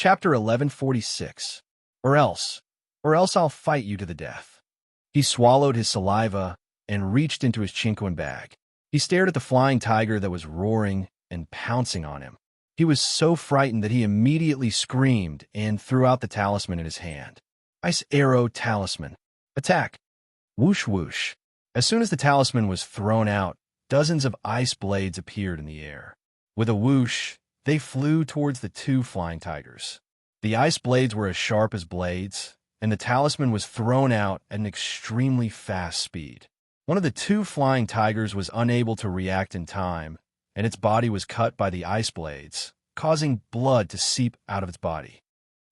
Chapter 1146. Or else I'll fight you to the death. He swallowed his saliva and reached into his chinquin bag. He stared at the flying tiger that was roaring and pouncing on him. He was so frightened that he immediately screamed and threw out the talisman in his hand. Ice Arrow Talisman. Attack. Whoosh whoosh. As soon as the talisman was thrown out, dozens of ice blades appeared in the air. With a whoosh, they flew towards the two flying tigers. The ice blades were as sharp as blades, and the talisman was thrown out at an extremely fast speed. One of the two flying tigers was unable to react in time, and its body was cut by the ice blades, causing blood to seep out of its body.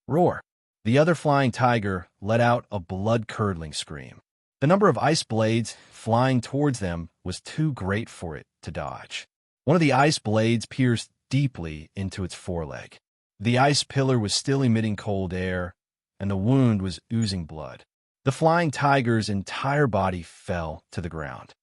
Roar! The other flying tiger let out a blood-curdling scream. The number of ice blades flying towards them was too great for it to dodge. One of the ice blades pierced deeply into its foreleg. The ice pillar was still emitting cold air, and the wound was oozing blood. The flying tiger's entire body fell to the ground.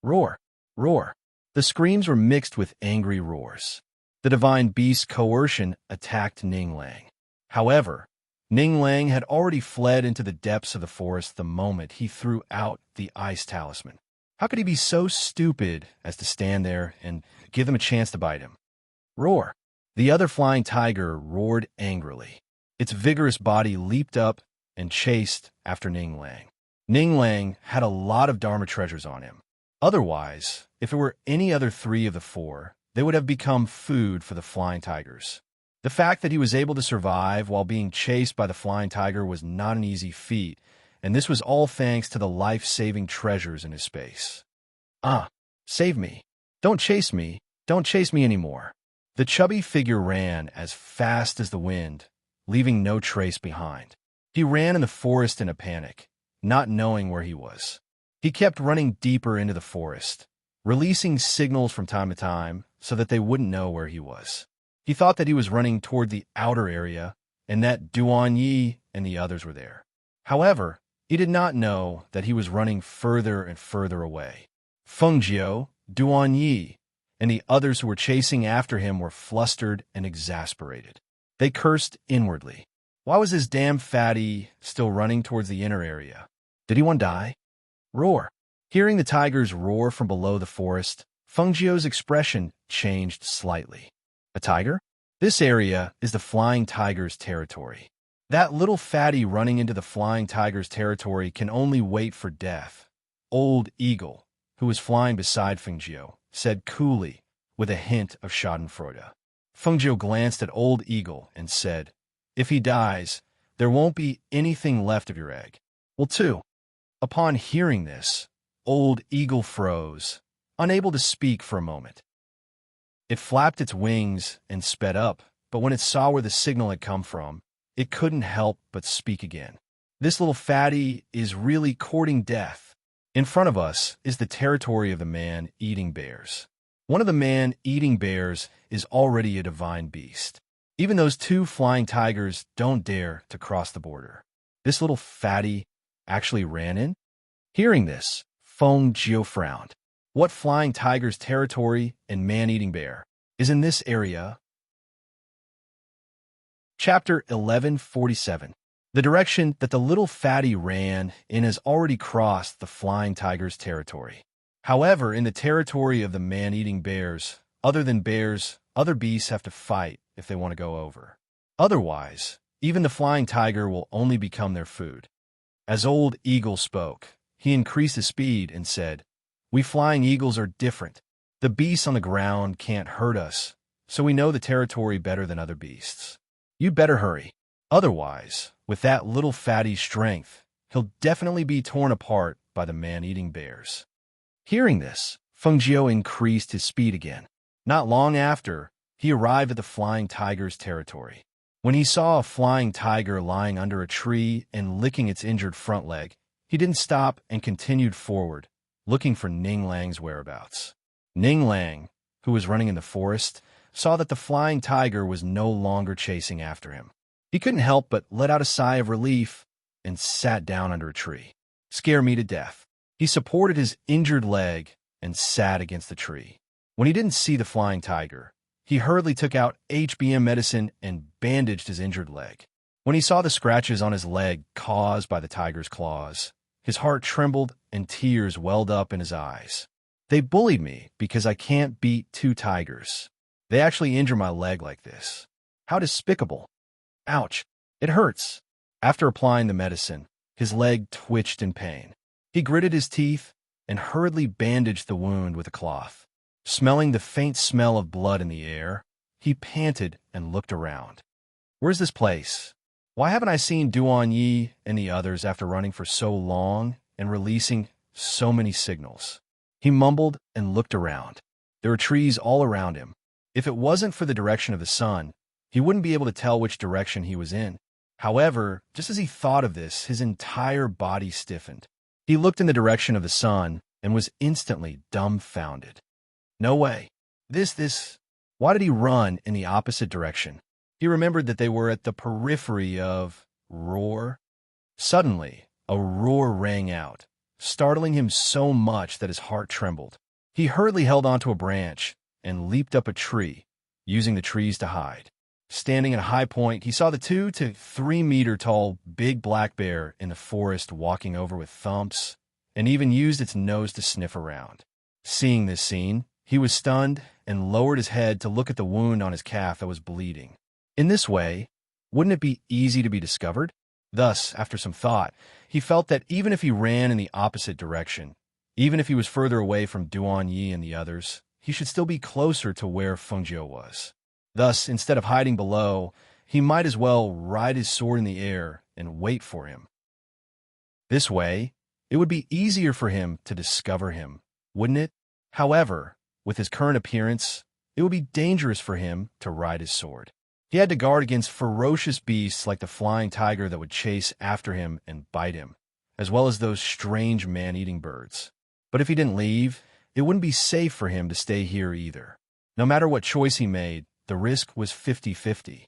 Roar! Roar! The screams were mixed with angry roars. The divine beast's coercion attacked Ning Lang. However, Ning Lang had already fled into the depths of the forest the moment he threw out the ice talisman. How could he be so stupid as to stand there and give them a chance to bite him? Roar! The other flying tiger roared angrily. Its vigorous body leaped up and chased after Ning Lang. Ning Lang had a lot of Dharma treasures on him. Otherwise, if it were any other three of the four, they would have become food for the flying tigers. The fact that he was able to survive while being chased by the flying tiger was not an easy feat, and this was all thanks to the life-saving treasures in his space. Save me. Don't chase me. Don't chase me anymore. The chubby figure ran as fast as the wind, leaving no trace behind. He ran in the forest in a panic, not knowing where he was. He kept running deeper into the forest, releasing signals from time to time so that they wouldn't know where he was. He thought that he was running toward the outer area and that Duan Yi and the others were there. However, he did not know that he was running further and further away. Feng Jiao, Duan Yi, and the others who were chasing after him were flustered and exasperated. They cursed inwardly. Why was this damn fatty still running towards the inner area? Did he want to die? Roar! Hearing the tigers roar from below the forest, Feng Jiao's expression changed slightly. A tiger? This area is the flying tiger's territory. That little fatty running into the flying tiger's territory can only wait for death. Old Eagle, who was flying beside Feng Jiao, said coolly, with a hint of schadenfreude. Feng Jiao glanced at Old Eagle and said, "If he dies, there won't be anything left of your egg." Well, too. Upon hearing this, Old Eagle froze, unable to speak for a moment. It flapped its wings and sped up, but when it saw where the signal had come from, it couldn't help but speak again. This little fatty is really courting death. In front of us is the territory of the man-eating bears. One of the man-eating bears is already a divine beast. Even those two flying tigers don't dare to cross the border. This little fatty actually ran in? Hearing this, Feng Jiao frowned. What flying tiger's territory and man-eating bear is in this area? Chapter 1147. The direction that the little fatty ran in has already crossed the flying tiger's territory. However, in the territory of the man-eating bears, other than bears, other beasts have to fight if they want to go over. Otherwise, even the flying tiger will only become their food. As Old Eagle spoke, he increased his speed and said, "We flying eagles are different. The beasts on the ground can't hurt us, so we know the territory better than other beasts. You'd better hurry. Otherwise, with that little fatty's strength, he'll definitely be torn apart by the man-eating bears." Hearing this, Feng Jiao increased his speed again. Not long after, he arrived at the flying tiger's territory. When he saw a flying tiger lying under a tree and licking its injured front leg, he didn't stop and continued forward, looking for Ning Lang's whereabouts. Ning Lang, who was running in the forest, saw that the flying tiger was no longer chasing after him. He couldn't help but let out a sigh of relief and sat down under a tree. "Scare me to death." He supported his injured leg and sat against the tree. When he didn't see the flying tiger, He hurriedly took out HBM medicine and bandaged his injured leg. When he saw the scratches on his leg caused by the tiger's claws, his heart trembled and tears welled up in his eyes. They bullied me because I can't beat two tigers. They actually injure my leg like this. How despicable. Ouch. It hurts. After applying the medicine, his leg twitched in pain. He gritted his teeth and hurriedly bandaged the wound with a cloth. Smelling the faint smell of blood in the air, he panted and looked around. Where's this place? Why haven't I seen Duan Yi and the others after running for so long and releasing so many signals? He mumbled and looked around. There were trees all around him. If it wasn't for the direction of the sun, he wouldn't be able to tell which direction he was in. However, just as he thought of this, his entire body stiffened. He looked in the direction of the sun and was instantly dumbfounded. No way. Why did he run in the opposite direction? He remembered that they were at the periphery of roar. Suddenly, a roar rang out, startling him so much that his heart trembled. He hurriedly held onto a branch and leaped up a tree, using the trees to hide. Standing at a high point, he saw the 2 to 3 meter tall big black bear in the forest walking over with thumps, and even used its nose to sniff around. Seeing this scene, he was stunned and lowered his head to look at the wound on his calf that was bleeding. In this way, wouldn't it be easy to be discovered? Thus, after some thought, he felt that even if he ran in the opposite direction, even if he was further away from Duan Yi and the others, he should still be closer to where Fengjiu was. Thus, instead of hiding below, he might as well ride his sword in the air and wait for him. This way, it would be easier for him to discover him, wouldn't it? However, with his current appearance, it would be dangerous for him to ride his sword. He had to guard against ferocious beasts like the flying tiger that would chase after him and bite him, as well as those strange man-eating birds. But if he didn't leave, it wouldn't be safe for him to stay here either. No matter what choice he made, the risk was 50-50.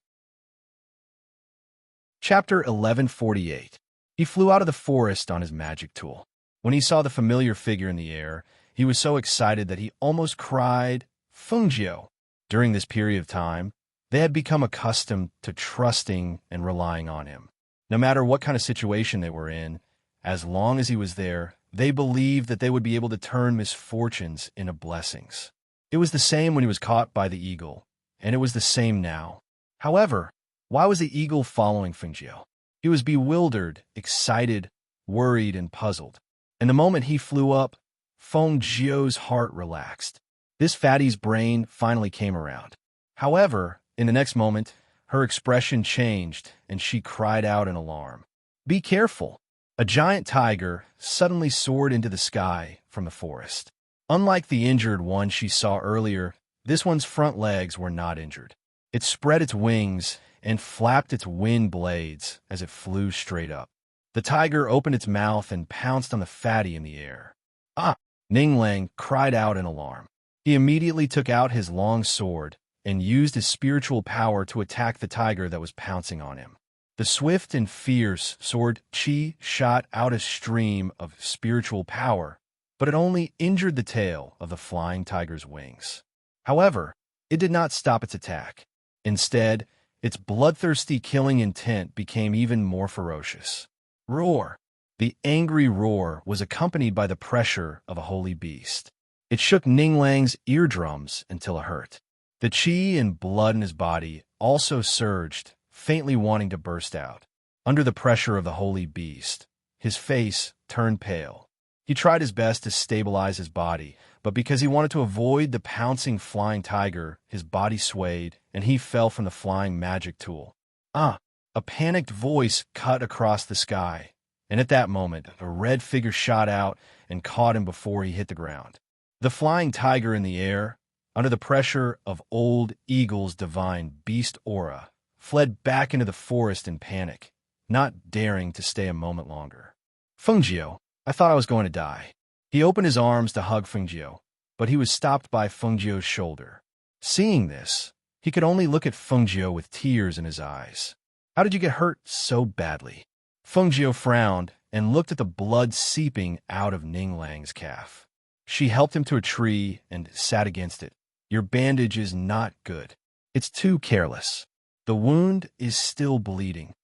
Chapter 1148. He flew out of the forest on his magic tool. When he saw the familiar figure in the air, he was so excited that he almost cried, "Fengjiu!" During this period of time, they had become accustomed to trusting and relying on him. No matter what kind of situation they were in, as long as he was there, they believed that they would be able to turn misfortunes into blessings. It was the same when he was caught by the eagle, and it was the same now. However, why was the eagle following Fengjiu? He was bewildered, excited, worried, and puzzled. And the moment he flew up, Fengjiu's heart relaxed. This fatty's brain finally came around. However, in the next moment, her expression changed, and she cried out in alarm. "Be careful!" A giant tiger suddenly soared into the sky from the forest. Unlike the injured one she saw earlier, this one's front legs were not injured. It spread its wings and flapped its wind blades as it flew straight up. The tiger opened its mouth and pounced on the fatty in the air. "Ah!" Ninglang cried out in alarm. He immediately took out his long sword and used his spiritual power to attack the tiger that was pouncing on him. The swift and fierce sword Qi shot out a stream of spiritual power, but it only injured the tail of the flying tiger's wings. However, it did not stop its attack. Instead, its bloodthirsty killing intent became even more ferocious. Roar! The angry roar was accompanied by the pressure of a holy beast. It shook Ninglang's eardrums until it hurt. The qi and blood in his body also surged, faintly wanting to burst out. Under the pressure of the holy beast, his face turned pale. He tried his best to stabilize his body, but because he wanted to avoid the pouncing flying tiger, his body swayed, and he fell from the flying magic tool. "Ah!" A panicked voice cut across the sky, and at that moment, a red figure shot out and caught him before he hit the ground. The flying tiger in the air, under the pressure of old eagle's divine beast aura, fled back into the forest in panic, not daring to stay a moment longer. "Fengjiu, I thought I was going to die." He opened his arms to hug Fengjiu, but he was stopped by Fengjiu's shoulder. Seeing this, he could only look at Fengjiu with tears in his eyes. "How did you get hurt so badly?" Fengjiu frowned and looked at the blood seeping out of Ninglang's calf. She helped him to a tree and sat against it. Your bandage is not good. It's too careless. The wound is still bleeding.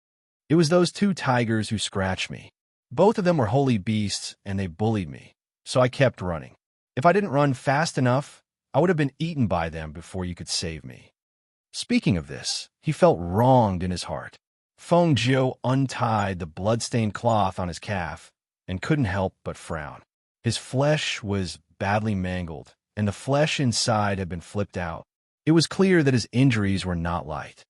It was those two tigers who scratched me. Both of them were holy beasts, and they bullied me. So I kept running. If I didn't run fast enough, I would have been eaten by them before you could save me. Speaking of this, he felt wronged in his heart. Feng Jiu untied the blood-stained cloth on his calf and couldn't help but frown. His flesh was badly mangled, and the flesh inside had been flipped out. It was clear that his injuries were not light.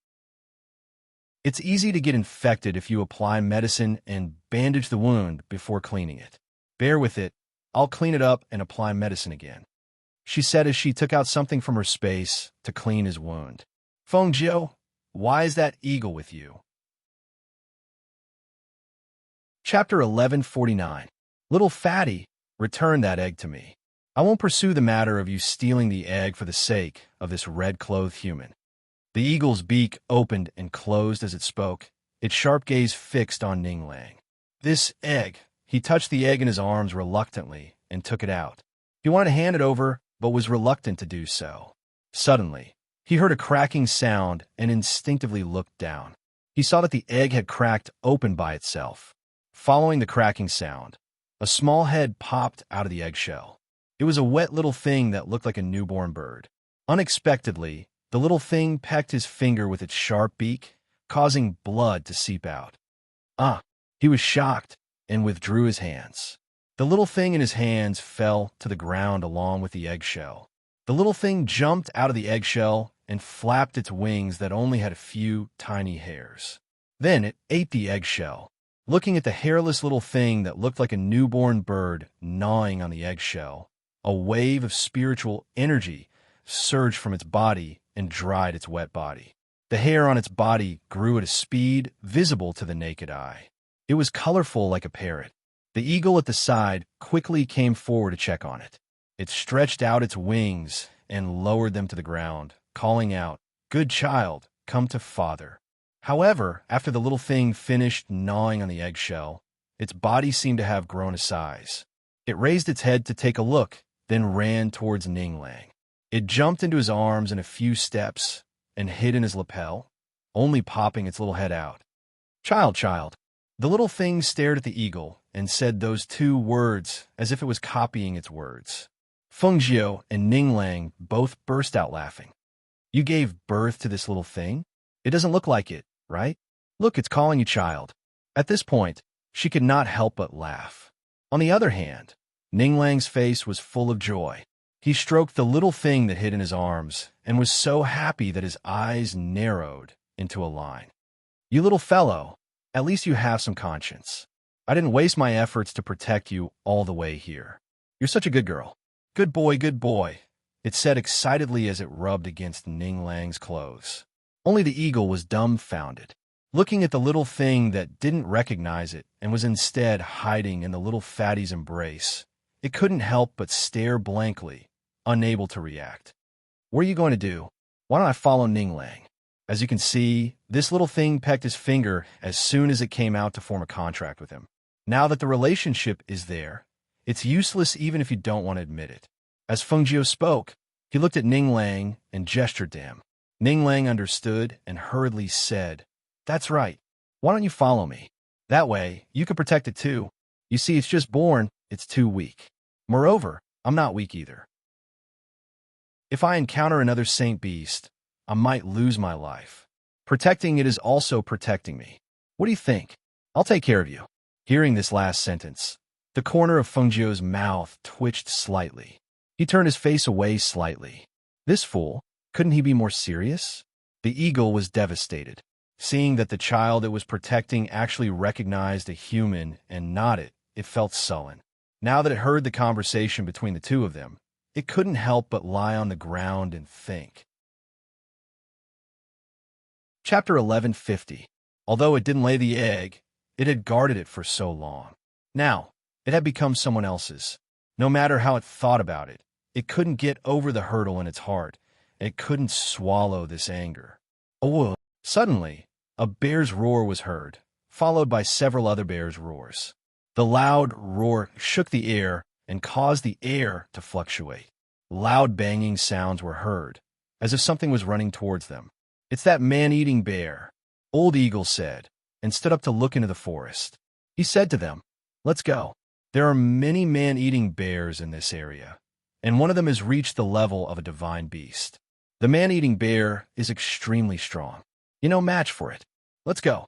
It's easy to get infected if you apply medicine and bandage the wound before cleaning it. Bear with it. I'll clean it up and apply medicine again, she said as she took out something from her space to clean his wound. Feng Jiu, why is that eagle with you? Chapter 1149. Little fatty, return that egg to me. I won't pursue the matter of you stealing the egg for the sake of this red-clothed human. The eagle's beak opened and closed as it spoke, its sharp gaze fixed on Ninglang. This egg. He touched the egg in his arms reluctantly and took it out. He wanted to hand it over, but was reluctant to do so. Suddenly, he heard a cracking sound and instinctively looked down. He saw that the egg had cracked open by itself. Following the cracking sound, a small head popped out of the eggshell. It was a wet little thing that looked like a newborn bird. Unexpectedly, the little thing pecked his finger with its sharp beak, causing blood to seep out. He was shocked and withdrew his hands. The little thing in his hands fell to the ground along with the eggshell. The little thing jumped out of the eggshell and flapped its wings that only had a few tiny hairs. Then it ate the eggshell. Looking at the hairless little thing that looked like a newborn bird gnawing on the eggshell, a wave of spiritual energy surged from its body and dried its wet body. The hair on its body grew at a speed visible to the naked eye. It was colorful like a parrot. The eagle at the side quickly came forward to check on it. It stretched out its wings and lowered them to the ground, calling out, "Good child, come to father." However, after the little thing finished gnawing on the eggshell, its body seemed to have grown a size. It raised its head to take a look, then ran towards Ninglang. It jumped into his arms in a few steps and hid in his lapel, only popping its little head out. Child. The little thing stared at the eagle and said those two words as if it was copying its words. Feng Jiu and Ninglang both burst out laughing. You gave birth to this little thing? It doesn't look like it, right? Look, it's calling you child. At this point, she could not help but laugh. On the other hand, Ninglang's face was full of joy. He stroked the little thing that hid in his arms and was so happy that his eyes narrowed into a line. You little fellow, at least you have some conscience. I didn't waste my efforts to protect you all the way here. You're such a good girl. Good boy, it said excitedly as it rubbed against Ninglang's clothes. Only the eagle was dumbfounded, looking at the little thing that didn't recognize it and was instead hiding in the little fatty's embrace. It couldn't help but stare blankly, unable to react. What are you going to do? Why don't I follow Ninglang? As you can see, this little thing pecked his finger as soon as it came out to form a contract with him. Now that the relationship is there, it's useless even if you don't want to admit it. As Feng Jiu spoke, he looked at Ninglang and gestured to him. Ninglang understood and hurriedly said, "That's right. Why don't you follow me? That way, you can protect it too. You see, it's just born, it's too weak. Moreover, I'm not weak either. If I encounter another saint beast, I might lose my life. Protecting it is also protecting me. What do you think? I'll take care of you." Hearing this last sentence, the corner of Feng Jiu's mouth twitched slightly. He turned his face away slightly. This fool, couldn't he be more serious? The eagle was devastated. Seeing that the child it was protecting actually recognized a human and not it, it felt sullen. Now that it heard the conversation between the two of them, it couldn't help but lie on the ground and think. Chapter 1150. Although it didn't lay the egg, it had guarded it for so long. Now, it had become someone else's. No matter how it thought about it, it couldn't get over the hurdle in its heart, and it couldn't swallow this anger. Oh, suddenly, a bear's roar was heard, followed by several other bears' roars. The loud roar shook the air and caused the air to fluctuate. Loud banging sounds were heard, as if something was running towards them. "It's that man-eating bear," Old Eagle said, and stood up to look into the forest. He said to them, "Let's go. There are many man-eating bears in this area, and one of them has reached the level of a divine beast. The man-eating bear is extremely strong. No match for it. Let's go."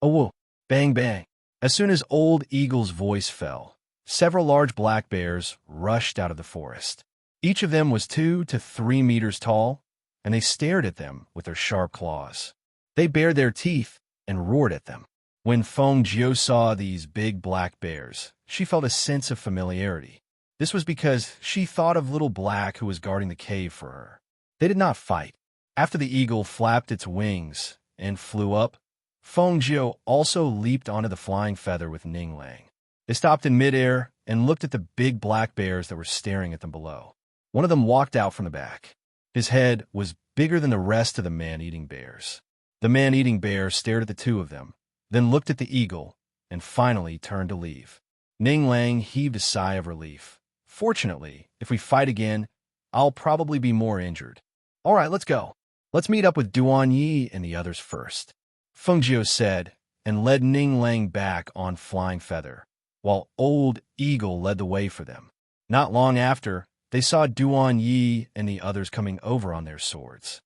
Oh, whoa. Bang, bang. As soon as Old Eagle's voice fell, several large black bears rushed out of the forest. Each of them was 2 to 3 meters tall, and they stared at them with their sharp claws. They bared their teeth and roared at them. When Feng Jiu saw these big black bears, she felt a sense of familiarity. This was because she thought of Little Black who was guarding the cave for her. They did not fight. After the eagle flapped its wings and flew up, Feng Jiu also leaped onto the flying feather with Ning Lang. They stopped in midair and looked at the big black bears that were staring at them below. One of them walked out from the back. His head was bigger than the rest of the man-eating bears. The man-eating bear stared at the two of them, then looked at the eagle, and finally turned to leave. Ning Lang heaved a sigh of relief. "Fortunately, if we fight again, I'll probably be more injured. All right, let's go. Let's meet up with Duan Yi and the others first," Feng Jiu said, and led Ning Lang back on Flying Feather, while Old Eagle led the way for them. Not long after, they saw Duan Yi and the others coming over on their swords.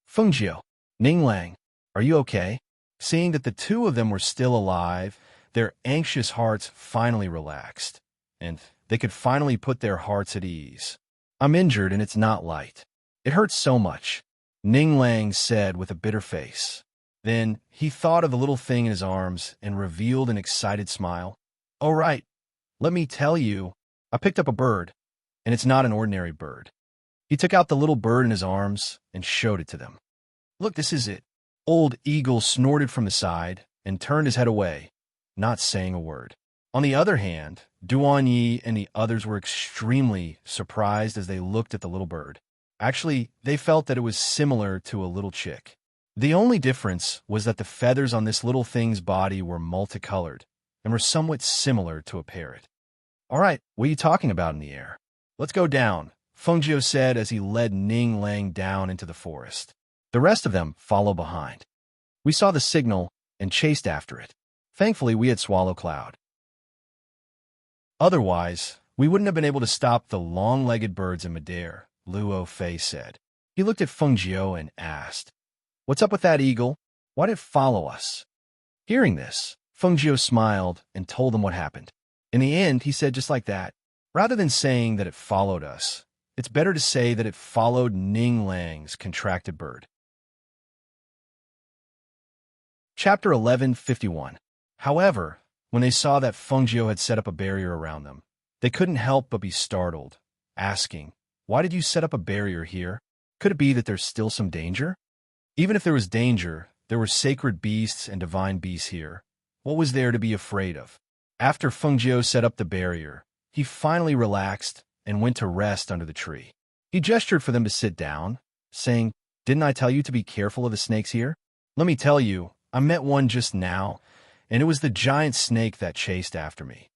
"Feng Jiu, Ning Lang, are you okay?" Seeing that the two of them were still alive, their anxious hearts finally relaxed, and they could finally put their hearts at ease. "I'm injured and it's not light. It hurts so much," Ning Lang said with a bitter face. Then he thought of the little thing in his arms and revealed an excited smile. "Oh, right. Let me tell you, I picked up a bird, and it's not an ordinary bird." He took out the little bird in his arms and showed it to them. "Look, this is it." Old Eagle snorted from the side and turned his head away, not saying a word. On the other hand, Duan Yi and the others were extremely surprised as they looked at the little bird. Actually, they felt that it was similar to a little chick. The only difference was that the feathers on this little thing's body were multicolored and were somewhat similar to a parrot. "All right, what are you talking about in the air? Let's go down," Feng Jiu said as he led Ning Lang down into the forest. The rest of them followed behind. "We saw the signal and chased after it. Thankfully, we had Swallow Cloud. Otherwise, we wouldn't have been able to stop the long-legged birds in midair," Luo Fei said. He looked at Feng Jiu and asked, "What's up with that eagle? Why did it follow us?" Hearing this, Feng Jiu smiled and told them what happened. In the end, he said just like that, "Rather than saying that it followed us, it's better to say that it followed Ning Lang's contracted bird." Chapter 1151. However, when they saw that Feng Jiu had set up a barrier around them, they couldn't help but be startled, asking, "Why did you set up a barrier here? Could it be that there's still some danger?" Even if there was danger, there were sacred beasts and divine beasts here. What was there to be afraid of? After Feng Jiu set up the barrier, he finally relaxed and went to rest under the tree. He gestured for them to sit down, saying, "Didn't I tell you to be careful of the snakes here? Let me tell you, I met one just now, and it was the giant snake that chased after me.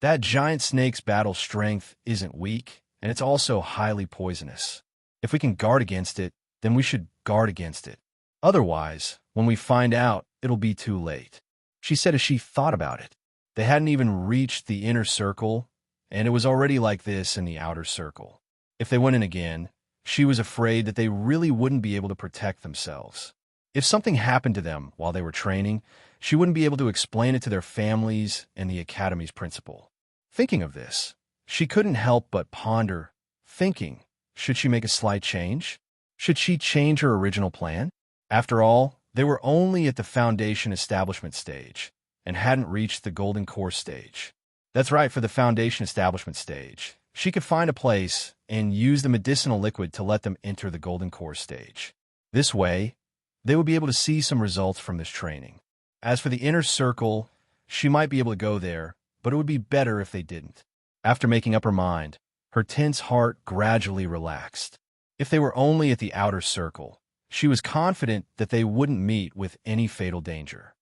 That giant snake's battle strength isn't weak, and it's also highly poisonous. If we can guard against it, then we should guard against it. Otherwise, when we find out, it'll be too late," she said as she thought about it. They hadn't even reached the inner circle, and it was already like this in the outer circle. If they went in again, she was afraid that they really wouldn't be able to protect themselves. If something happened to them while they were training, she wouldn't be able to explain it to their families and the academy's principal. Thinking of this, she couldn't help but ponder, thinking, should she make a slight change? Should she change her original plan? After all, they were only at the foundation establishment stage and hadn't reached the golden core stage. That's right, for the foundation establishment stage, she could find a place and use the medicinal liquid to let them enter the golden core stage. This way, they would be able to see some results from this training. As for the inner circle, she might be able to go there, but it would be better if they didn't. After making up her mind, her tense heart gradually relaxed. If they were only at the outer circle, she was confident that they wouldn't meet with any fatal danger.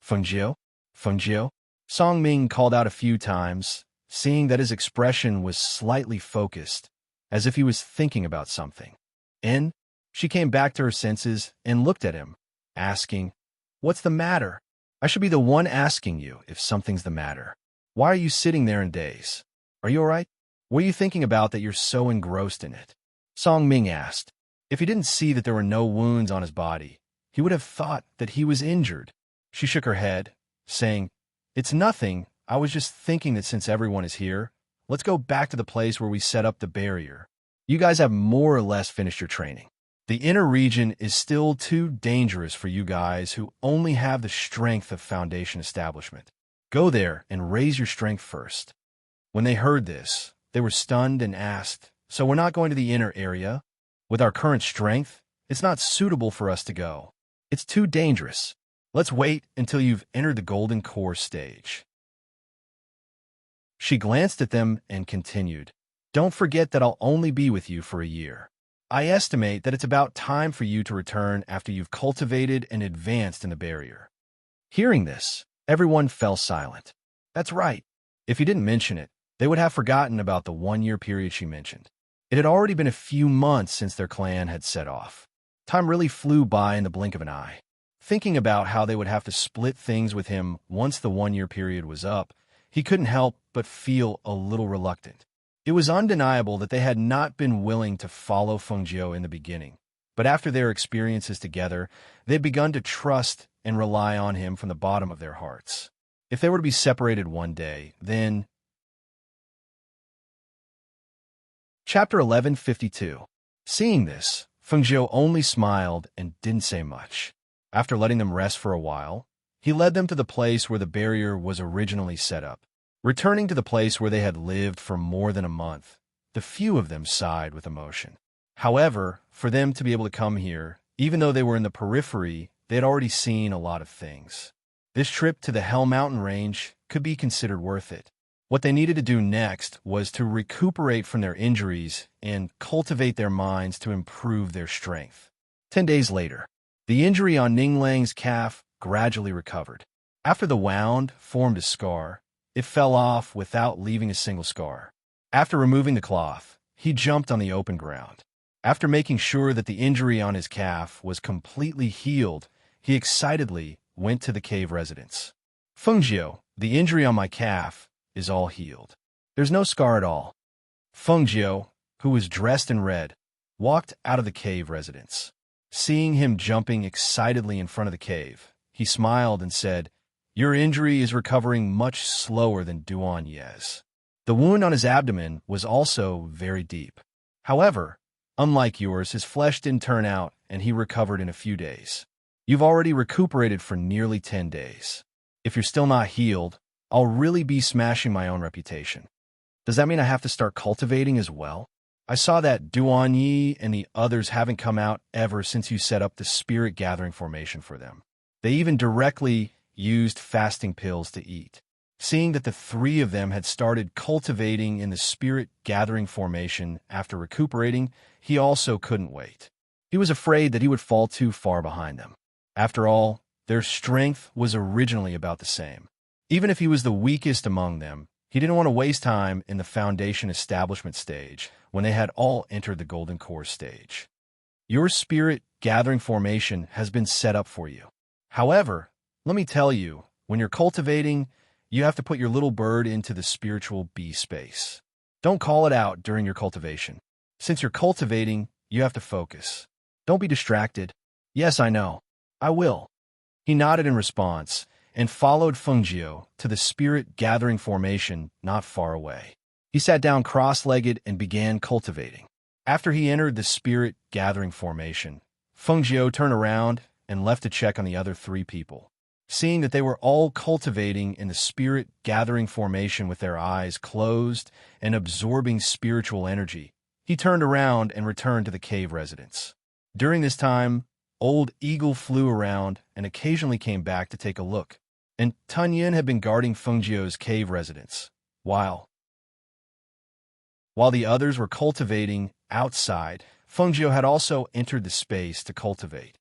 "Feng Jiu? Feng Jiu?" Song Ming called out a few times, seeing that his expression was slightly focused, as if he was thinking about something. And she came back to her senses and looked at him, asking, "What's the matter? I should be the one asking you if something's the matter. Why are you sitting there in daze? Are you all right? What are you thinking about that you're so engrossed in it?" Song Ming asked. If he didn't see that there were no wounds on his body, he would have thought that he was injured. She shook her head, saying, "It's nothing. I was just thinking that since everyone is here, let's go back to the place where we set up the barrier. You guys have more or less finished your training. The inner region is still too dangerous for you guys who only have the strength of Foundation establishment. Go there and raise your strength first." When they heard this, they were stunned and asked, "So we're not going to the inner area? With our current strength, it's not suitable for us to go. It's too dangerous. Let's wait until you've entered the golden core stage." She glanced at them and continued, "Don't forget that I'll only be with you for a year. I estimate that it's about time for you to return after you've cultivated and advanced in the barrier." Hearing this, everyone fell silent. That's right. If he didn't mention it, they would have forgotten about the 1-year period she mentioned. It had already been a few months since their clan had set off. Time really flew by in the blink of an eye. Thinking about how they would have to split things with him once the 1-year period was up, he couldn't help but feel a little reluctant. It was undeniable that they had not been willing to follow Fengjiu in the beginning, but after their experiences together, they had begun to trust and rely on him from the bottom of their hearts. If they were to be separated one day, then... Chapter 1152. Seeing this, Fengjiu only smiled and didn't say much. After letting them rest for a while, he led them to the place where the barrier was originally set up. Returning to the place where they had lived for more than a month, the few of them sighed with emotion. However, for them to be able to come here, even though they were in the periphery, they had already seen a lot of things. This trip to the Hell Mountain Range could be considered worth it. What they needed to do next was to recuperate from their injuries and cultivate their minds to improve their strength. 10 days later, the injury on Ninglang's calf gradually recovered. After the wound formed a scar, it fell off without leaving a single scar. After removing the cloth, he jumped on the open ground. After making sure that the injury on his calf was completely healed, he excitedly went to the cave residence. "Fengjiu, the injury on my calf is all healed. There's no scar at all." Fengjiu, who was dressed in red, walked out of the cave residence. Seeing him jumping excitedly in front of the cave, he smiled and said, "Your injury is recovering much slower than Duan Ye's." The wound on his abdomen was also very deep. However, unlike yours, his flesh didn't turn out and he recovered in a few days. You've already recuperated for nearly 10 days. If you're still not healed, I'll really be smashing my own reputation. Does that mean I have to start cultivating as well? I saw that Duan Yi and the others haven't come out ever since you set up the spirit gathering formation for them. They even directly used fasting pills to eat. Seeing that the 3 of them had started cultivating in the spirit gathering formation after recuperating, he also couldn't wait. He was afraid that he would fall too far behind them. After all, their strength was originally about the same. Even if he was the weakest among them, he didn't want to waste time in the Foundation establishment stage when they had all entered the Golden Core stage. Your spirit gathering formation has been set up for you. However, let me tell you, when you're cultivating, you have to put your little bird into the spiritual bee space. Don't call it out during your cultivation. Since you're cultivating, you have to focus. Don't be distracted. Yes, I know. I will. He nodded in response and followed Fengjiu to the spirit gathering formation not far away. He sat down cross-legged and began cultivating. After he entered the spirit gathering formation, Fengjiu turned around and left to check on the other 3 people. Seeing that they were all cultivating in the spirit gathering formation with their eyes closed and absorbing spiritual energy, he turned around and returned to the cave residence. During this time, Old Eagle flew around and occasionally came back to take a look, and Tunyin had been guarding Fengjiu's cave residence, while the others were cultivating outside. Fengjiu had also entered the space to cultivate.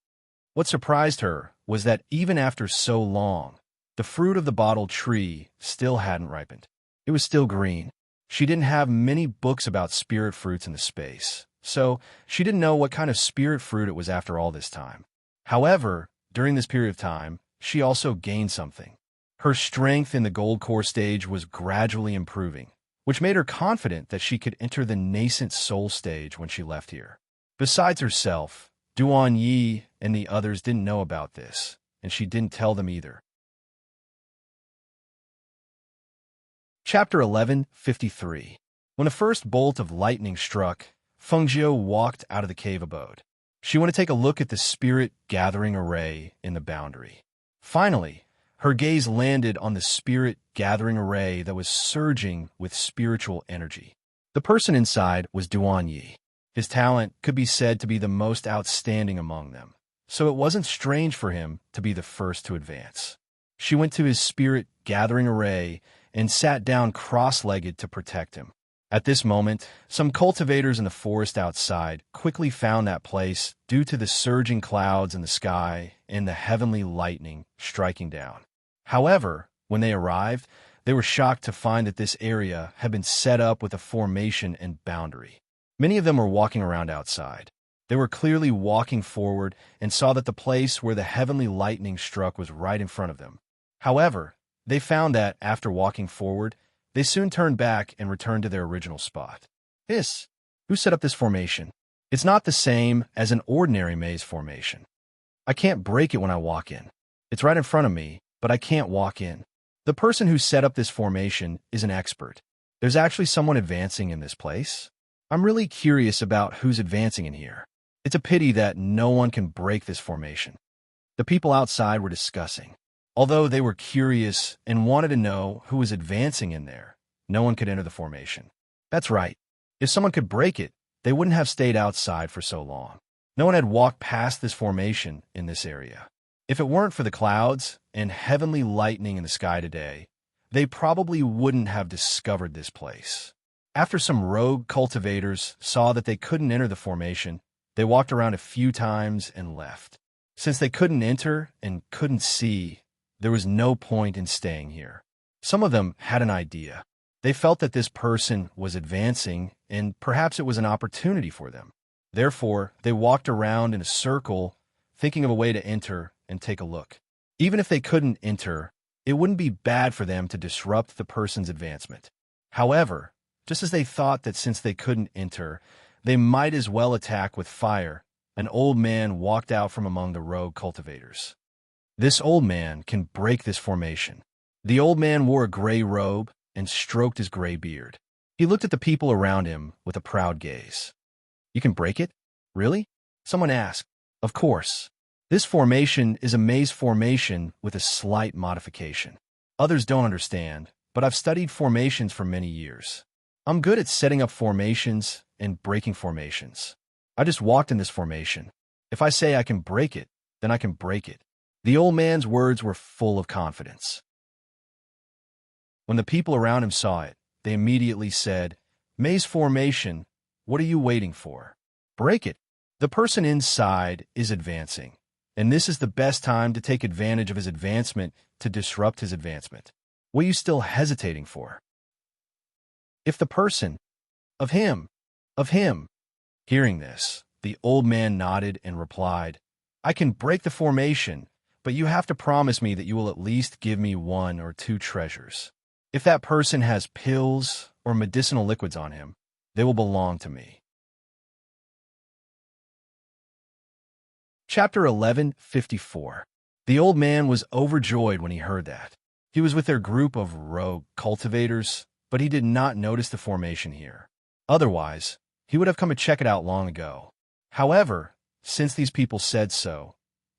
What surprised her was that even after so long, the fruit of the bottle tree still hadn't ripened. It was still green. She didn't have many books about spirit fruits in the space, so she didn't know what kind of spirit fruit it was after all this time. However, during this period of time, she also gained something. Her strength in the gold core stage was gradually improving, which made her confident that she could enter the nascent soul stage when she left here. Besides herself, Duan Yi and the others didn't know about this, and she didn't tell them either. Chapter 11:53. When the first bolt of lightning struck, Fengjiu walked out of the cave abode. She wanted to take a look at the spirit-gathering array in the boundary. Finally, her gaze landed on the spirit-gathering array that was surging with spiritual energy. The person inside was Duan Yi. His talent could be said to be the most outstanding among them, so it wasn't strange for him to be the first to advance. She went to his spirit-gathering array and sat down cross-legged to protect him. At this moment, some cultivators in the forest outside quickly found that place due to the surging clouds in the sky and the heavenly lightning striking down. However, when they arrived, they were shocked to find that this area had been set up with a formation and boundary. Many of them were walking around outside. They were clearly walking forward and saw that the place where the heavenly lightning struck was right in front of them. However, they found that, after walking forward, they soon turned back and returned to their original spot. Who set up this formation? It's not the same as an ordinary maze formation. I can't break it when I walk in. It's right in front of me, but I can't walk in. The person who set up this formation is an expert. There's actually someone advancing in this place. I'm really curious about who's advancing in here. It's a pity that no one can break this formation. The people outside were discussing. Although they were curious and wanted to know who was advancing in there, no one could enter the formation. That's right. If someone could break it, they wouldn't have stayed outside for so long. No one had walked past this formation in this area. If it weren't for the clouds and heavenly lightning in the sky today, they probably wouldn't have discovered this place. After some rogue cultivators saw that they couldn't enter the formation, they walked around a few times and left. Since they couldn't enter and couldn't see, there was no point in staying here. Some of them had an idea. They felt that this person was advancing, and perhaps it was an opportunity for them. Therefore, they walked around in a circle, thinking of a way to enter and take a look. Even if they couldn't enter, it wouldn't be bad for them to disrupt the person's advancement. However, just as they thought that since they couldn't enter, they might as well attack with fire, an old man walked out from among the rogue cultivators. This old man can break this formation. The old man wore a gray robe and stroked his gray beard. He looked at the people around him with a proud gaze. You can break it? Really? Someone asked. Of course. This formation is a maze formation with a slight modification. Others don't understand, but I've studied formations for many years. I'm good at setting up formations and breaking formations. I just walked in this formation. If I say I can break it, then I can break it. The old man's words were full of confidence. When the people around him saw it, they immediately said, Maze formation, what are you waiting for? Break it. The person inside is advancing, and this is the best time to take advantage of his advancement to disrupt his advancement. What are you still hesitating for? If the person, of him. Hearing this, the old man nodded and replied, I can break the formation, but you have to promise me that you will at least give me 1 or 2 treasures. If that person has pills or medicinal liquids on him, they will belong to me. Chapter 11:54. The old man was overjoyed when he heard that. He was with their group of rogue cultivators, but he did not notice the formation here. Otherwise, he would have come to check it out long ago. However, since these people said so,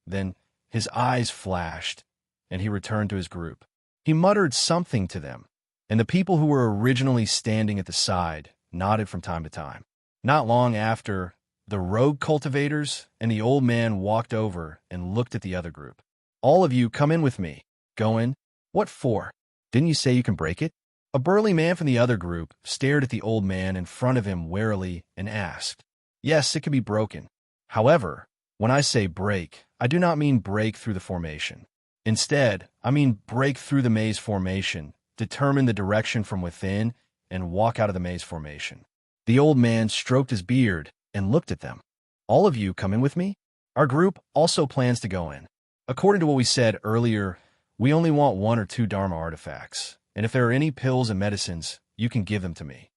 then his eyes flashed, and he returned to his group. He muttered something to them, and the people who were originally standing at the side nodded from time to time. Not long after, the rogue cultivators and the old man walked over and looked at the other group. All of you come in with me. Go in. What for? Didn't you say you can break it? A burly man from the other group stared at the old man in front of him warily and asked, Yes, it can be broken. However, when I say break, I do not mean break through the formation. Instead, I mean break through the maze formation, determine the direction from within, and walk out of the maze formation. The old man stroked his beard and looked at them. All of you come in with me? Our group also plans to go in. According to what we said earlier, we only want 1 or 2 Dharma artifacts, and if there are any pills and medicines, you can give them to me.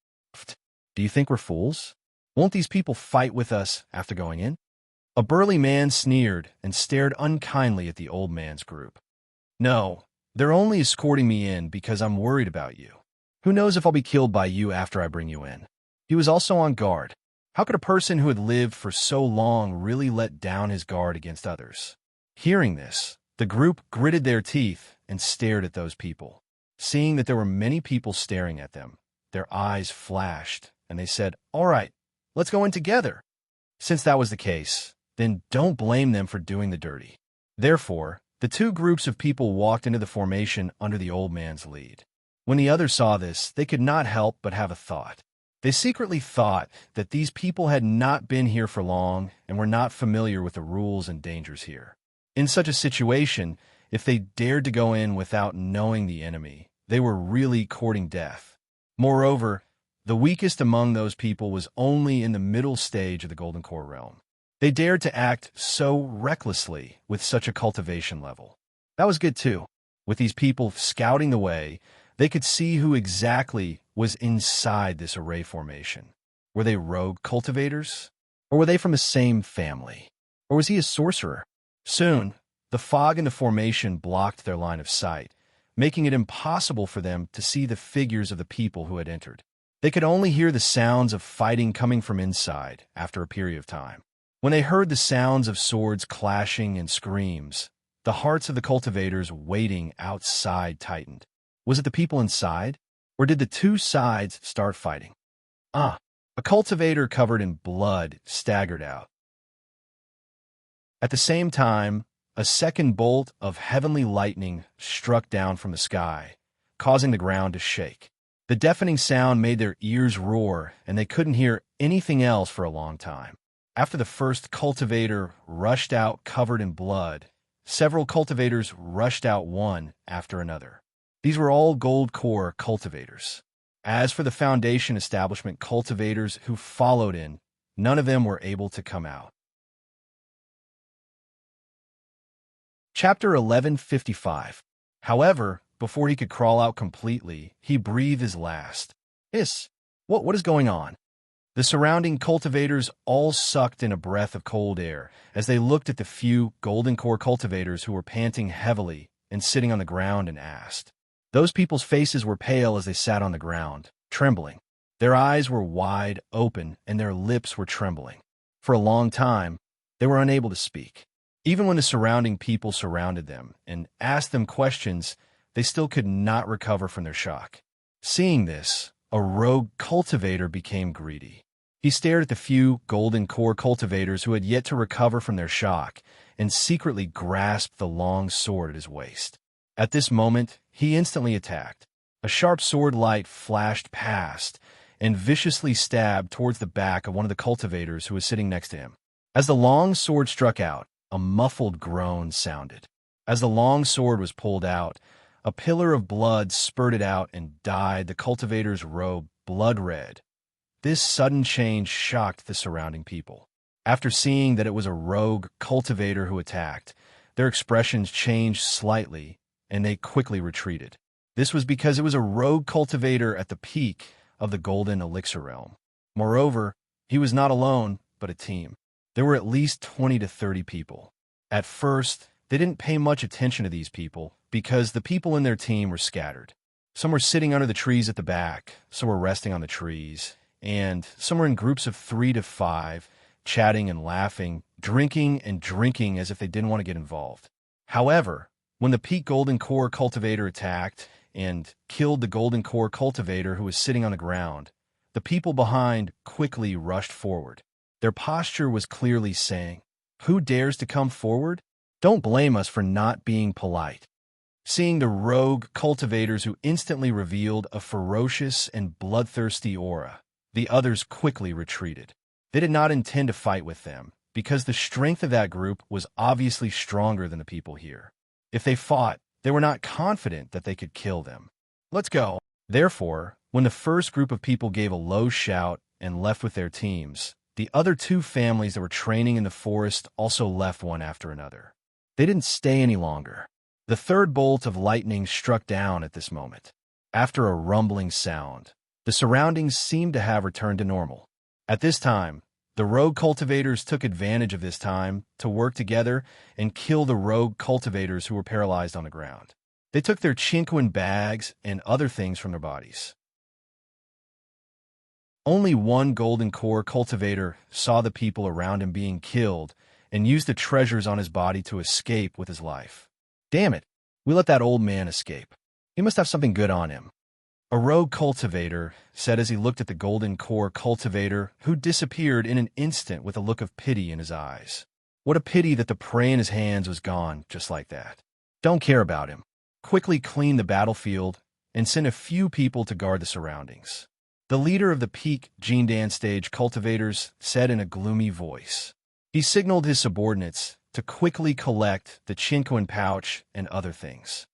Do you think we're fools? Won't these people fight with us after going in? A burly man sneered and stared unkindly at the old man's group. No, they're only escorting me in because I'm worried about you. Who knows if I'll be killed by you after I bring you in? He was also on guard. How could a person who had lived for so long really let down his guard against others? Hearing this, the group gritted their teeth and stared at those people. Seeing that there were many people staring at them, their eyes flashed, and they said, "All right, let's go in together." Since that was the case, then don't blame them for doing the dirty. Therefore, the 2 groups of people walked into the formation under the old man's lead. When the others saw this, they could not help but have a thought. They secretly thought that these people had not been here for long and were not familiar with the rules and dangers here. In such a situation, if they dared to go in without knowing the enemy, they were really courting death. Moreover, the weakest among those people was only in the middle stage of the Golden Core realm. They dared to act so recklessly with such a cultivation level. That was good too. With these people scouting the way, they could see who exactly was inside this array formation. Were they rogue cultivators? Or were they from the same family? Or was he a sorcerer? Soon, the fog in the formation blocked their line of sight, making it impossible for them to see the figures of the people who had entered. They could only hear the sounds of fighting coming from inside after a period of time. When they heard the sounds of swords clashing and screams, the hearts of the cultivators waiting outside tightened. Was it the people inside? Or did the 2 sides start fighting? A cultivator covered in blood staggered out. At the same time, a second bolt of heavenly lightning struck down from the sky, causing the ground to shake. The deafening sound made their ears roar, and they couldn't hear anything else for a long time. After the first cultivator rushed out covered in blood, several cultivators rushed out one after another. These were all Gold Core cultivators. As for the Foundation Establishment cultivators who followed in, none of them were able to come out. Chapter 1155. However, before he could crawl out completely, he breathed his last. What is going on? The surrounding cultivators all sucked in a breath of cold air as they looked at the few Golden Core cultivators who were panting heavily and sitting on the ground and asked. Those people's faces were pale as they sat on the ground, trembling. Their eyes were wide open and their lips were trembling. For a long time, they were unable to speak. Even when the surrounding people surrounded them and asked them questions, they still could not recover from their shock. Seeing this, a rogue cultivator became greedy. He stared at the few Golden Core cultivators who had yet to recover from their shock and secretly grasped the long sword at his waist. At this moment, he instantly attacked. A sharp sword light flashed past and viciously stabbed towards the back of one of the cultivators who was sitting next to him. As the long sword struck out, a muffled groan sounded. As the long sword was pulled out, a pillar of blood spurted out and dyed the cultivator's robe blood red. This sudden change shocked the surrounding people. After seeing that it was a rogue cultivator who attacked, their expressions changed slightly, and they quickly retreated. This was because it was a rogue cultivator at the peak of the Golden Elixir realm. Moreover, he was not alone, but a team. There were at least 20 to 30 people. At first, they didn't pay much attention to these people because the people in their team were scattered. Some were sitting under the trees at the back, some were resting on the trees, and some were in groups of 3 to 5, chatting and laughing, drinking and drinking as if they didn't want to get involved. However, when the peak Golden Core cultivator attacked and killed the Golden Core cultivator who was sitting on the ground, the people behind quickly rushed forward. Their posture was clearly saying, "Who dares to come forward? Don't blame us for not being polite." Seeing the rogue cultivators who instantly revealed a ferocious and bloodthirsty aura, the others quickly retreated. They did not intend to fight with them, because the strength of that group was obviously stronger than the people here. If they fought, they were not confident that they could kill them. "Let's go." Therefore, When the first group of people gave a low shout and left with their teams, the other two families that were training in the forest also left one after another. They didn't stay any longer. The third bolt of lightning struck down at this moment. After a rumbling sound, the surroundings seemed to have returned to normal. At this time, the rogue cultivators took advantage of this time to work together and kill the rogue cultivators who were paralyzed on the ground. They took their chinquin bags and other things from their bodies. Only one golden core cultivator saw the people around him being killed and used the treasures on his body to escape with his life. Damn it, we let that old man escape. He must have something good on him. A rogue cultivator said as he looked at the golden core cultivator, who disappeared in an instant with a look of pity in his eyes. What a pity that the prey in his hands was gone just like that. Don't care about him. Quickly clean the battlefield and send a few people to guard the surroundings. The leader of the peak Jindan stage cultivators said in a gloomy voice. He signaled his subordinates to quickly collect the chinquin pouch and other things.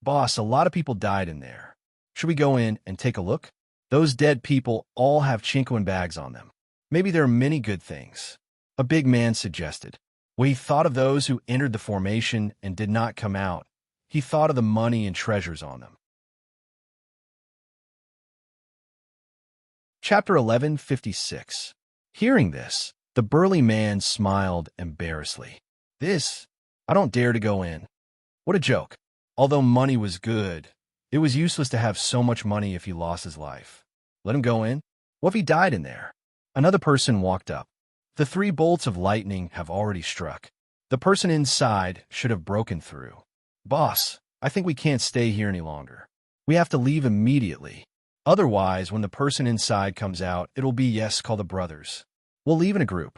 Boss, a lot of people died in there. Should we go in and take a look? Those dead people all have chinquin bags on them. Maybe there are many good things. A big man suggested. When he thought of those who entered the formation and did not come out, he thought of the money and treasures on them. Chapter 1156. Hearing this, the burly man smiled embarrassedly. I don't dare to go in. What a joke. Although money was good, it was useless to have so much money if he lost his life. Let him go in? What if he died in there? Another person walked up. The 3 bolts of lightning have already struck. The person inside should have broken through. Boss, I think we can't stay here any longer. We have to leave immediately. Otherwise, when the person inside comes out, it'll be yes, call the brothers. We'll leave in a group.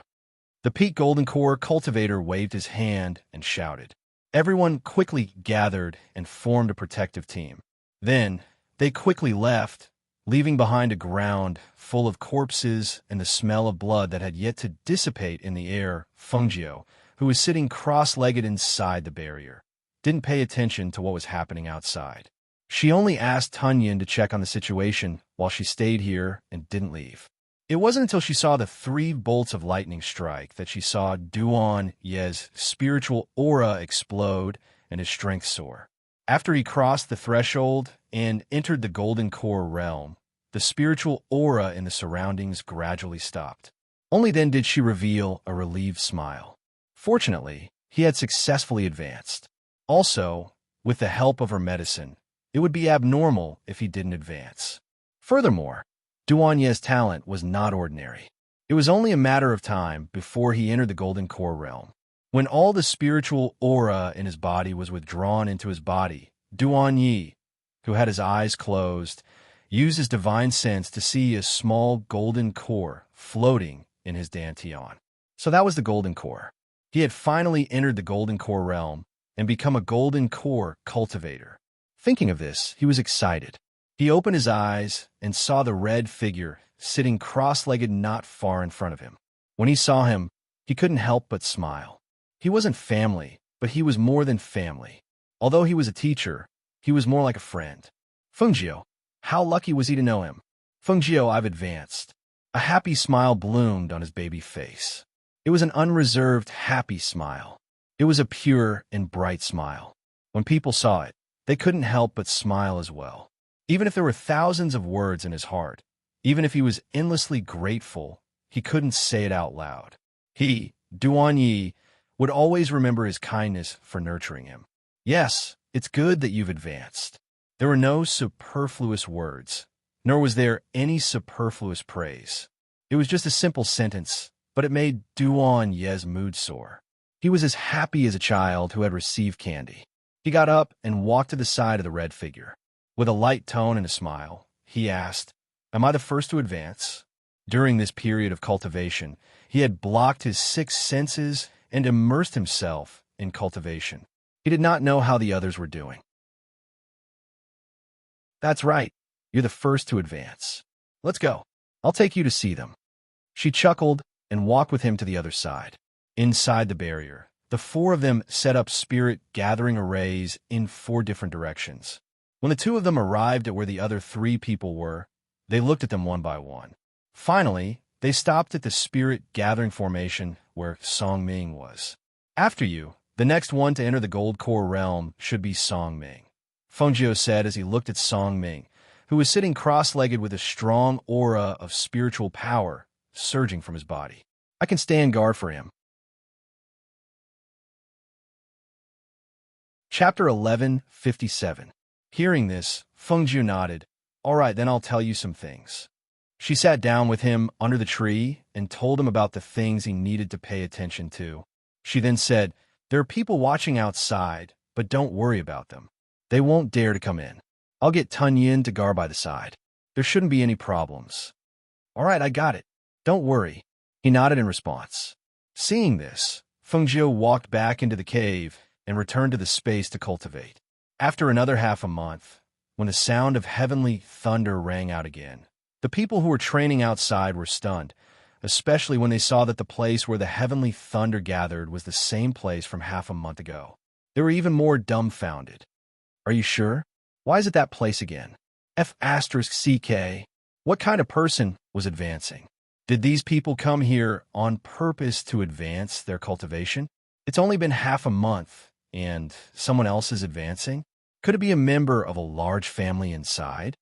The peak golden core cultivator waved his hand and shouted. Everyone quickly gathered and formed a protective team. Then, they quickly left, leaving behind a ground full of corpses and the smell of blood that had yet to dissipate in the air. Fengjiu, who was sitting cross-legged inside the barrier, didn't pay attention to what was happening outside. She only asked Tunyin to check on the situation while she stayed here and didn't leave. It wasn't until she saw the 3 bolts of lightning strike that she saw Duan Ye's spiritual aura explode and his strength soar. After he crossed the threshold and entered the golden core realm, the spiritual aura in the surroundings gradually stopped. Only then did she reveal a relieved smile. Fortunately, he had successfully advanced. Also, with the help of her medicine, it would be abnormal if he didn't advance. Furthermore, Duan Ye's talent was not ordinary. It was only a matter of time before he entered the golden core realm. When all the spiritual aura in his body was withdrawn into his body, Duan Yi, who had his eyes closed, used his divine sense to see a small golden core floating in his dantian. So that was the golden core. He had finally entered the golden core realm and become a golden core cultivator. Thinking of this, he was excited. He opened his eyes and saw the red figure sitting cross-legged not far in front of him. When he saw him, he couldn't help but smile. He wasn't family, but he was more than family. Although he was a teacher, he was more like a friend. Fengjiu, how lucky was he to know him? Fengjiu, I've advanced. A happy smile bloomed on his baby face. It was an unreserved, happy smile. It was a pure and bright smile. When people saw it, they couldn't help but smile as well. Even if there were thousands of words in his heart, even if he was endlessly grateful, he couldn't say it out loud. He, Duan Yi, would always remember his kindness for nurturing him. Yes, it's good that you've advanced. There were no superfluous words, nor was there any superfluous praise. It was just a simple sentence, but it made Duan Ye's mood soar. He was as happy as a child who had received candy. He got up and walked to the side of the red figure. With a light tone and a smile, he asked, "Am I the first to advance?" During this period of cultivation, he had blocked his 6 senses and immersed himself in cultivation. He did not know how the others were doing. That's right. You're the first to advance. Let's go. I'll take you to see them. She chuckled and walked with him to the other side. Inside the barrier, the 4 of them set up spirit gathering arrays in 4 different directions. When the 2 of them arrived at where the other 3 people were, They looked at them one by one. Finally, they stopped at the spirit-gathering formation where Song Ming was. After you, the next one to enter the gold core realm should be Song Ming, Fengjiu said as he looked at Song Ming, who was sitting cross-legged with a strong aura of spiritual power surging from his body. I can stand guard for him. Chapter 1157. Hearing this, Fengjiu nodded. All right, then I'll tell you some things. She sat down with him under the tree and told him about the things he needed to pay attention to. She then said, there are people watching outside, but don't worry about them. They won't dare to come in. I'll get Tun Yin to guard by the side. There shouldn't be any problems. All right, I got it. Don't worry. He nodded in response. Seeing this, Fengjiu walked back into the cave and returned to the space to cultivate. After another half a month, when the sound of heavenly thunder rang out again, the people who were training outside were stunned, especially when they saw that the place where the heavenly thunder gathered was the same place from half a month ago. They were even more dumbfounded. Are you sure? Why is it that place again? F***CK. What kind of person was advancing? Did these people come here on purpose to advance their cultivation? It's only been half a month, and someone else is advancing? Could it be a member of a large family inside?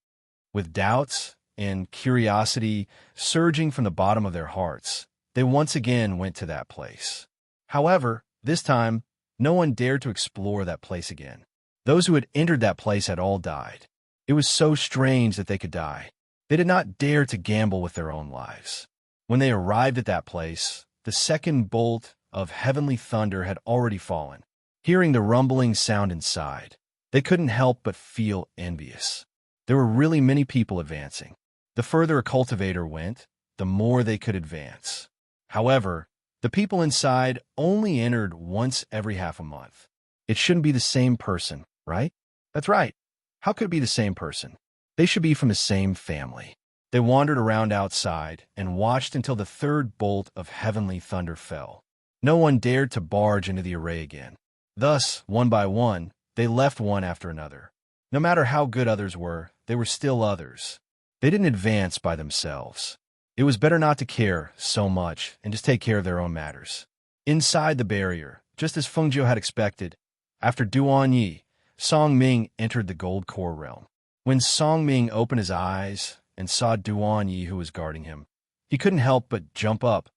With doubts and curiosity surging from the bottom of their hearts, they once again went to that place. However, this time, no one dared to explore that place again. Those who had entered that place had all died. It was so strange that they could die. They did not dare to gamble with their own lives. When they arrived at that place, the second bolt of heavenly thunder had already fallen. Hearing the rumbling sound inside, they couldn't help but feel envious. There were really many people advancing. The further a cultivator went, the more they could advance. However, the people inside only entered once every half a month. It shouldn't be the same person, right? That's right. How could it be the same person? They should be from the same family. They wandered around outside and watched until the third bolt of heavenly thunder fell. No one dared to barge into the array again. Thus, one by one, they left one after another. No matter how good others were, they were still others. They didn't advance by themselves. It was better not to care so much and just take care of their own matters. Inside the barrier, just as Fengjiu had expected, after Duan Yi, Song Ming entered the gold core realm. When Song Ming opened his eyes and saw Duan Yi who was guarding him, he couldn't help but jump up.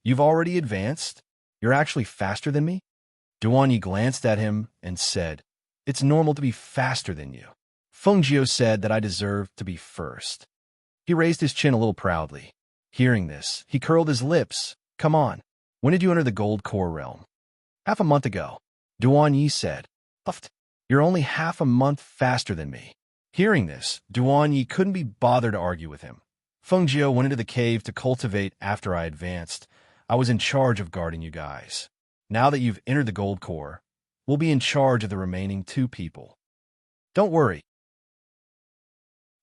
You've already advanced? You're actually faster than me? Duan Yi glanced at him and said, It's normal to be faster than you. Fengjiu said that I deserve to be first. He raised his chin a little proudly. Hearing this, he curled his lips. Come on. When did you enter the gold core realm? Half a month ago. Duan Yi said. Puffed. You're only half a month faster than me. Hearing this, Duan Yi couldn't be bothered to argue with him. Fengjiu went into the cave to cultivate after I advanced. I was in charge of guarding you guys. Now that you've entered the gold core, we'll be in charge of the remaining 2 people. Don't worry.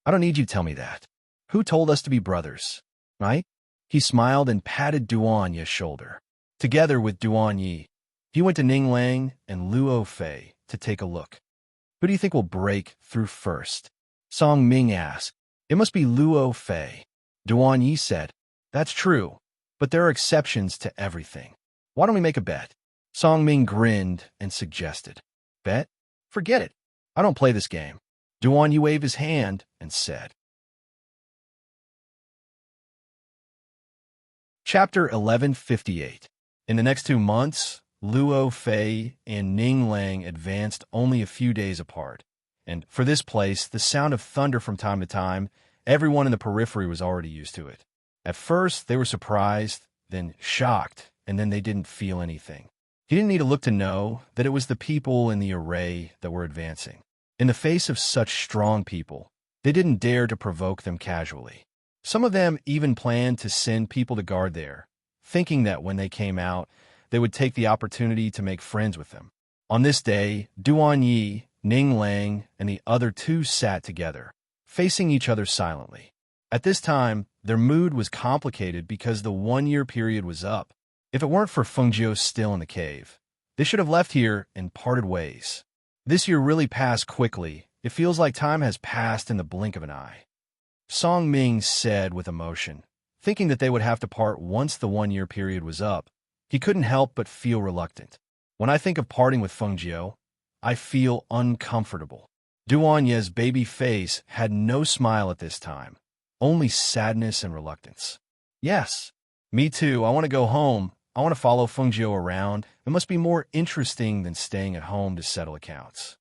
I don't need you to tell me that. Who told us to be brothers, right? He smiled and patted Duan Yi's shoulder. Together with Duan Yi, he went to Ninglang and Luo Fei to take a look. Who do you think will break through first? Song Ming asked. It must be Luo Fei. Duan Yi said. That's true, but there are exceptions to everything. Why don't we make a bet? Song Ming grinned and suggested. Bet? Forget it. I don't play this game. Duan Yi waved his hand and said. Chapter 1158. In the next 2 months, Luo Fei and Ninglang advanced only a few days apart, and for this place, the sound of thunder from time to time, everyone in the periphery was already used to it. At first, they were surprised, then shocked, and then they didn't feel anything. He didn't need to look to know that it was the people in the array that were advancing. In the face of such strong people, they didn't dare to provoke them casually. Some of them even planned to send people to guard there, thinking that when they came out, they would take the opportunity to make friends with them. On this day, Duan Yi, Ninglang, and the other 2 sat together, facing each other silently. At this time, their mood was complicated because the 1-year period was up. If it weren't for Fengjiu still in the cave, they should have left here and parted ways. This year really passed quickly. It feels like time has passed in the blink of an eye. Song Ming said with emotion. Thinking that they would have to part once the 1-year period was up, he couldn't help but feel reluctant. When I think of parting with Feng Jiao, I feel uncomfortable. Duanye's baby face had no smile at this time, only sadness and reluctance. Yes, me too. I want to go home. I want to follow Feng Jiao around. It must be more interesting than staying at home to settle accounts.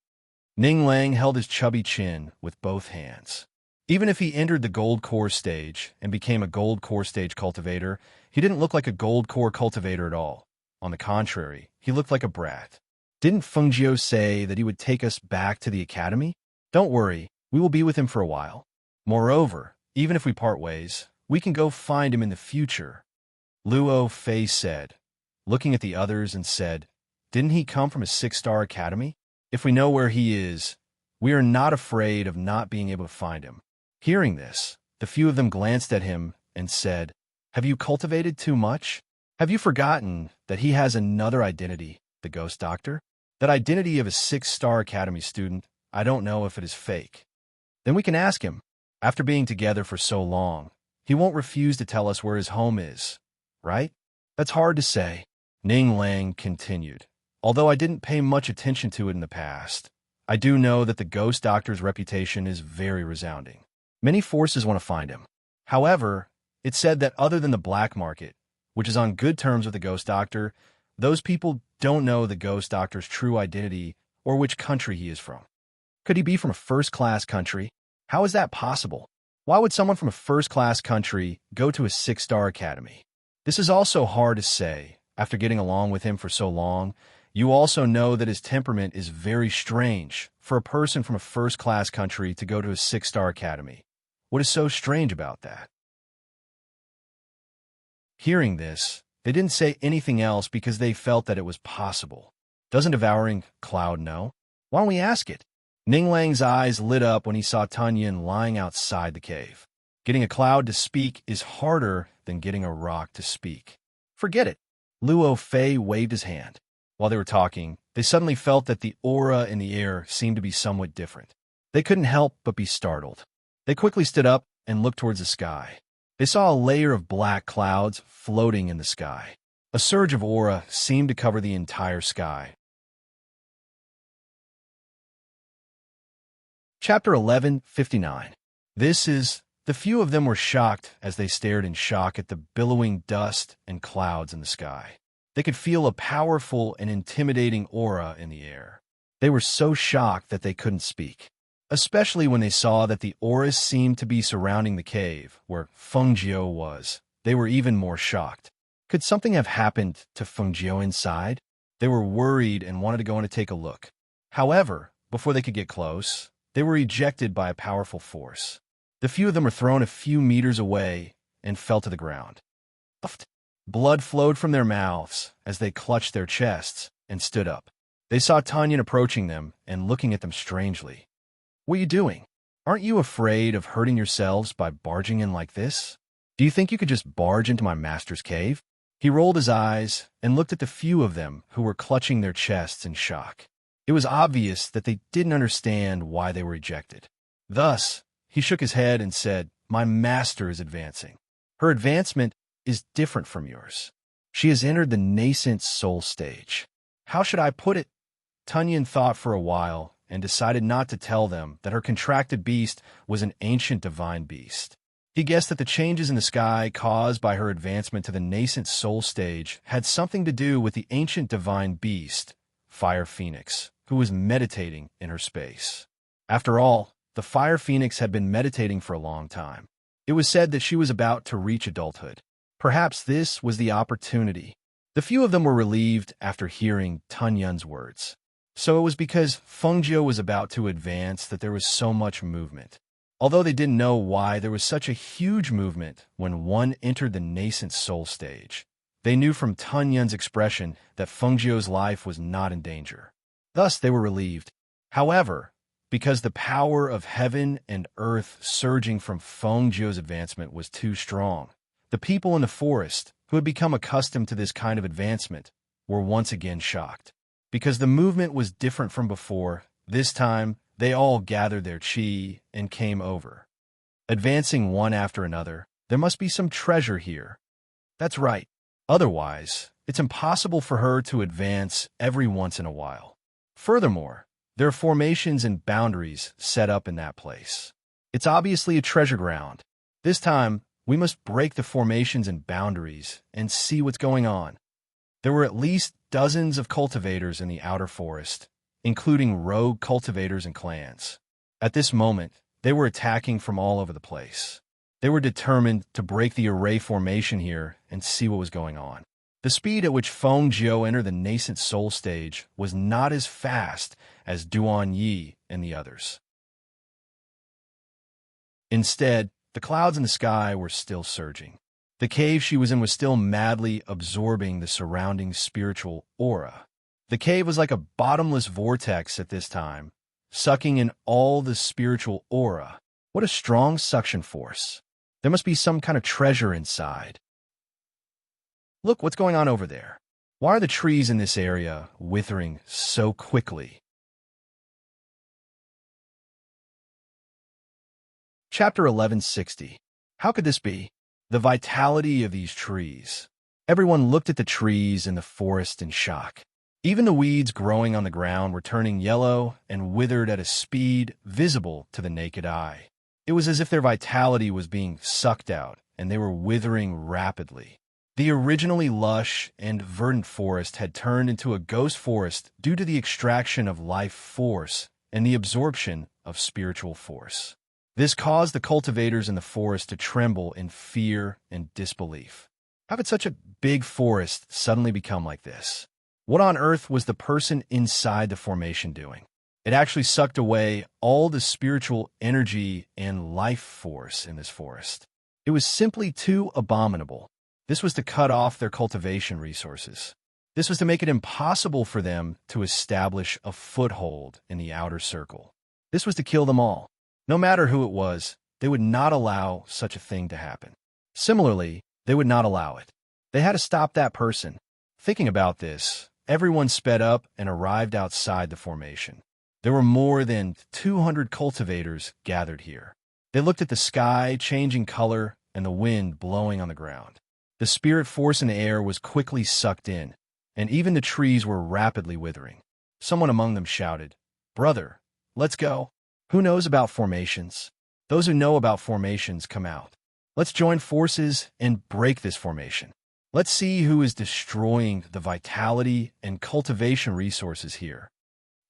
Ning Lang held his chubby chin with both hands. Even if he entered the gold core stage and became a gold core stage cultivator, he didn't look like a gold core cultivator at all. On the contrary, he looked like a brat. Didn't Feng Jiao say that he would take us back to the academy? Don't worry, we will be with him for a while. Moreover, even if we part ways, we can go find him in the future. Luo Fei said, looking at the others and said, didn't he come from a 6-star academy? If we know where he is, we are not afraid of not being able to find him. Hearing this, the few of them glanced at him and said, have you cultivated too much? Have you forgotten that he has another identity, the ghost doctor? That identity of a 6-star academy student, I don't know if it is fake. Then we can ask him. After being together for so long, he won't refuse to tell us where his home is, right? That's hard to say. Ning Lang continued. Although I didn't pay much attention to it in the past, I do know that the ghost doctor's reputation is very resounding. Many forces want to find him. However, it's said that other than the black market, which is on good terms with the ghost doctor, those people don't know the ghost doctor's true identity or which country he is from. Could he be from a first-class country? How is that possible? Why would someone from a first-class country go to a 6-star academy? This is also hard to say. After getting along with him for so long, you also know that his temperament is very strange for a person from a first-class country to go to a 6-star academy. What is so strange about that? Hearing this, they didn't say anything else because they felt that it was possible. Doesn't Devouring Cloud know? Why don't we ask it? Ning Lang's eyes lit up when he saw Tunyin lying outside the cave. Getting a cloud to speak is harder than getting a rock to speak. Forget it. Luo Fei waved his hand. While they were talking, they suddenly felt that the aura in the air seemed to be somewhat different. They couldn't help but be startled. They quickly stood up and looked towards the sky. They saw a layer of black clouds floating in the sky. A surge of aura seemed to cover the entire sky. Chapter 11:59. The few of them were shocked as they stared in shock at the billowing dust and clouds in the sky. They could feel a powerful and intimidating aura in the air. They were so shocked that they couldn't speak. Especially when they saw that the auras seemed to be surrounding the cave where Feng Jiao was. They were even more shocked. Could something have happened to Feng Jiao inside? They were worried and wanted to go in to take a look. However, before they could get close, they were ejected by a powerful force. The few of them were thrown a few meters away and fell to the ground. Blood flowed from their mouths as they clutched their chests and stood up. They saw Tunyin approaching them and looking at them strangely. What are you doing? Aren't you afraid of hurting yourselves by barging in like this? Do you think you could just barge into my master's cave? He rolled his eyes and looked at the few of them who were clutching their chests in shock. It was obvious that they didn't understand why they were ejected. Thus, he shook his head and said, my master is advancing. Her advancement is different from yours. She has entered the nascent soul stage. How should I put it? Tunyin thought for a while and decided not to tell them that her contracted beast was an ancient divine beast. He guessed that the changes in the sky caused by her advancement to the nascent soul stage had something to do with the ancient divine beast, Fire Phoenix, who was meditating in her space. After all, the Fire Phoenix had been meditating for a long time. It was said that she was about to reach adulthood. Perhaps this was the opportunity. The few of them were relieved after hearing Tunyin's words. So it was because Feng Jiao was about to advance that there was so much movement. Although they didn't know why there was such a huge movement when one entered the nascent soul stage, they knew from Tunyin's expression that Feng Jiao's life was not in danger. Thus they were relieved. However, because the power of heaven and earth surging from Feng Jiao's advancement was too strong, the people in the forest, who had become accustomed to this kind of advancement, were once again shocked. Because the movement was different from before, this time they all gathered their qi and came over. advancing one after another. There must be some treasure here. That's right. Otherwise, it's impossible for her to advance every once in a while. Furthermore, there are formations and boundaries set up in that place. It's obviously a treasure ground. This time, we must break the formations and boundaries and see what's going on. There were at least dozens of cultivators in the outer forest, including rogue cultivators and clans. At this moment, they were attacking from all over the place. They were determined to break the array formation here and see what was going on. The speed at which Feng Jiu entered the nascent soul stage was not as fast as Duan Yi and the others. Instead, the clouds in the sky were still surging. The cave she was in was still madly absorbing the surrounding spiritual aura. The cave was like a bottomless vortex at this time, sucking in all the spiritual aura. What a strong suction force. There must be some kind of treasure inside. Look what's going on over there. Why are the trees in this area withering so quickly? Chapter 1160. How could this be? The vitality of these trees. Everyone looked at the trees in the forest in shock. Even the weeds growing on the ground were turning yellow and withered at a speed visible to the naked eye. It was as if their vitality was being sucked out, and they were withering rapidly. The originally lush and verdant forest had turned into a ghost forest due to the extraction of life force and the absorption of spiritual force. This caused the cultivators in the forest to tremble in fear and disbelief. How could such a big forest suddenly become like this? What on earth was the person inside the formation doing? It actually sucked away all the spiritual energy and life force in this forest. It was simply too abominable. This was to cut off their cultivation resources. This was to make it impossible for them to establish a foothold in the outer circle. This was to kill them all. No matter who it was, they would not allow such a thing to happen. Similarly, they would not allow it. They had to stop that person. Thinking about this, everyone sped up and arrived outside the formation. There were more than 200 cultivators gathered here. They looked at the sky changing color and the wind blowing on the ground. The spirit force in the air was quickly sucked in, and even the trees were rapidly withering. Someone among them shouted, "Brother, let's go." Who knows about formations? Those who know about formations come out. Let's join forces and break this formation. Let's see who is destroying the vitality and cultivation resources here.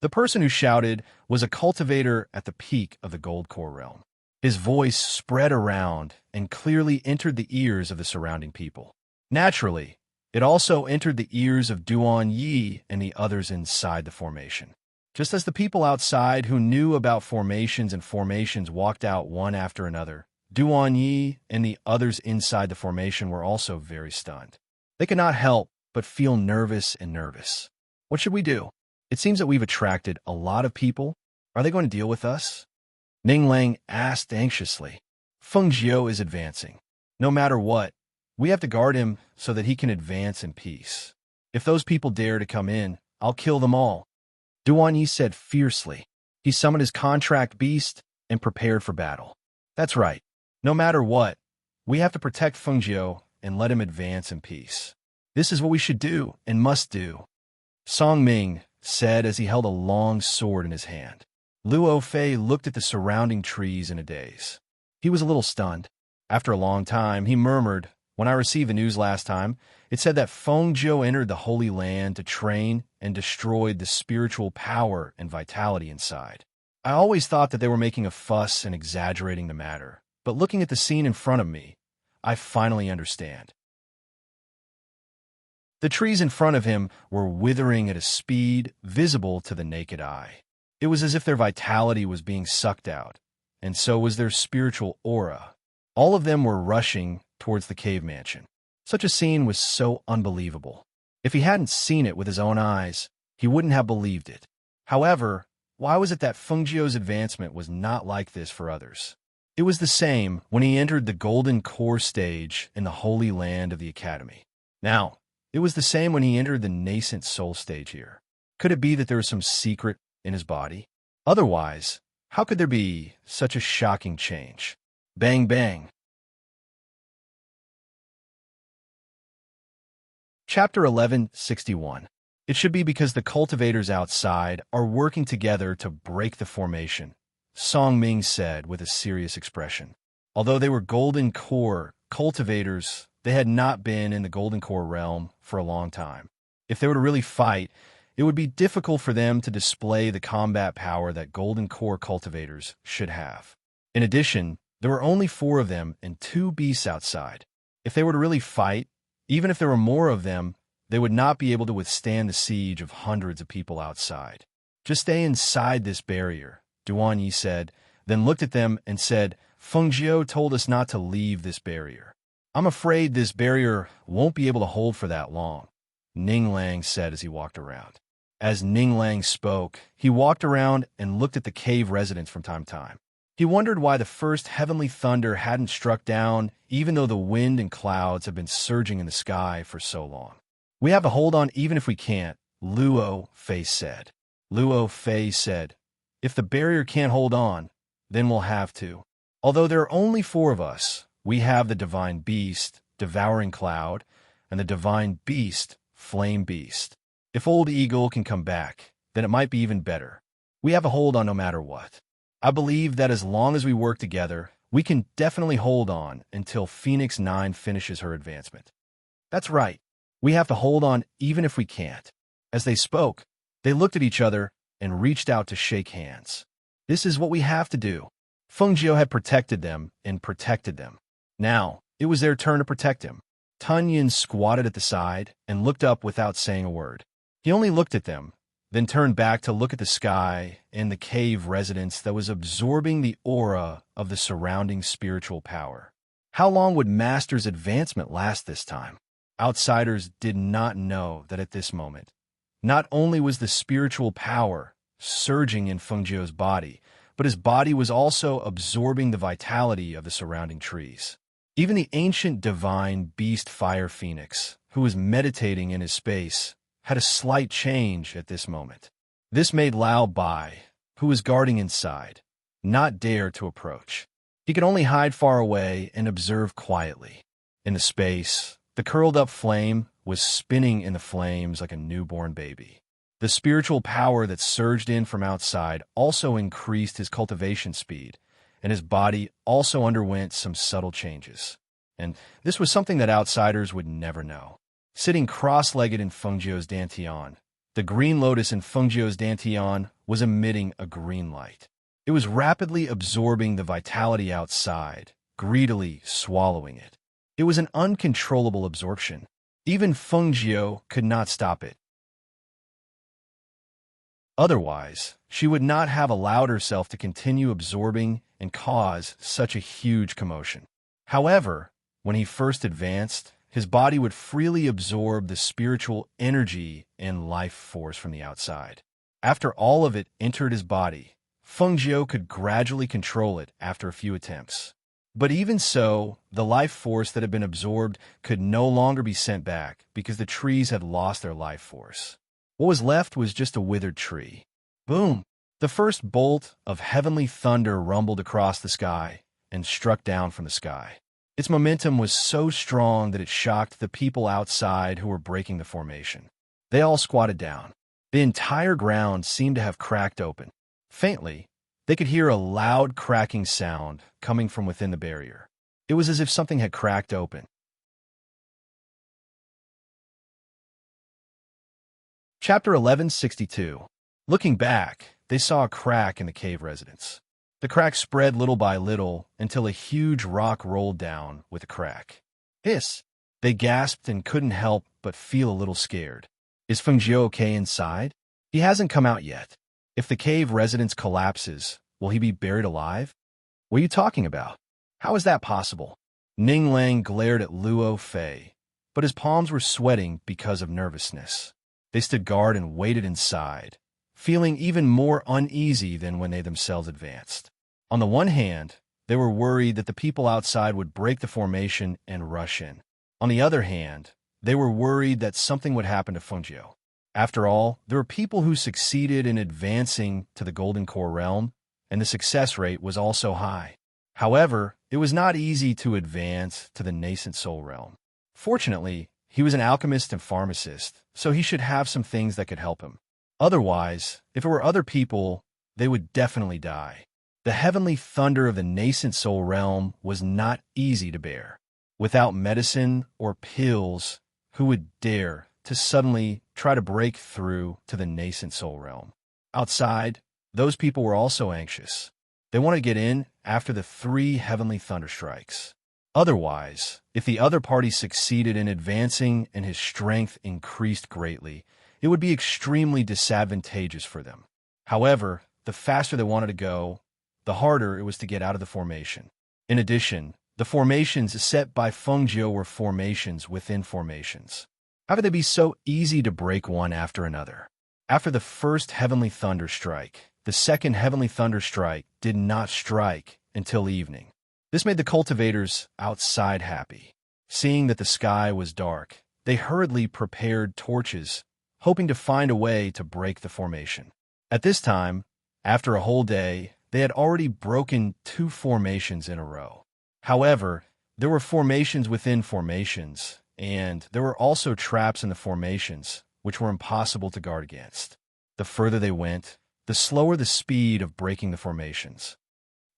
The person who shouted was a cultivator at the peak of the Gold Core realm. His voice spread around and clearly entered the ears of the surrounding people. Naturally, it also entered the ears of Duan Yi and the others inside the formation. Just as the people outside who knew about formations and formations walked out one after another, Duan Yi and the others inside the formation were also very stunned. They could not help but feel nervous and nervous. What should we do? It seems that we've attracted a lot of people. Are they going to deal with us? Ning Lang asked anxiously. Feng Jiu is advancing. No matter what, we have to guard him so that he can advance in peace. If those people dare to come in, I'll kill them all. Duan Yi said fiercely. He summoned his contract beast and prepared for battle. That's right. No matter what, we have to protect Feng Jiu and let him advance in peace. This is what we should do and must do. Song Ming said as he held a long sword in his hand. Luo Fei looked at the surrounding trees in a daze. He was a little stunned. After a long time, he murmured, "When I received the news last time, it said that Feng Jiu entered the Holy Land to train and destroyed the spiritual power and vitality inside. I always thought that they were making a fuss and exaggerating the matter, but looking at the scene in front of me, I finally understand." The trees in front of him were withering at a speed visible to the naked eye. It was as if their vitality was being sucked out, and so was their spiritual aura. All of them were rushing towards the cave mansion. Such a scene was so unbelievable. If he hadn't seen it with his own eyes, he wouldn't have believed it. However, why was it that Feng Jiu's advancement was not like this for others? It was the same when he entered the Golden Core stage in the Holy Land of the Academy. Now, it was the same when he entered the nascent soul stage here. Could it be that there was some secret in his body? Otherwise, how could there be such a shocking change? Bang bang. Chapter 1161. It should be because the cultivators outside are working together to break the formation, Song Ming said with a serious expression. Although they were Golden Core cultivators, they had not been in the Golden Core realm for a long time. If they were to really fight, it would be difficult for them to display the combat power that Golden Core cultivators should have. In addition, there were only 4 of them and 2 beasts outside. If they were to really fight, even if there were more of them, they would not be able to withstand the siege of hundreds of people outside. Just stay inside this barrier, Duan Yi said, then looked at them and said, Feng Jiao told us not to leave this barrier. I'm afraid this barrier won't be able to hold for that long, Ning Lang said as he walked around. As Ning Lang spoke, he walked around and looked at the cave residents from time to time. He wondered why the first heavenly thunder hadn't struck down, even though the wind and clouds had been surging in the sky for so long. We have to hold on even if we can't, Luo Fei said. Luo Fei said, if the barrier can't hold on, then we'll have to. Although there are only 4 of us, we have the divine beast, devouring cloud, and the divine beast, flame beast. If Old Eagle can come back, then it might be even better. We have to hold on no matter what. I believe that as long as we work together, we can definitely hold on until Phoenix 9 finishes her advancement. That's right. We have to hold on even if we can't. As they spoke, they looked at each other and reached out to shake hands. This is what we have to do. Feng Jiao had protected them and protected them. Now, it was their turn to protect him. Tun Yin squatted at the side and looked up without saying a word. He only looked at them, then turned back to look at the sky and the cave residence that was absorbing the aura of the surrounding spiritual power. How long would Master's advancement last this time? Outsiders did not know that at this moment, not only was the spiritual power surging in Feng Jiao's body, but his body was also absorbing the vitality of the surrounding trees. Even the ancient divine beast Fire Phoenix, who was meditating in his space, had a slight change at this moment. This made Lao Bai, who was guarding inside, not dare to approach. He could only hide far away and observe quietly. In the space, the curled-up flame was spinning in the flames like a newborn baby. The spiritual power that surged in from outside also increased his cultivation speed, and his body also underwent some subtle changes. And this was something that outsiders would never know. Sitting cross-legged in Feng Jiao's dantian, the green lotus in Feng Jiao's dantian was emitting a green light. It was rapidly absorbing the vitality outside, greedily swallowing it. It was an uncontrollable absorption. Even Feng Jiao could not stop it. Otherwise, she would not have allowed herself to continue absorbing and cause such a huge commotion. However, when he first advanced, his body would freely absorb the spiritual energy and life force from the outside. After all of it entered his body, Feng Jiao could gradually control it after a few attempts. But even so, the life force that had been absorbed could no longer be sent back because the trees had lost their life force. What was left was just a withered tree. Boom! The first bolt of heavenly thunder rumbled across the sky and struck down from the sky. Its momentum was so strong that it shocked the people outside who were breaking the formation. They all squatted down. The entire ground seemed to have cracked open. Faintly, they could hear a loud cracking sound coming from within the barrier. It was as if something had cracked open. Chapter 1162. Looking back, they saw a crack in the cave residence. The crack spread little by little until a huge rock rolled down with a crack. Hiss! They gasped and couldn't help but feel a little scared. Is Feng Jiao okay inside? He hasn't come out yet. If the cave residence collapses, will he be buried alive? What are you talking about? How is that possible? Ning Lang glared at Luo Fei, but his palms were sweating because of nervousness. They stood guard and waited inside, feeling even more uneasy than when they themselves advanced. On the one hand, they were worried that the people outside would break the formation and rush in. On the other hand, they were worried that something would happen to Feng Jiao. After all, there were people who succeeded in advancing to the Golden Core realm, and the success rate was also high. However, it was not easy to advance to the nascent soul realm. Fortunately, he was an alchemist and pharmacist, so he should have some things that could help him. Otherwise, if it were other people, they would definitely die. The heavenly thunder of the nascent soul realm was not easy to bear. Without medicine or pills, who would dare to suddenly try to break through to the nascent soul realm? Outside, those people were also anxious. They wanted to get in after the 3 heavenly thunderstrikes. Otherwise, if the other party succeeded in advancing and his strength increased greatly, it would be extremely disadvantageous for them. However, the faster they wanted to go, the harder it was to get out of the formation. In addition, the formations set by Fengjiu were formations within formations. How could they be so easy to break one after another? After the first heavenly thunder strike, the second heavenly thunder strike did not strike until evening. This made the cultivators outside happy. Seeing that the sky was dark, they hurriedly prepared torches, hoping to find a way to break the formation. At this time, after a whole day, they had already broken 2 formations in a row. However, there were formations within formations, and there were also traps in the formations, which were impossible to guard against. The further they went, the slower the speed of breaking the formations.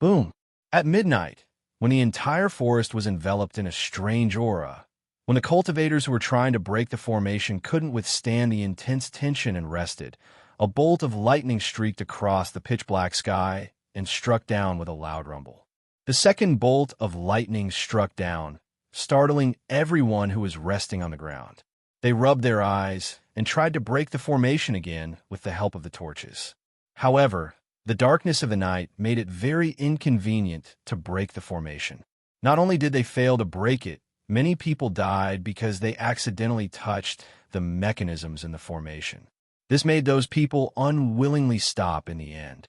Boom! At midnight, when the entire forest was enveloped in a strange aura, when the cultivators who were trying to break the formation couldn't withstand the intense tension and rested, a bolt of lightning streaked across the pitch-black sky and struck down with a loud rumble. The second bolt of lightning struck down, startling everyone who was resting on the ground. They rubbed their eyes and tried to break the formation again with the help of the torches. However, the darkness of the night made it very inconvenient to break the formation. Not only did they fail to break it, many people died because they accidentally touched the mechanisms in the formation. This made those people unwillingly stop in the end.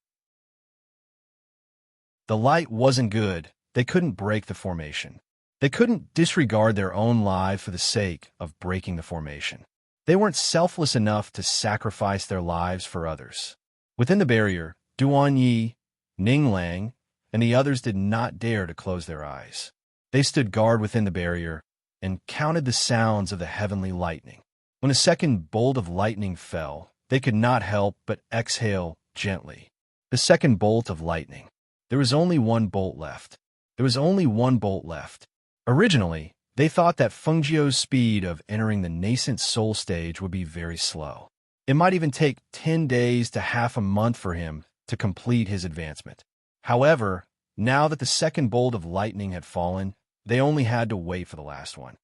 The light wasn't good. They couldn't break the formation. They couldn't disregard their own lives for the sake of breaking the formation. They weren't selfless enough to sacrifice their lives for others. Within the barrier, Duan Yi, Ning Lang, and the others did not dare to close their eyes. They stood guard within the barrier and counted the sounds of the heavenly lightning. When a second bolt of lightning fell, they could not help but exhale gently. The second bolt of lightning. There was only 1 bolt left. There was only 1 bolt left. Originally, they thought that Fengjiu's speed of entering the nascent soul stage would be very slow. It might even take 10 days to half a month for him to complete his advancement. However, now that the second bolt of lightning had fallen, they only had to wait for the last one.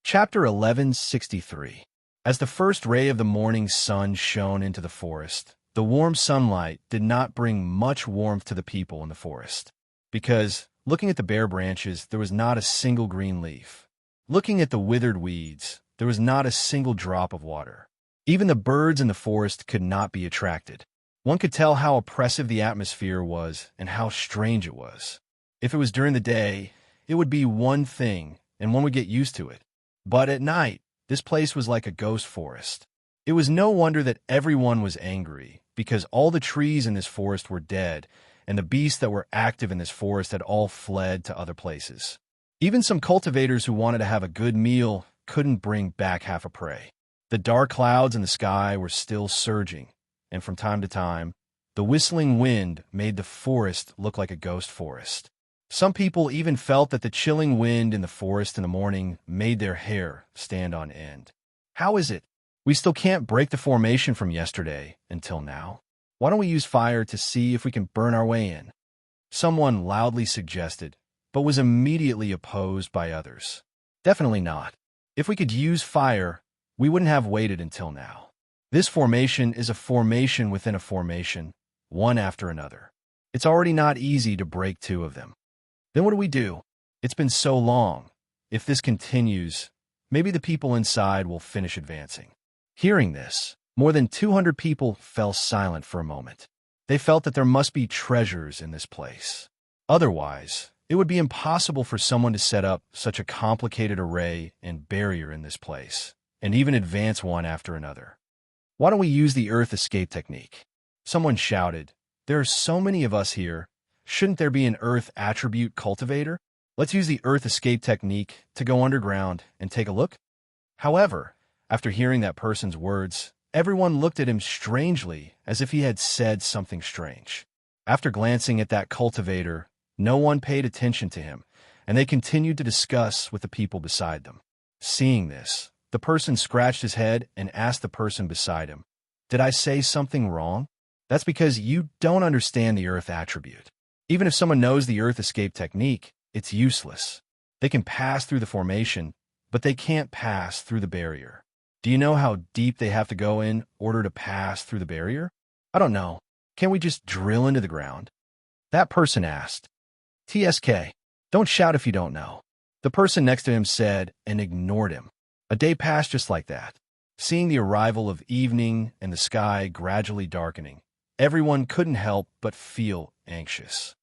Chapter 1163. As the first ray of the morning sun shone into the forest, the warm sunlight did not bring much warmth to the people in the forest, because, looking at the bare branches, there was not a single green leaf. Looking at the withered weeds, there was not a single drop of water. Even the birds in the forest could not be attracted. One could tell how oppressive the atmosphere was and how strange it was. If it was during the day, it would be one thing, and one would get used to it. But at night, this place was like a ghost forest. It was no wonder that everyone was angry, because all the trees in this forest were dead, and the beasts that were active in this forest had all fled to other places. Even some cultivators who wanted to have a good meal couldn't bring back half a prey. The dark clouds in the sky were still surging, and from time to time, the whistling wind made the forest look like a ghost forest. Some people even felt that the chilling wind in the forest in the morning made their hair stand on end. How is it we still can't break the formation from yesterday until now? Why don't we use fire to see if we can burn our way in? Someone loudly suggested, but was immediately opposed by others. Definitely not. If we could use fire, we wouldn't have waited until now. This formation is a formation within a formation, one after another. It's already not easy to break 2 of them. Then what do? It's been so long. If this continues, maybe the people inside will finish advancing. Hearing this, more than 200 people fell silent for a moment. They felt that there must be treasures in this place. Otherwise, it would be impossible for someone to set up such a complicated array and barrier in this place, and even advance one after another. Why don't we use the earth escape technique? Someone shouted, "There are so many of us here. Shouldn't there be an Earth attribute cultivator? Let's use the Earth escape technique to go underground and take a look." However, after hearing that person's words, everyone looked at him strangely, as if he had said something strange. After glancing at that cultivator, no one paid attention to him, and they continued to discuss with the people beside them. Seeing this, the person scratched his head and asked the person beside him, "Did I say something wrong?" That's because you don't understand the Earth attribute. Even if someone knows the Earth escape technique, it's useless. They can pass through the formation, but they can't pass through the barrier. Do you know how deep they have to go in order to pass through the barrier? I don't know. Can we just drill into the ground? That person asked. TSK, don't shout if you don't know. The person next to him said and ignored him. A day passed just like that. Seeing the arrival of evening and the sky gradually darkening, everyone couldn't help but feel anxious.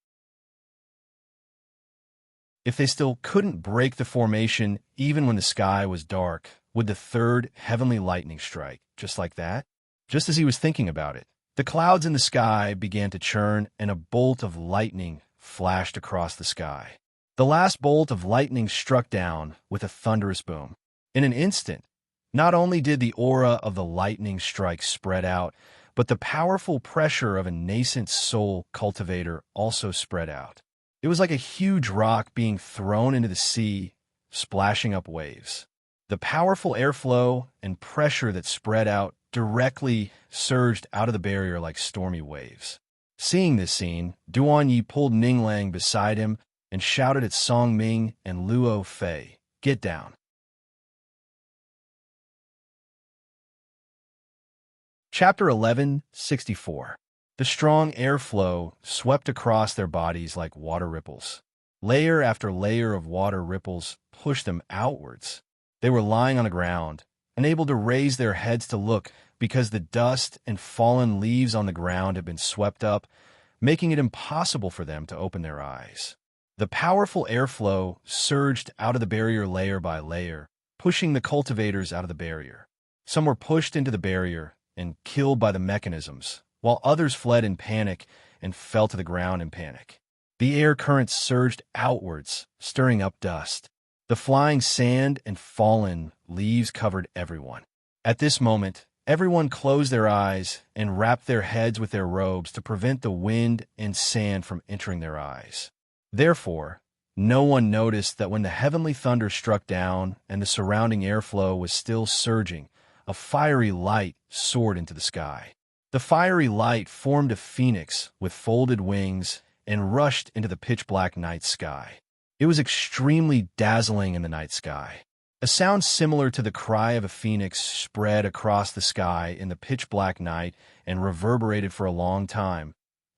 If they still couldn't break the formation even when the sky was dark, would the third heavenly lightning strike, just like that? Just as he was thinking about it, the clouds in the sky began to churn and a bolt of lightning flashed across the sky. The last bolt of lightning struck down with a thunderous boom. In an instant, not only did the aura of the lightning strike spread out, but the powerful pressure of a nascent soul cultivator also spread out. It was like a huge rock being thrown into the sea, splashing up waves. The powerful airflow and pressure that spread out directly surged out of the barrier like stormy waves. Seeing this scene, Duan Yi pulled Ninglang beside him and shouted at Song Ming and Luo Fei, "Get down." Chapter 1164. The strong airflow swept across their bodies like water ripples. Layer after layer of water ripples pushed them outwards. They were lying on the ground, unable to raise their heads to look because the dust and fallen leaves on the ground had been swept up, making it impossible for them to open their eyes. The powerful airflow surged out of the barrier layer by layer, pushing the cultivators out of the barrier. Some were pushed into the barrier and killed by the mechanisms, while others fled in panic and fell to the ground in panic. The air currents surged outwards, stirring up dust. The flying sand and fallen leaves covered everyone. At this moment, everyone closed their eyes and wrapped their heads with their robes to prevent the wind and sand from entering their eyes. Therefore, no one noticed that when the heavenly thunder struck down and the surrounding airflow was still surging, a fiery light soared into the sky. The fiery light formed a phoenix with folded wings and rushed into the pitch-black night sky. It was extremely dazzling in the night sky. A sound similar to the cry of a phoenix spread across the sky in the pitch-black night and reverberated for a long time.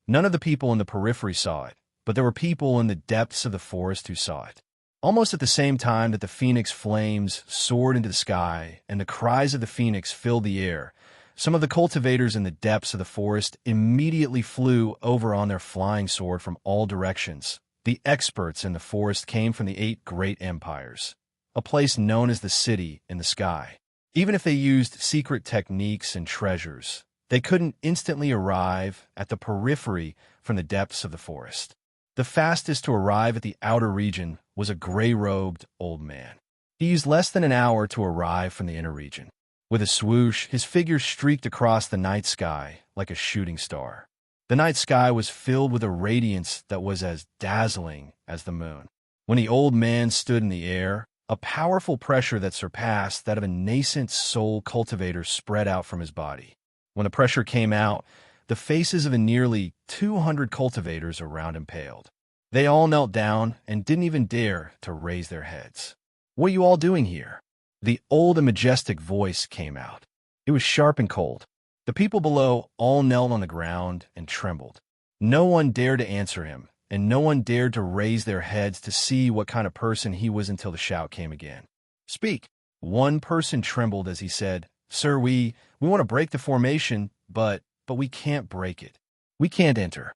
None of the people in the periphery saw it, but there were people in the depths of the forest who saw it. Almost at the same time that the phoenix flames soared into the sky and the cries of the phoenix filled the air, some of the cultivators in the depths of the forest immediately flew over on their flying sword from all directions. The experts in the forest came from the 8 great empires, a place known as the city in the sky. Even if they used secret techniques and treasures, they couldn't instantly arrive at the periphery from the depths of the forest. The fastest to arrive at the outer region was a gray-robed old man. He used less than an hour to arrive from the inner region. With a swoosh, his figure streaked across the night sky like a shooting star. The night sky was filled with a radiance that was as dazzling as the moon. When the old man stood in the air, a powerful pressure that surpassed that of a nascent soul cultivator spread out from his body. When the pressure came out, the faces of the nearly 200 cultivators around him paled. They all knelt down and didn't even dare to raise their heads. "What are you all doing here?" The old and majestic voice came out. It was sharp and cold. The people below all knelt on the ground and trembled. No one dared to answer him, and no one dared to raise their heads to see what kind of person he was until the shout came again. "Speak." One person trembled as he said, "Sir, we want to break the formation, but we can't break it. We can't enter."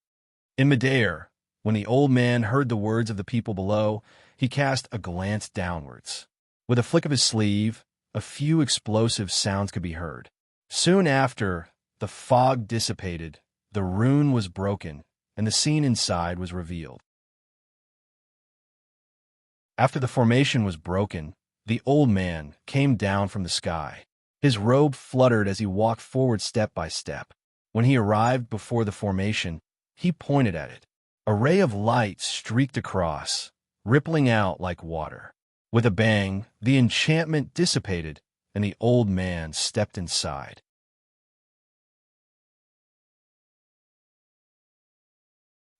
In midair, when the old man heard the words of the people below, he cast a glance downwards. With a flick of his sleeve, a few explosive sounds could be heard. Soon after, the fog dissipated, the rune was broken, and the scene inside was revealed. After the formation was broken, the old man came down from the sky. His robe fluttered as he walked forward step by step. When he arrived before the formation, he pointed at it. A ray of light streaked across, rippling out like water. With a bang, the enchantment dissipated, and the old man stepped inside.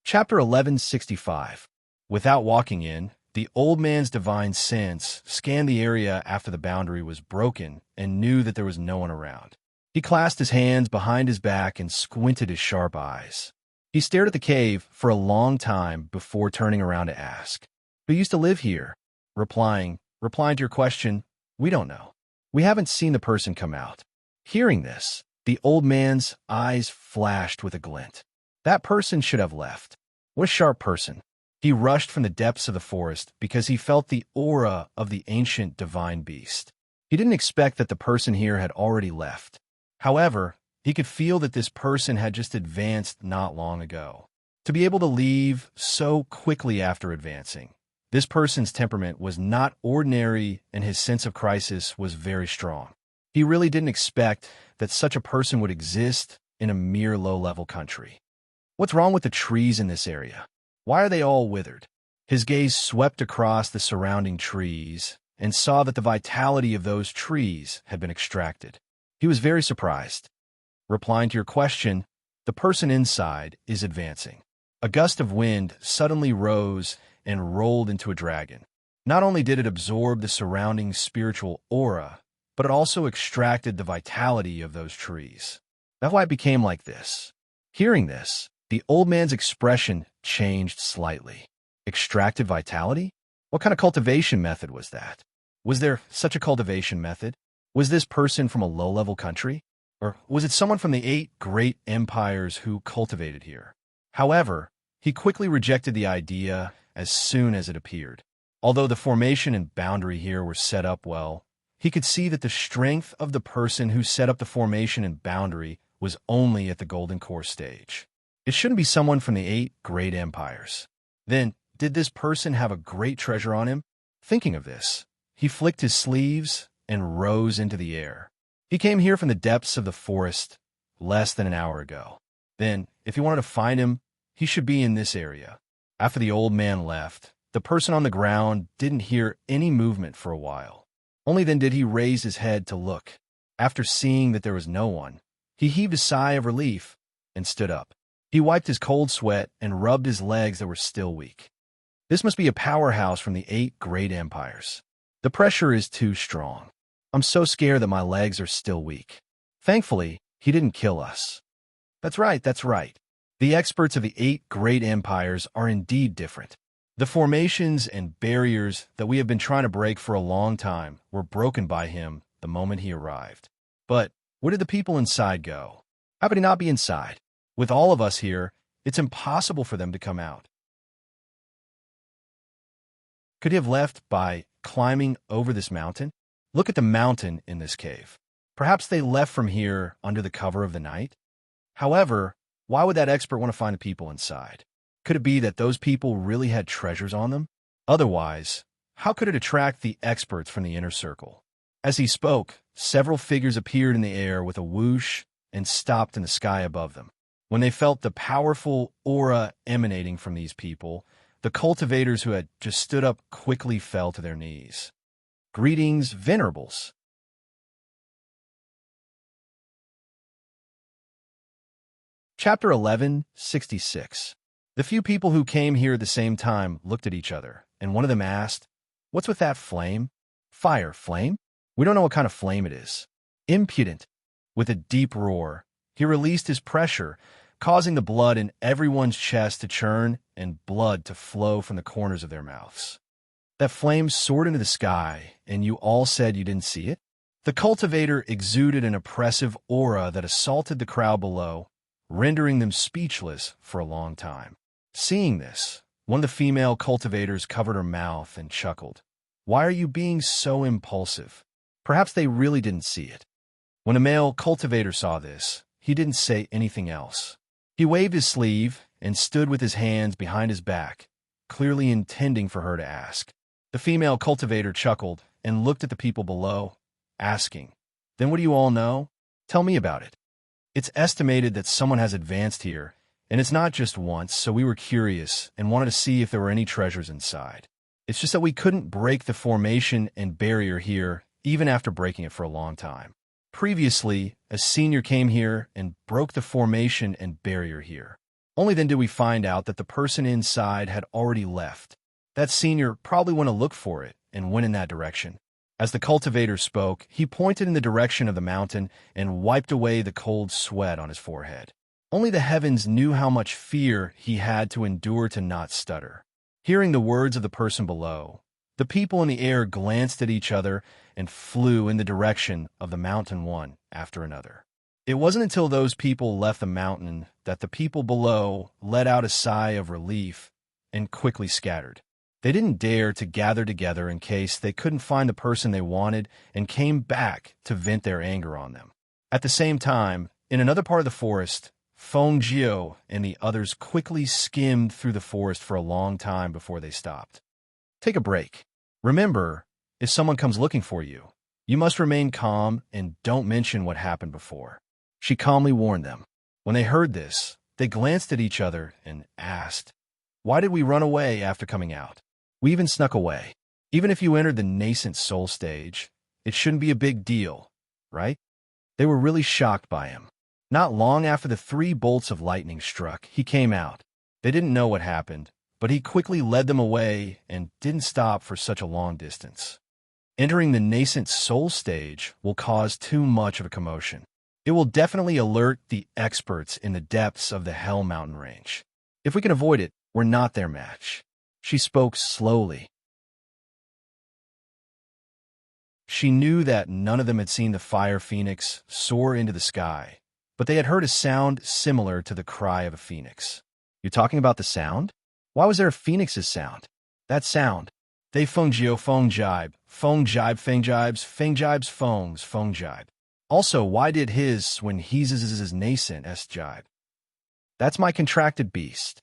Chapter 1165. Without walking in, the old man's divine sense scanned the area after the boundary was broken and knew that there was no one around. He clasped his hands behind his back and squinted his sharp eyes. He stared at the cave for a long time before turning around to ask, "Who used to live here?" Replying to your question, "We don't know. We haven't seen the person come out." Hearing this, the old man's eyes flashed with a glint. That person should have left. What a sharp person. He rushed from the depths of the forest because he felt the aura of the ancient divine beast. He didn't expect that the person here had already left. However, he could feel that this person had just advanced not long ago. To be able to leave so quickly after advancing, this person's temperament was not ordinary and his sense of crisis was very strong. He really didn't expect that such a person would exist in a mere low-level country. What's wrong with the trees in this area? Why are they all withered? His gaze swept across the surrounding trees and saw that the vitality of those trees had been extracted. He was very surprised. Replying to your question, the person inside is advancing. A gust of wind suddenly rose and rolled into a dragon. Not only did it absorb the surrounding spiritual aura, but it also extracted the vitality of those trees. That's why it became like this. Hearing this, the old man's expression changed slightly. Extracted vitality? What kind of cultivation method was that? Was there such a cultivation method? Was this person from a low-level country? Or was it someone from the 8 great empires who cultivated here? However, he quickly rejected the idea as soon as it appeared. Although the formation and boundary here were set up well, he could see that the strength of the person who set up the formation and boundary was only at the golden core stage. It shouldn't be someone from the 8 great empires. Then, did this person have a great treasure on him? Thinking of this, he flicked his sleeves and rose into the air. He came here from the depths of the forest less than an hour ago. Then, if he wanted to find him, he should be in this area. After the old man left, the person on the ground didn't hear any movement for a while. Only then did he raise his head to look. After seeing that there was no one, he heaved a sigh of relief and stood up. He wiped his cold sweat and rubbed his legs that were still weak. This must be a powerhouse from the 8 great empires. The pressure is too strong. I'm so scared that my legs are still weak. Thankfully, he didn't kill us. That's right. The experts of the 8 great empires are indeed different. The formations and barriers that we have been trying to break for a long time were broken by him the moment he arrived. But where did the people inside go? How could he not be inside? With all of us here, it's impossible for them to come out. Could he have left by climbing over this mountain? Look at the mountain in this cave. Perhaps they left from here under the cover of the night? However, why would that expert want to find the people inside? Could it be that those people really had treasures on them? Otherwise, how could it attract the experts from the inner circle? As he spoke, several figures appeared in the air with a whoosh and stopped in the sky above them. When they felt the powerful aura emanating from these people, the cultivators who had just stood up quickly fell to their knees. Greetings, venerables. Chapter 1166. The few people who came here at the same time looked at each other, and one of them asked, "What's with that flame?" "Fire, flame? We don't know what kind of flame it is." Impudent. With a deep roar, he released his pressure, causing the blood in everyone's chest to churn and blood to flow from the corners of their mouths. That flame soared into the sky, and you all said you didn't see it? The cultivator exuded an oppressive aura that assaulted the crowd below, rendering them speechless for a long time. Seeing this, one of the female cultivators covered her mouth and chuckled. "Why are you being so impulsive?" Perhaps they really didn't see it. When a male cultivator saw this, he didn't say anything else. He waved his sleeve and stood with his hands behind his back, clearly intending for her to ask. The female cultivator chuckled and looked at the people below, asking, "Then what do you all know? Tell me about it." It's estimated that someone has advanced here, and it's not just once, so we were curious and wanted to see if there were any treasures inside. It's just that we couldn't break the formation and barrier here, even after breaking it for a long time. Previously, a senior came here and broke the formation and barrier here. Only then did we find out that the person inside had already left. That senior probably went to look for it and went in that direction. As the cultivator spoke, he pointed in the direction of the mountain and wiped away the cold sweat on his forehead. Only the heavens knew how much fear he had to endure to not stutter. Hearing the words of the person below, the people in the air glanced at each other and flew in the direction of the mountain one after another. It wasn't until those people left the mountain that the people below let out a sigh of relief and quickly scattered. They didn't dare to gather together in case they couldn't find the person they wanted and came back to vent their anger on them. At the same time, in another part of the forest, Feng Jiu and the others quickly skimmed through the forest for a long time before they stopped. Take a break. Remember, if someone comes looking for you, you must remain calm and don't mention what happened before. She calmly warned them. When they heard this, they glanced at each other and asked, "Why did we run away after coming out? We even snuck away. Even if you entered the nascent soul stage, it shouldn't be a big deal, right?" They were really shocked by him. Not long after the 3 bolts of lightning struck, he came out. They didn't know what happened, but he quickly led them away and didn't stop for such a long distance. Entering the nascent soul stage will cause too much of a commotion. It will definitely alert the experts in the depths of the Hell Mountain range. If we can avoid it, we're not their match. She spoke slowly. She knew that none of them had seen the fire phoenix soar into the sky, but they had heard a sound similar to the cry of a phoenix. You're talking about the sound? Why was there a phoenix's sound? That sound. They feng jibe, feng jibe, feng jibes, feng jibes, feng jibe. Also, why did his when he's is nascent s jibe? That's my contracted beast.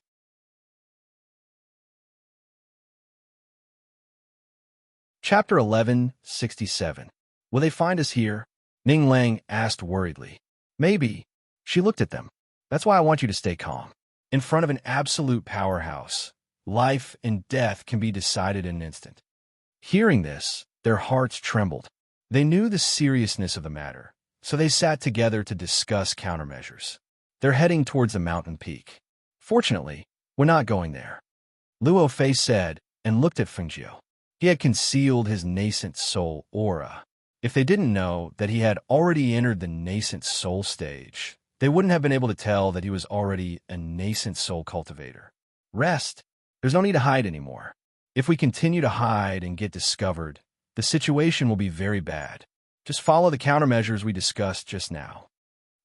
Chapter 1167. Will they find us here? Ning Lang asked worriedly. Maybe. She looked at them. That's why I want you to stay calm. In front of an absolute powerhouse, life and death can be decided in an instant. Hearing this, their hearts trembled. They knew the seriousness of the matter, so they sat together to discuss countermeasures. They're heading towards the mountain peak. Fortunately, we're not going there, Luo Fei said and looked at Feng Jiu. He had concealed his nascent soul aura. If they didn't know that he had already entered the nascent soul stage, they wouldn't have been able to tell that he was already a nascent soul cultivator. Rest. There's no need to hide anymore. If we continue to hide and get discovered, the situation will be very bad. Just follow the countermeasures we discussed just now.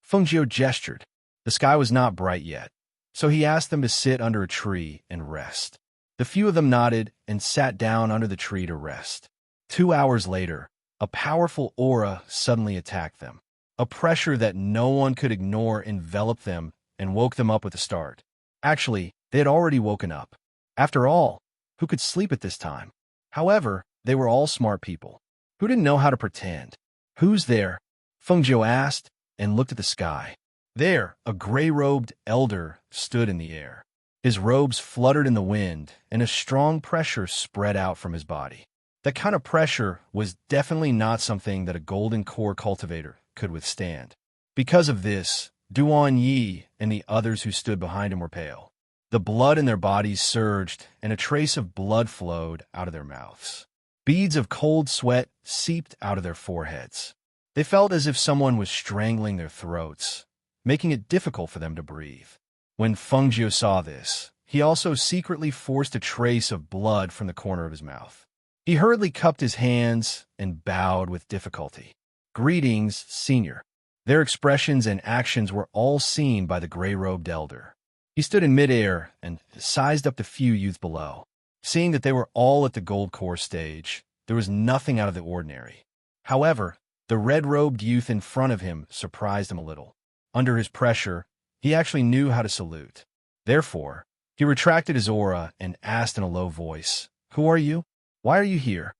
Feng Jiu gestured. The sky was not bright yet, so he asked them to sit under a tree and rest. The few of them nodded and sat down under the tree to rest. 2 hours later, a powerful aura suddenly attacked them. A pressure that no one could ignore enveloped them and woke them up with a start. Actually, they had already woken up. After all, who could sleep at this time? However, they were all smart people who didn't know how to pretend. Who's there? Feng Jiu asked and looked at the sky. There, a gray-robed elder stood in the air. His robes fluttered in the wind, and a strong pressure spread out from his body. That kind of pressure was definitely not something that a golden core cultivator could withstand. Because of this, Duan Yi and the others who stood behind him were pale. The blood in their bodies surged, and a trace of blood flowed out of their mouths. Beads of cold sweat seeped out of their foreheads. They felt as if someone was strangling their throats, making it difficult for them to breathe. When Feng Jiu saw this, he also secretly forced a trace of blood from the corner of his mouth. He hurriedly cupped his hands and bowed with difficulty. Greetings, Senior. Their expressions and actions were all seen by the gray-robed elder. He stood in midair and sized up the few youths below. Seeing that they were all at the gold core stage, there was nothing out of the ordinary. However, the red-robed youth in front of him surprised him a little. Under his pressure, He actually knew how to salute. Therefore, he retracted his aura and asked in a low voice, "Who are you? Why are you here?"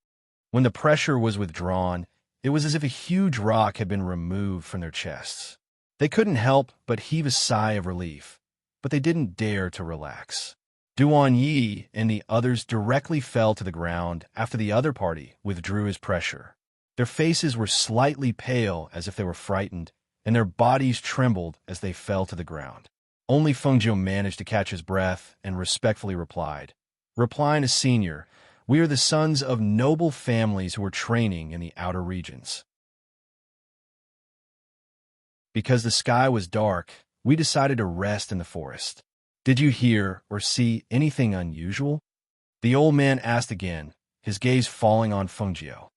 When the pressure was withdrawn, it was as if a huge rock had been removed from their chests. They couldn't help but heave a sigh of relief, but they didn't dare to relax. Duan Yi and the others directly fell to the ground after the other party withdrew his pressure. Their faces were slightly pale as if they were frightened, and their bodies trembled as they fell to the ground. Only Fengjiu managed to catch his breath and respectfully replied, "Replying to Senior, we are the sons of noble families who are training in the outer regions. Because the sky was dark, we decided to rest in the forest. Did you hear or see anything unusual?" The old man asked again, his gaze falling on Fengjiu.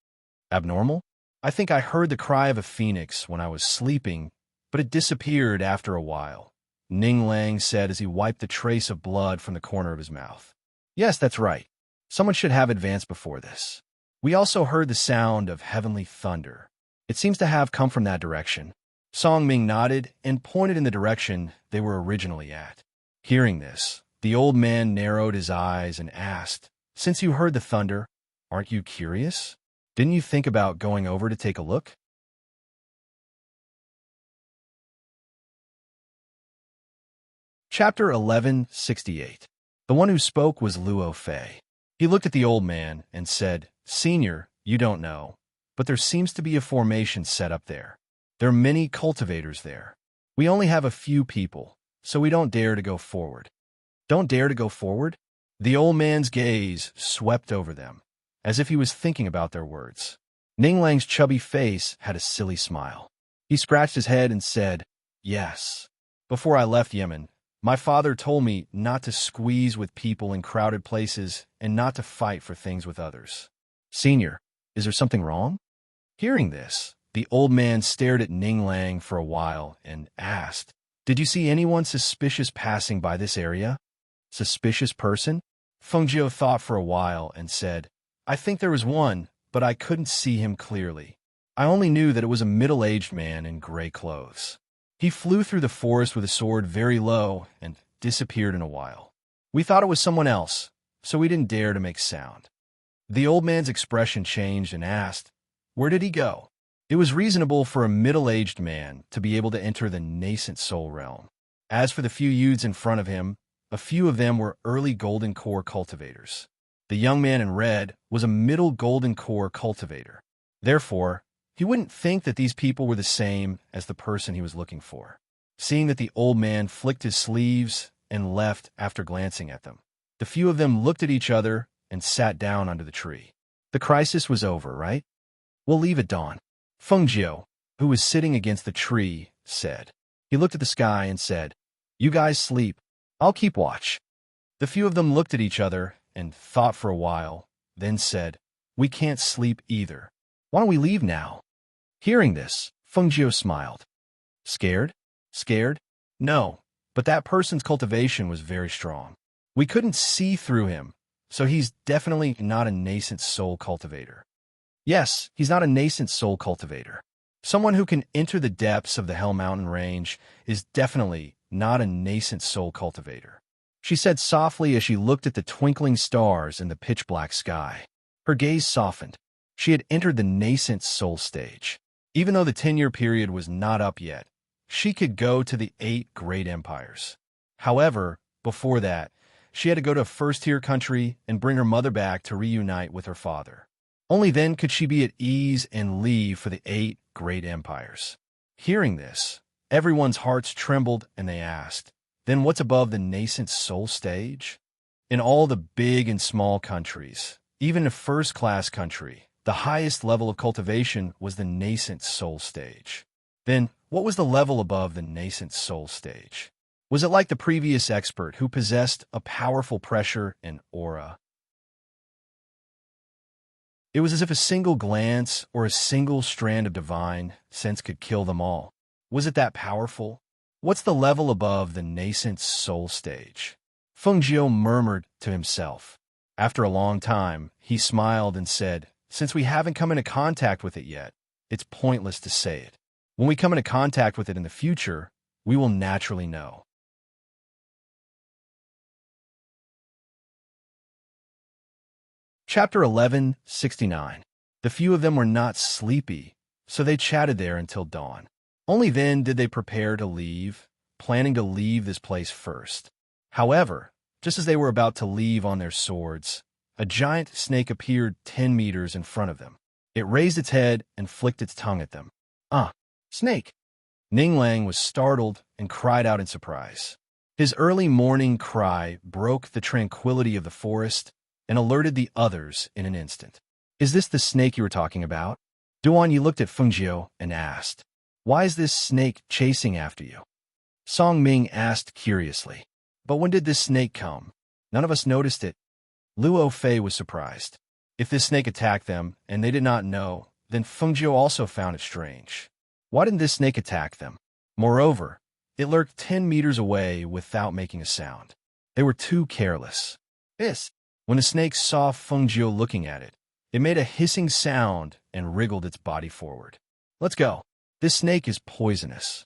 "Abnormal? I think I heard the cry of a phoenix when I was sleeping, but it disappeared after a while," Ning Lang said as he wiped the trace of blood from the corner of his mouth. "Yes, that's right. Someone should have advanced before this. We also heard the sound of heavenly thunder. It seems to have come from that direction." Song Ming nodded and pointed in the direction they were originally at. Hearing this, the old man narrowed his eyes and asked, "Since you heard the thunder, aren't you curious? Didn't you think about going over to take a look?" Chapter 1168. The one who spoke was Luo Fei. He looked at the old man and said, "Senior, you don't know, but there seems to be a formation set up there. There are many cultivators there. We only have a few people, so we don't dare to go forward." "Don't dare to go forward?" The old man's gaze swept over them, as if he was thinking about their words. Ning Lang's chubby face had a silly smile. He scratched his head and said, "Yes. Before I left Yemen, my father told me not to squeeze with people in crowded places and not to fight for things with others." "Senior, is there something wrong?" Hearing this, the old man stared at Ning Lang for a while and asked, "Did you see anyone suspicious passing by this area?" "Suspicious person?" Fengjiu thought for a while and said, "I think there was one, but I couldn't see him clearly. I only knew that it was a middle-aged man in gray clothes. He flew through the forest with a sword very low and disappeared in a while. We thought it was someone else, so we didn't dare to make sound." The old man's expression changed and asked, "Where did he go?" It was reasonable for a middle-aged man to be able to enter the nascent soul realm. As for the few youths in front of him, a few of them were early golden core cultivators. The young man in red was a middle golden core cultivator. Therefore, he wouldn't think that these people were the same as the person he was looking for. Seeing that the old man flicked his sleeves and left after glancing at them, the few of them looked at each other and sat down under the tree. The crisis was over, right? "We'll leave at dawn," Fengjiu, who was sitting against the tree, said. He looked at the sky and said, "You guys sleep. I'll keep watch." The few of them looked at each other and thought for a while, then said, "We can't sleep either. Why don't we leave now?" Hearing this, Fengjiu smiled. "Scared? Scared? No, but that person's cultivation was very strong. We couldn't see through him, so he's definitely not a nascent soul cultivator." Yes, he's not a nascent soul cultivator. Someone who can enter the depths of the Hell Mountain range is definitely not a nascent soul cultivator, she said softly as she looked at the twinkling stars in the pitch-black sky. Her gaze softened. She had entered the nascent soul stage. Even though the 10-year period was not up yet, she could go to the 8 great empires. However, before that, she had to go to a first-tier country and bring her mother back to reunite with her father. Only then could she be at ease and leave for the 8 great empires. Hearing this, everyone's hearts trembled and they asked, "Then what's above the nascent soul stage?" In all the big and small countries, even a first-class country, the highest level of cultivation was the nascent soul stage. Then, what was the level above the nascent soul stage? Was it like the previous expert who possessed a powerful pressure and aura? It was as if a single glance or a single strand of divine sense could kill them all. Was it that powerful? What's the level above the nascent soul stage? Fengjiu murmured to himself. After a long time, he smiled and said, "Since we haven't come into contact with it yet, it's pointless to say it. When we come into contact with it in the future, we will naturally know. Chapter 1169. The few of them were not sleepy, so they chatted there until dawn. Only then did they prepare to leave, planning to leave this place first. However, just as they were about to leave on their swords, a giant snake appeared 10 meters in front of them. It raised its head and flicked its tongue at them. Snake! Ninglang was startled and cried out in surprise. His early morning cry broke the tranquility of the forest and alerted the others in an instant. Is this the snake you were talking about? Duan Yi looked at Fengjiu and asked, why is this snake chasing after you? Song Ming asked curiously, but when did this snake come? None of us noticed it. Luo Fei was surprised. If this snake attacked them and they did not know, then Fengjiu also found it strange. Why didn't this snake attack them? Moreover, it lurked 10 meters away without making a sound. They were too careless. When the snake saw Fengjiu looking at it, it made a hissing sound and wriggled its body forward. Let's go. This snake is poisonous.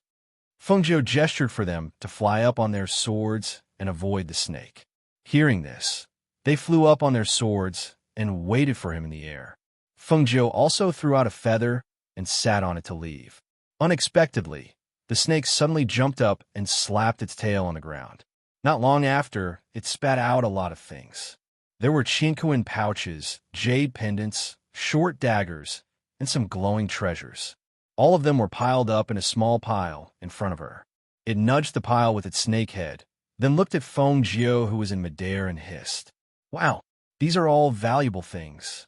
Fengjiu gestured for them to fly up on their swords and avoid the snake. Hearing this, they flew up on their swords and waited for him in the air. Fengjiu also threw out a feather and sat on it to leave. Unexpectedly, the snake suddenly jumped up and slapped its tail on the ground. Not long after, it spat out a lot of things. There were chinquin pouches, jade pendants, short daggers, and some glowing treasures. All of them were piled up in a small pile in front of her. It nudged the pile with its snake head, then looked at Fengjiu, who was in midair, and hissed. Wow, these are all valuable things.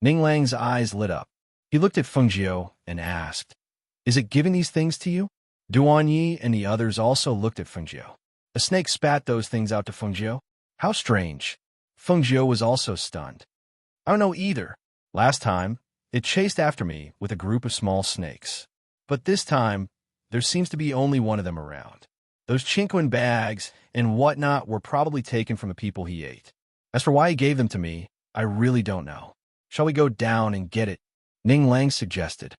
Ninglang's eyes lit up. He looked at Fengjiu and asked, is it giving these things to you? Duan Yi and the others also looked at Fengjiu. A snake spat those things out to Fengjiu? How strange. Fengjiu was also stunned. I don't know either. Last time, it chased after me with a group of small snakes. But this time, there seems to be only one of them around. Those chinquin bags and whatnot were probably taken from the people he ate. As for why he gave them to me, I really don't know. Shall we go down and get it? Ninglang suggested.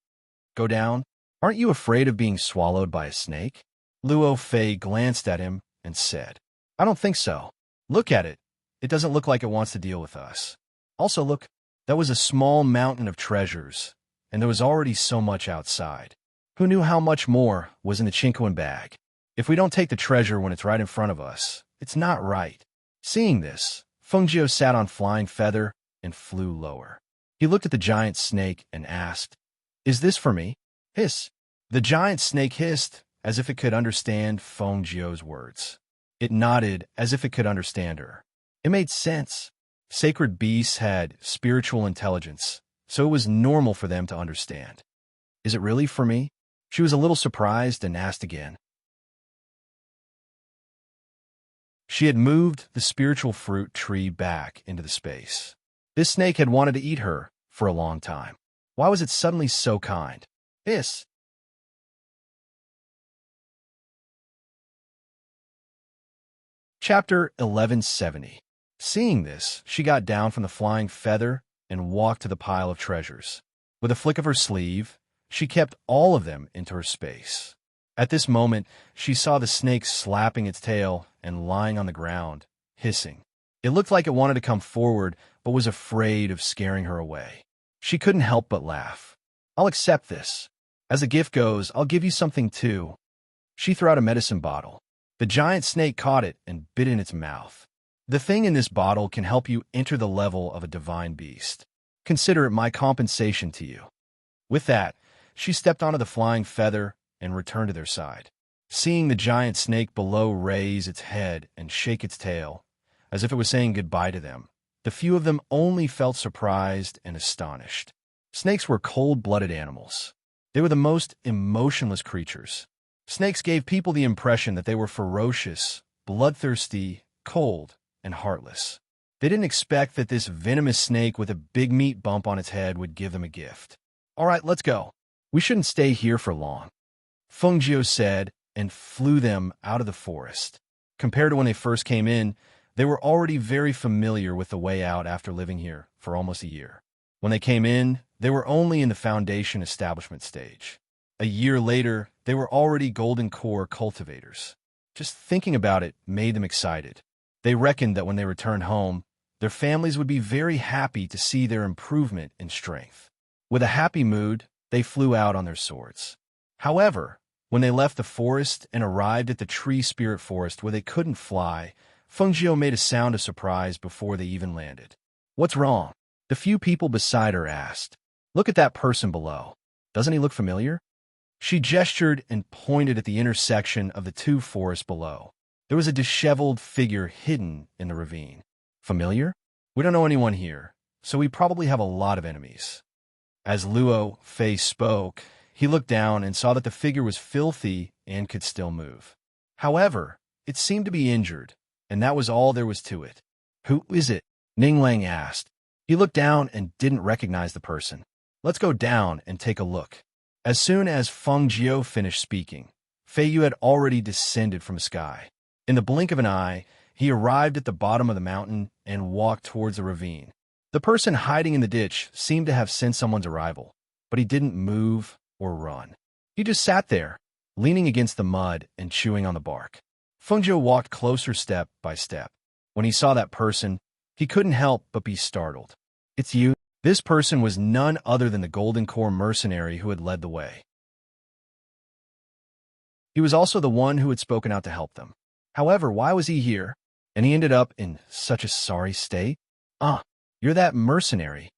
Go down? Aren't you afraid of being swallowed by a snake? Luo Fei glanced at him and said, I don't think so. Look at it. It doesn't look like it wants to deal with us. Also, look, that was a small mountain of treasures, and there was already so much outside. Who knew how much more was in the chinquin bag? If we don't take the treasure when it's right in front of us, it's not right. Seeing this, Fengjiu sat on Flying Feather and flew lower. He looked at the giant snake and asked, is this for me? Hiss. The giant snake hissed as if it could understand Fengjiu's words. It nodded as if it could understand her. It made sense. Sacred beasts had spiritual intelligence, so it was normal for them to understand. Is it really for me? She was a little surprised and asked again. She had moved the spiritual fruit tree back into the space. This snake had wanted to eat her for a long time. Why was it suddenly so kind? Hiss. Chapter 1170. Seeing this, she got down from the Flying Feather and walked to the pile of treasures. With a flick of her sleeve, she kept all of them into her space. At this moment, she saw the snake slapping its tail and lying on the ground, hissing. It looked like it wanted to come forward, but was afraid of scaring her away. She couldn't help but laugh. I'll accept this. As the gift goes, I'll give you something too. She threw out a medicine bottle. The giant snake caught it and bit in its mouth. The thing in this bottle can help you enter the level of a divine beast. Consider it my compensation to you. With that, she stepped onto the Flying Feather and returned to their side. Seeing the giant snake below raise its head and shake its tail, as if it was saying goodbye to them, the few of them only felt surprised and astonished. Snakes were cold-blooded animals. They were the most emotionless creatures. Snakes gave people the impression that they were ferocious, bloodthirsty, cold, and heartless. They didn't expect that this venomous snake with a big meat bump on its head would give them a gift. All right, let's go. We shouldn't stay here for long, Fengjiu said, and flew them out of the forest. Compared to when they first came in, they were already very familiar with the way out after living here for almost a year. When they came in, they were only in the foundation establishment stage. A year later, they were already golden core cultivators. Just thinking about it made them excited. They reckoned that when they returned home, their families would be very happy to see their improvement in strength. With a happy mood, they flew out on their swords. However, when they left the forest and arrived at the tree spirit forest where they couldn't fly, Fengjiu made a sound of surprise before they even landed. "What's wrong?" The few people beside her asked. "Look at that person below. Doesn't he look familiar?" She gestured and pointed at the intersection of the two forests below. There was a disheveled figure hidden in the ravine. "Familiar? We don't know anyone here, so we probably have a lot of enemies." As Luo Fei spoke, he looked down and saw that the figure was filthy and could still move. However, it seemed to be injured, and that was all there was to it. "Who is it?" Ninglang asked. He looked down and didn't recognize the person. "Let's go down and take a look." As soon as Feng Jiu finished speaking, Fei Yu had already descended from the sky. In the blink of an eye, he arrived at the bottom of the mountain and walked towards the ravine. The person hiding in the ditch seemed to have sensed someone's arrival, but he didn't move or run. He just sat there, leaning against the mud and chewing on the bark. Feng Jiu walked closer step by step. When he saw that person, he couldn't help but be startled. "It's you?" This person was none other than the Golden Core mercenary who had led the way. He was also the one who had spoken out to help them. However, why was he here? And he ended up in such a sorry state? "Ah, you're that mercenary."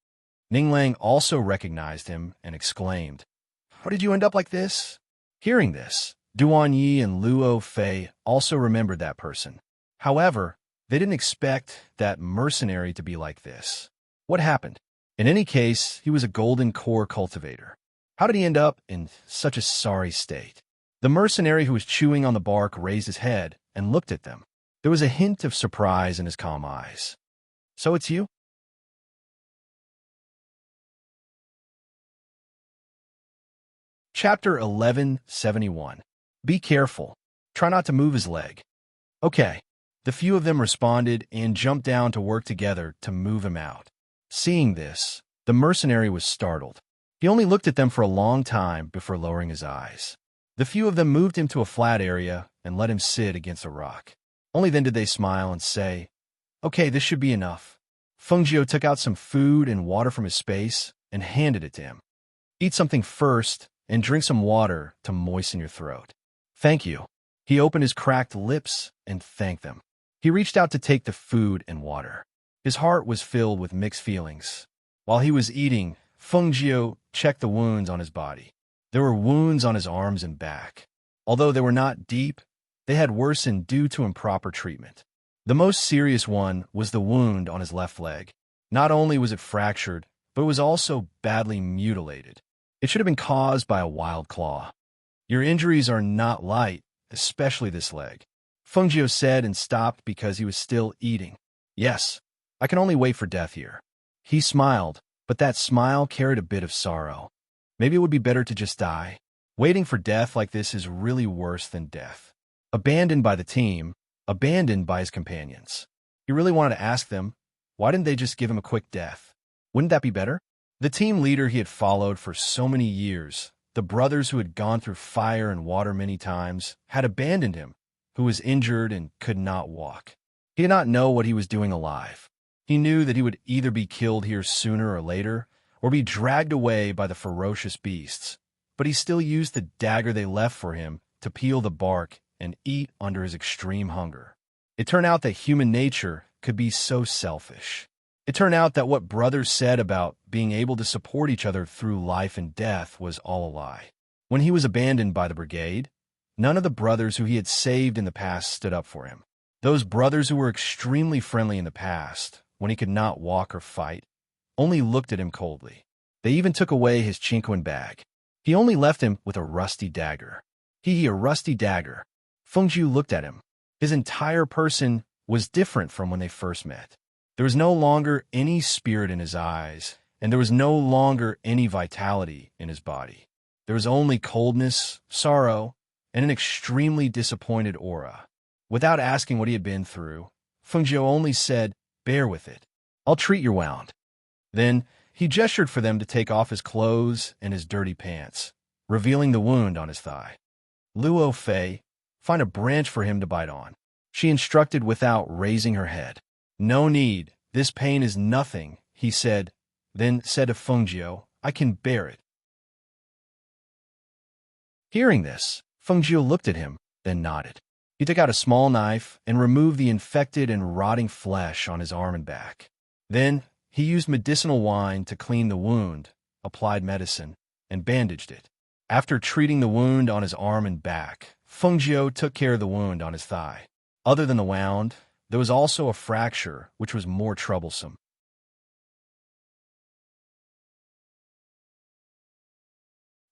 Ninglang also recognized him and exclaimed, "How did you end up like this?" Hearing this, Duan Yi and Luo Fei also remembered that person. However, they didn't expect that mercenary to be like this. What happened? In any case, he was a golden core cultivator. How did he end up in such a sorry state? The mercenary who was chewing on the bark raised his head and looked at them. There was a hint of surprise in his calm eyes. "So it's you?" Chapter 1171. Be careful. Try not to move his leg. Okay. The few of them responded and jumped down to work together to move him out. Seeing this, the mercenary was startled. He only looked at them for a long time before lowering his eyes. The few of them moved him to a flat area and let him sit against a rock. Only then did they smile and say, "Okay, this should be enough." Fengjiu took out some food and water from his space and handed it to him. "Eat something first and drink some water to moisten your throat." "Thank you." He opened his cracked lips and thanked them. He reached out to take the food and water. His heart was filled with mixed feelings. While he was eating, Fengjiu checked the wounds on his body. There were wounds on his arms and back. Although they were not deep, they had worsened due to improper treatment. The most serious one was the wound on his left leg. Not only was it fractured, but it was also badly mutilated. It should have been caused by a wild claw. "Your injuries are not light, especially this leg," Fengjiu said and stopped because he was still eating. "Yes, I can only wait for death here." He smiled, but that smile carried a bit of sorrow. Maybe it would be better to just die. Waiting for death like this is really worse than death. Abandoned by the team, abandoned by his companions. He really wanted to ask them, why didn't they just give him a quick death? Wouldn't that be better? The team leader he had followed for so many years, the brothers who had gone through fire and water many times, had abandoned him, who was injured and could not walk. He did not know what he was doing alive. He knew that he would either be killed here sooner or later, or be dragged away by the ferocious beasts. But he still used the dagger they left for him to peel the bark and eat under his extreme hunger. It turned out that human nature could be so selfish. It turned out that what brothers said about being able to support each other through life and death was all a lie. When he was abandoned by the brigade, none of the brothers who he had saved in the past stood up for him. Those brothers who were extremely friendly in the past, when he could not walk or fight, only looked at him coldly. They even took away his chinquin bag. He only left him with a rusty dagger. A rusty dagger. Fengjiu looked at him. His entire person was different from when they first met. There was no longer any spirit in his eyes, and there was no longer any vitality in his body. There was only coldness, sorrow, and an extremely disappointed aura. Without asking what he had been through, Fengjiu only said, "Bear with it. I'll treat your wound." Then he gestured for them to take off his clothes and his dirty pants, revealing the wound on his thigh. Luo Fei, find a branch for him to bite on, she instructed without raising her head. No need, this pain is nothing, he said, then said to Fengjiu, I can bear it. Hearing this, Fengjiu looked at him, then nodded. He took out a small knife and removed the infected and rotting flesh on his arm and back. Then, he used medicinal wine to clean the wound, applied medicine, and bandaged it. After treating the wound on his arm and back, Fengjiu took care of the wound on his thigh. Other than the wound, there was also a fracture, which was more troublesome.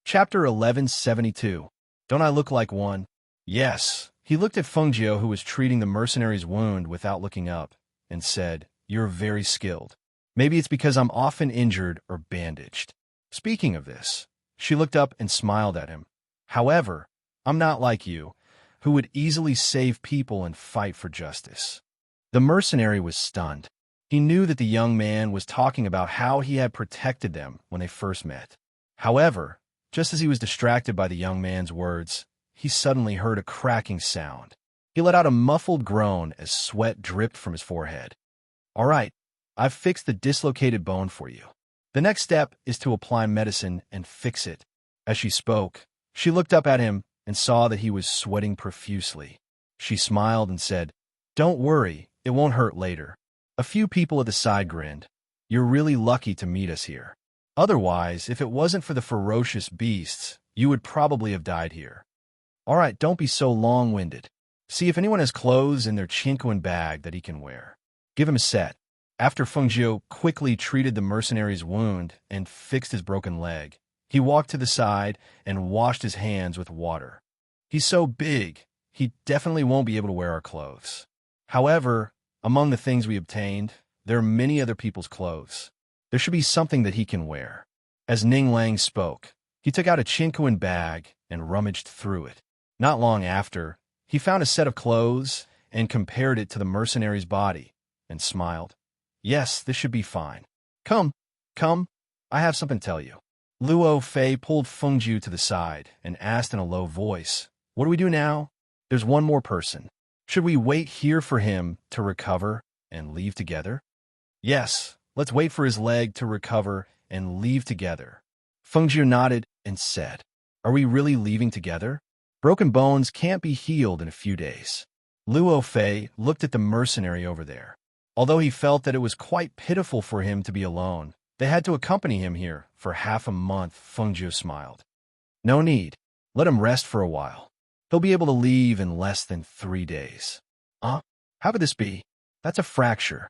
Chapter 1172. Don't I look like one? Yes. He looked at Fengjiu, who was treating the mercenary's wound without looking up, and said, You're very skilled. Maybe it's because I'm often injured or bandaged. Speaking of this, she looked up and smiled at him. However, I'm not like you, who would easily save people and fight for justice. The mercenary was stunned. He knew that the young man was talking about how he had protected them when they first met. However, just as he was distracted by the young man's words, he suddenly heard a cracking sound. He let out a muffled groan as sweat dripped from his forehead. All right, I've fixed the dislocated bone for you. The next step is to apply medicine and fix it. As she spoke, she looked up at him and saw that he was sweating profusely. She smiled and said, Don't worry, it won't hurt later. A few people at the side grinned. You're really lucky to meet us here. Otherwise, if it wasn't for the ferocious beasts, you would probably have died here. All right, don't be so long-winded. See if anyone has clothes in their chinquin bag that he can wear. Give him a set. After Fengjiu quickly treated the mercenary's wound and fixed his broken leg, he walked to the side and washed his hands with water. He's so big, he definitely won't be able to wear our clothes. However, among the things we obtained, there are many other people's clothes. There should be something that he can wear. As Ning Lang spoke, he took out a chinquin bag and rummaged through it. Not long after, he found a set of clothes and compared it to the mercenary's body, and smiled. Yes, this should be fine. Come, I have something to tell you. Luo Fei pulled Fengjiu to the side and asked in a low voice, What do we do now? There's one more person. Should we wait here for him to recover and leave together? Yes, let's wait for his leg to recover and leave together. Fengjiu nodded and said, Are we really leaving together? Broken bones can't be healed in a few days. Luo Fei looked at the mercenary over there. Although he felt that it was quite pitiful for him to be alone, they had to accompany him here for half a month. Fengjiu smiled. No need. Let him rest for a while. He'll be able to leave in less than 3 days. How could this be? That's a fracture.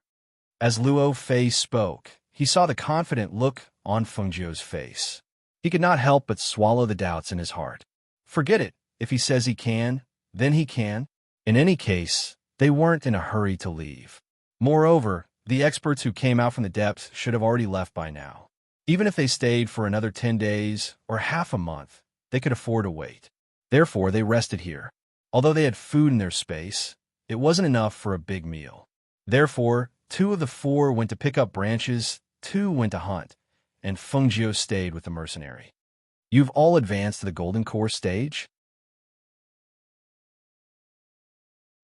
As Luo Fei spoke, he saw the confident look on Fengjiu's face. He could not help but swallow the doubts in his heart. Forget it. If he says he can, then he can. In any case, they weren't in a hurry to leave. Moreover, the experts who came out from the depths should have already left by now. Even if they stayed for another 10 days or half a month, they could afford to wait. Therefore, they rested here. Although they had food in their space, it wasn't enough for a big meal. Therefore, 2 of the 4 went to pick up branches, 2 went to hunt, and Fengjiu stayed with the mercenary. You've all advanced to the Golden Core stage?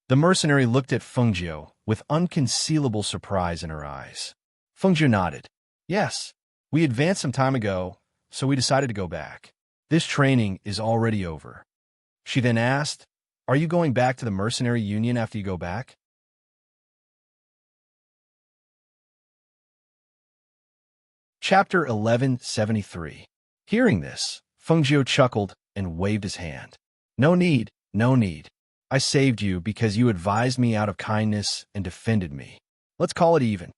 The mercenary looked at Fengjiu with unconcealable surprise in her eyes. Fengjiu nodded. Yes, we advanced some time ago, so we decided to go back. This training is already over. She then asked, Are you going back to the mercenary union after you go back? Chapter 1173. Hearing this, Fengjiu chuckled and waved his hand. No need, no need. I saved you because you advised me out of kindness and defended me. Let's call it even.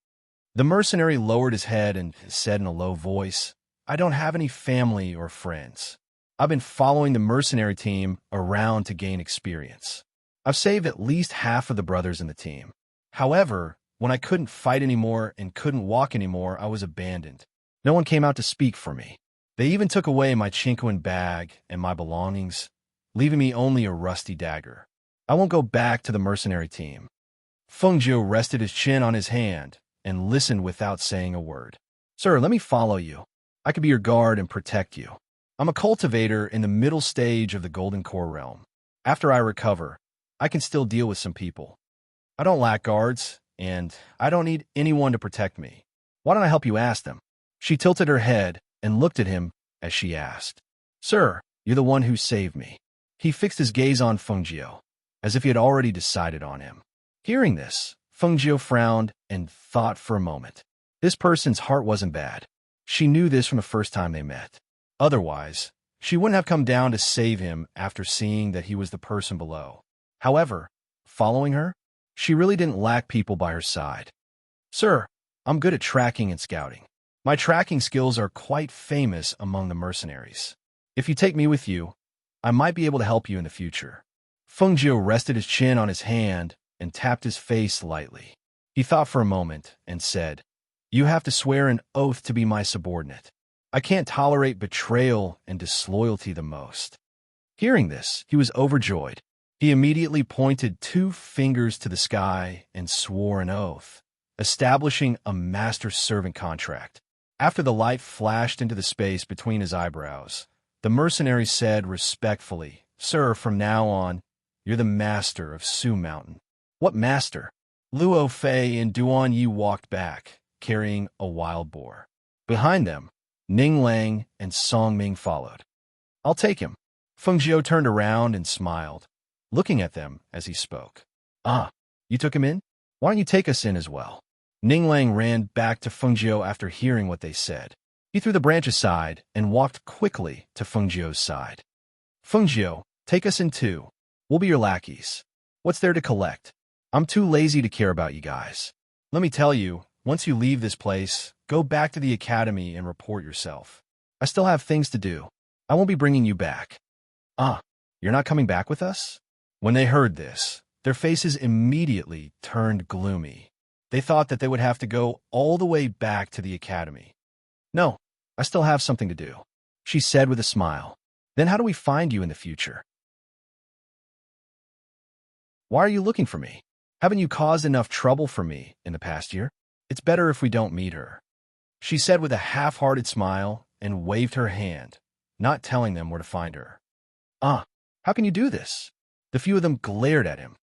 The mercenary lowered his head and said in a low voice, I don't have any family or friends. I've been following the mercenary team around to gain experience. I've saved at least half of the brothers in the team. However, when I couldn't fight anymore and couldn't walk anymore, I was abandoned. No one came out to speak for me. They even took away my chinquin bag and my belongings, leaving me only a rusty dagger. I won't go back to the mercenary team. Fengjiu rested his chin on his hand and listened without saying a word. Sir, let me follow you. I could be your guard and protect you. I'm a cultivator in the middle stage of the Golden Core realm. After I recover, I can still deal with some people. I don't lack guards, and I don't need anyone to protect me. Why don't I help you ask them? She tilted her head and looked at him as she asked. Sir, you're the one who saved me. He fixed his gaze on Fengjiu, as if he had already decided on him. Hearing this, Fengjiu frowned and thought for a moment. This person's heart wasn't bad. She knew this from the first time they met. Otherwise, she wouldn't have come down to save him after seeing that he was the person below. However, following her, she really didn't lack people by her side. Sir, I'm good at tracking and scouting. My tracking skills are quite famous among the mercenaries. If you take me with you, I might be able to help you in the future. Fengjiu rested his chin on his hand and tapped his face lightly. He thought for a moment and said, You have to swear an oath to be my subordinate. I can't tolerate betrayal and disloyalty the most. Hearing this, he was overjoyed. He immediately pointed 2 fingers to the sky and swore an oath, establishing a master-servant contract. After the light flashed into the space between his eyebrows, the mercenary said respectfully, Sir, from now on, you're the master of Su Mountain. What master? Luo Fei and Duan Yi walked back, carrying a wild boar. Behind them, Ning Lang and Song Ming followed. I'll take him. Fengjiu turned around and smiled, looking at them as he spoke. Ah, you took him in? Why don't you take us in as well? Ning Lang ran back to Fengjiu after hearing what they said. He threw the branch aside and walked quickly to Fengjiu's side. Fengjiu, take us in too. We'll be your lackeys. What's there to collect? I'm too lazy to care about you guys. Let me tell you, once you leave this place, go back to the academy and report yourself. I still have things to do. I won't be bringing you back. Ah, you're not coming back with us? When they heard this, their faces immediately turned gloomy. They thought that they would have to go all the way back to the academy. No, I still have something to do, she said with a smile. Then how do we find you in the future? Why are you looking for me? Haven't you caused enough trouble for me in the past year? It's better if we don't meet her, she said with a half-hearted smile and waved her hand, not telling them where to find her. Ah, how can you do this? The few of them glared at him.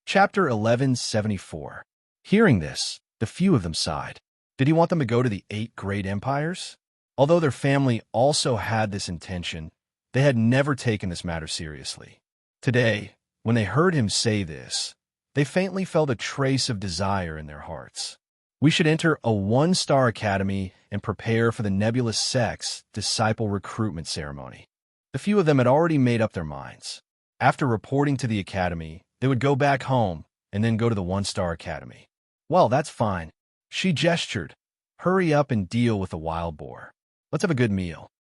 Chapter 1174. Hearing this, the few of them sighed. Did he want them to go to the 8 great empires? Although their family also had this intention, they had never taken this matter seriously. Today, when they heard him say this, they faintly felt a trace of desire in their hearts. We should enter a 1-star academy and prepare for the nebulous sex disciple recruitment ceremony. The few of them had already made up their minds. After reporting to the academy, they would go back home and then go to the 1-star academy. Well, that's fine. She gestured. Hurry up and deal with the wild boar. Let's have a good meal.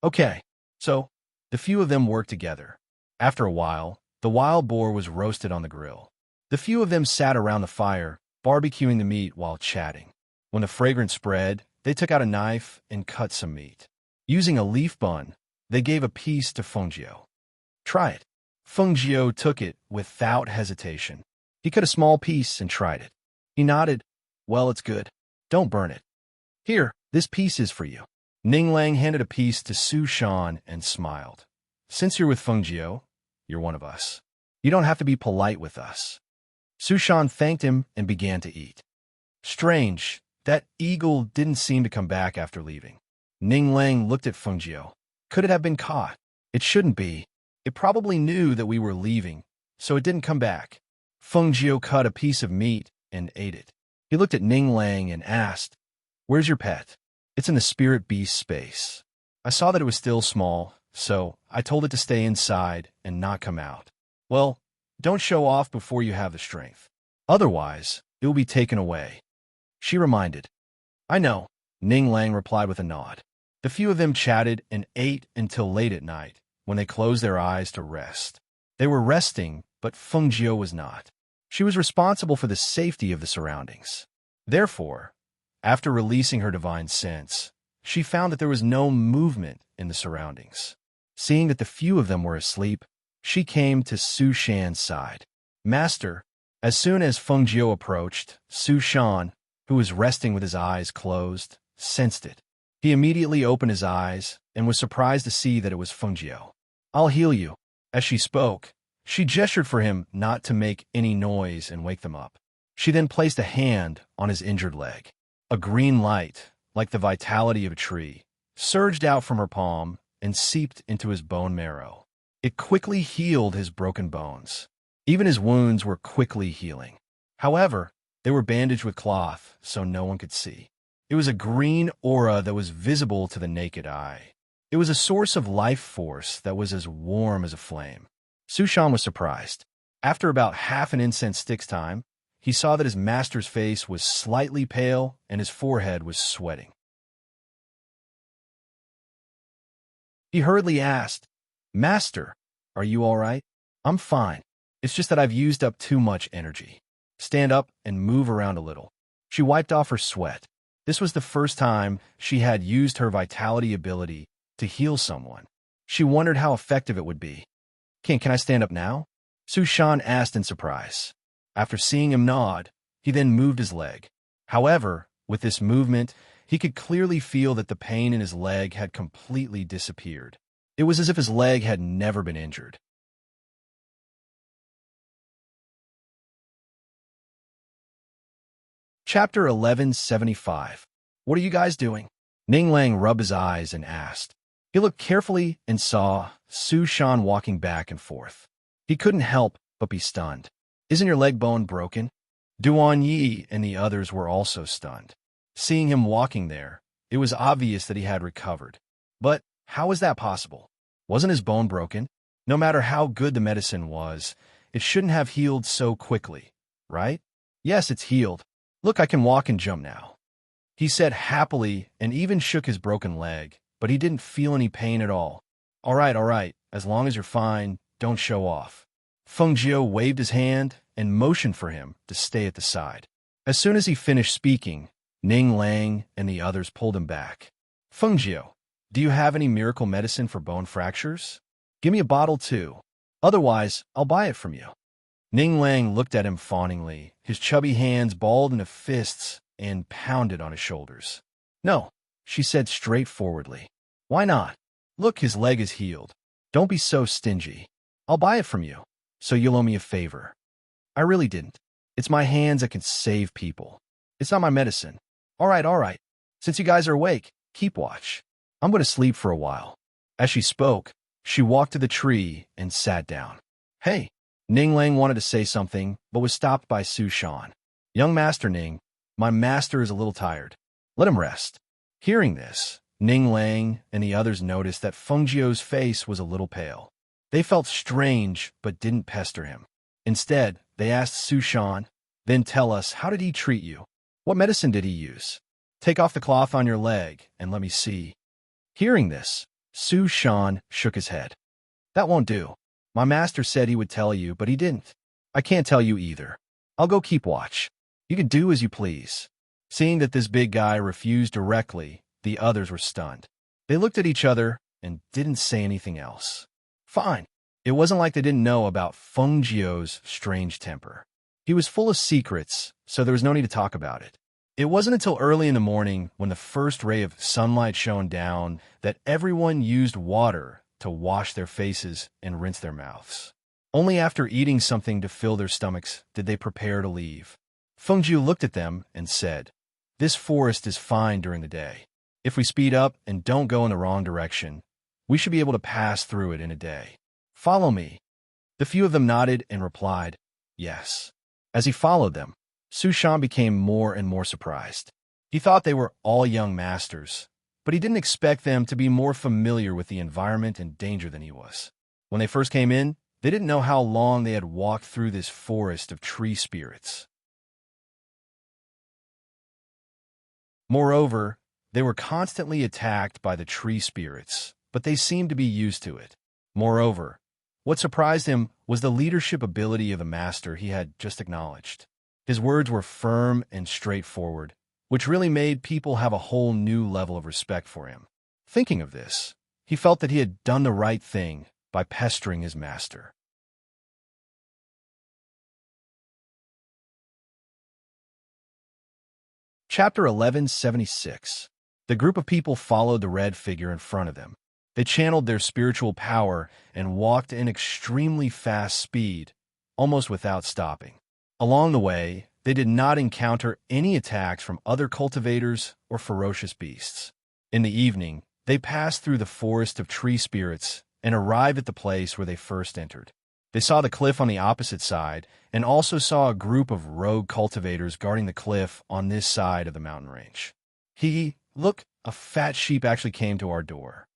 Okay, so the few of them worked together. After a while, the wild boar was roasted on the grill. The few of them sat around the fire, barbecuing the meat while chatting. When the fragrance spread, they took out a knife and cut some meat. Using a leaf bun, they gave a piece to Fengjiu. Try it. Fengjiu took it without hesitation. He cut a small piece and tried it. He nodded. Well, it's good. Don't burn it. Here, this piece is for you. Ning Lang handed a piece to Su Shan and smiled. Since you're with Fengjiu, you're one of us. You don't have to be polite with us. Su Shan thanked him and began to eat. Strange, that eagle didn't seem to come back after leaving. Ning Lang looked at Fengjiu. Could it have been caught? It shouldn't be. It probably knew that we were leaving, so it didn't come back. Fengjiu cut a piece of meat and ate it. He looked at Ning Lang and asked, Where's your pet? It's in the spirit beast space. I saw that it was still small, so I told it to stay inside and not come out. Well, don't show off before you have the strength. Otherwise, it will be taken away. She reminded. I know, Ning Lang replied with a nod. The few of them chatted and ate until late at night, when they closed their eyes to rest. They were resting, but Fengjiu was not. She was responsible for the safety of the surroundings. Therefore, after releasing her divine sense, she found that there was no movement in the surroundings. Seeing that the few of them were asleep, she came to Su Shan's side. Master, as soon as Fengjiu approached, Su Shan, who was resting with his eyes closed, sensed it. He immediately opened his eyes and was surprised to see that it was Fengjiu. "I'll heal you." As she spoke, she gestured for him not to make any noise and wake them up. She then placed a hand on his injured leg. A green light, like the vitality of a tree, surged out from her palm and seeped into his bone marrow. It quickly healed his broken bones. Even his wounds were quickly healing. However, they were bandaged with cloth so no one could see. It was a green aura that was visible to the naked eye. It was a source of life force that was as warm as a flame. Su Shan was surprised. After about half an incense stick's time, he saw that his master's face was slightly pale and his forehead was sweating. He hurriedly asked, "Master, are you all right?" "I'm fine. It's just that I've used up too much energy." "Stand up and move around a little." She wiped off her sweat. This was the first time she had used her vitality ability to heal someone. She wondered how effective it would be. Can I stand up now?" Su Shan asked in surprise. After seeing him nod, he then moved his leg. However, with this movement, he could clearly feel that the pain in his leg had completely disappeared. It was as if his leg had never been injured. Chapter 1175. "What are you guys doing?" Ning Lang rubbed his eyes and asked. He looked carefully and saw Su Shan walking back and forth. He couldn't help but be stunned. "Isn't your leg bone broken?" Duan Yi and the others were also stunned. Seeing him walking there, it was obvious that he had recovered. But how was that possible? Wasn't his bone broken? No matter how good the medicine was, it shouldn't have healed so quickly, right? "Yes, it's healed. Look, I can walk and jump now," he said happily and even shook his broken leg, but he didn't feel any pain at all. All right, as long as you're fine, don't show off." Fengjiu waved his hand and motioned for him to stay at the side. As soon as he finished speaking, Ning Lang and the others pulled him back. "Fengjiu, do you have any miracle medicine for bone fractures? Give me a bottle too. Otherwise, I'll buy it from you." Ning Lang looked at him fawningly, his chubby hands balled into fists and pounded on his shoulders. "No," she said straightforwardly. "Why not? Look, his leg is healed. Don't be so stingy. I'll buy it from you, so you'll owe me a favor." "I really didn't. It's my hands that can save people. It's not my medicine." All right. Since you guys are awake, keep watch. I'm going to sleep for a while." As she spoke, she walked to the tree and sat down. "Hey." Ning Lang wanted to say something, but was stopped by Su Shan. "Young Master Ning, my master is a little tired. Let him rest." Hearing this, Ning Lang and the others noticed that Fengjiu's face was a little pale. They felt strange, but didn't pester him. Instead, they asked Su Shan, "Then tell us, how did he treat you? What medicine did he use? Take off the cloth on your leg and let me see." Hearing this, Su Shan shook his head. "That won't do. My master said he would tell you, but he didn't. I can't tell you either. I'll go keep watch. You can do as you please." Seeing that this big guy refused directly, the others were stunned. They looked at each other and didn't say anything else. Fine. It wasn't like they didn't know about Fengjiu's strange temper. He was full of secrets, so there was no need to talk about it. It wasn't until early in the morning, when the first ray of sunlight shone down, that everyone used water to wash their faces and rinse their mouths. Only after eating something to fill their stomachs did they prepare to leave. Fengjiu looked at them and said, "This forest is fine during the day. If we speed up and don't go in the wrong direction, we should be able to pass through it in a day. Follow me." The few of them nodded and replied, "Yes." As he followed them, Su Shan became more and more surprised. He thought they were all young masters, but he didn't expect them to be more familiar with the environment and danger than he was. When they first came in, they didn't know how long they had walked through this forest of tree spirits. Moreover, they were constantly attacked by the tree spirits, but they seemed to be used to it. Moreover, what surprised him was the leadership ability of the master he had just acknowledged. His words were firm and straightforward, which really made people have a whole new level of respect for him. Thinking of this, he felt that he had done the right thing by pestering his master. Chapter 1176. The group of people followed the red figure in front of them. They channeled their spiritual power and walked in extremely fast speed, almost without stopping. Along the way, they did not encounter any attacks from other cultivators or ferocious beasts. In the evening, they passed through the forest of tree spirits and arrived at the place where they first entered. They saw the cliff on the opposite side and also saw a group of rogue cultivators guarding the cliff on this side of the mountain range. Look, a fat sheep actually came to our door.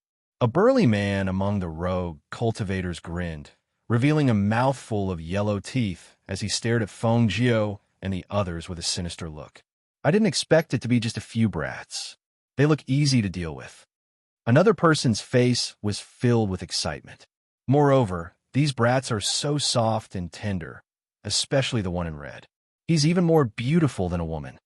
A burly man among the rogue cultivators grinned, revealing a mouthful of yellow teeth as he stared at Feng Jiao and the others with a sinister look. I didn't expect it to be just a few brats. They look easy to deal with. Another person's face was filled with excitement. Moreover, these brats are so soft and tender, especially the one in red. He's even more beautiful than a woman.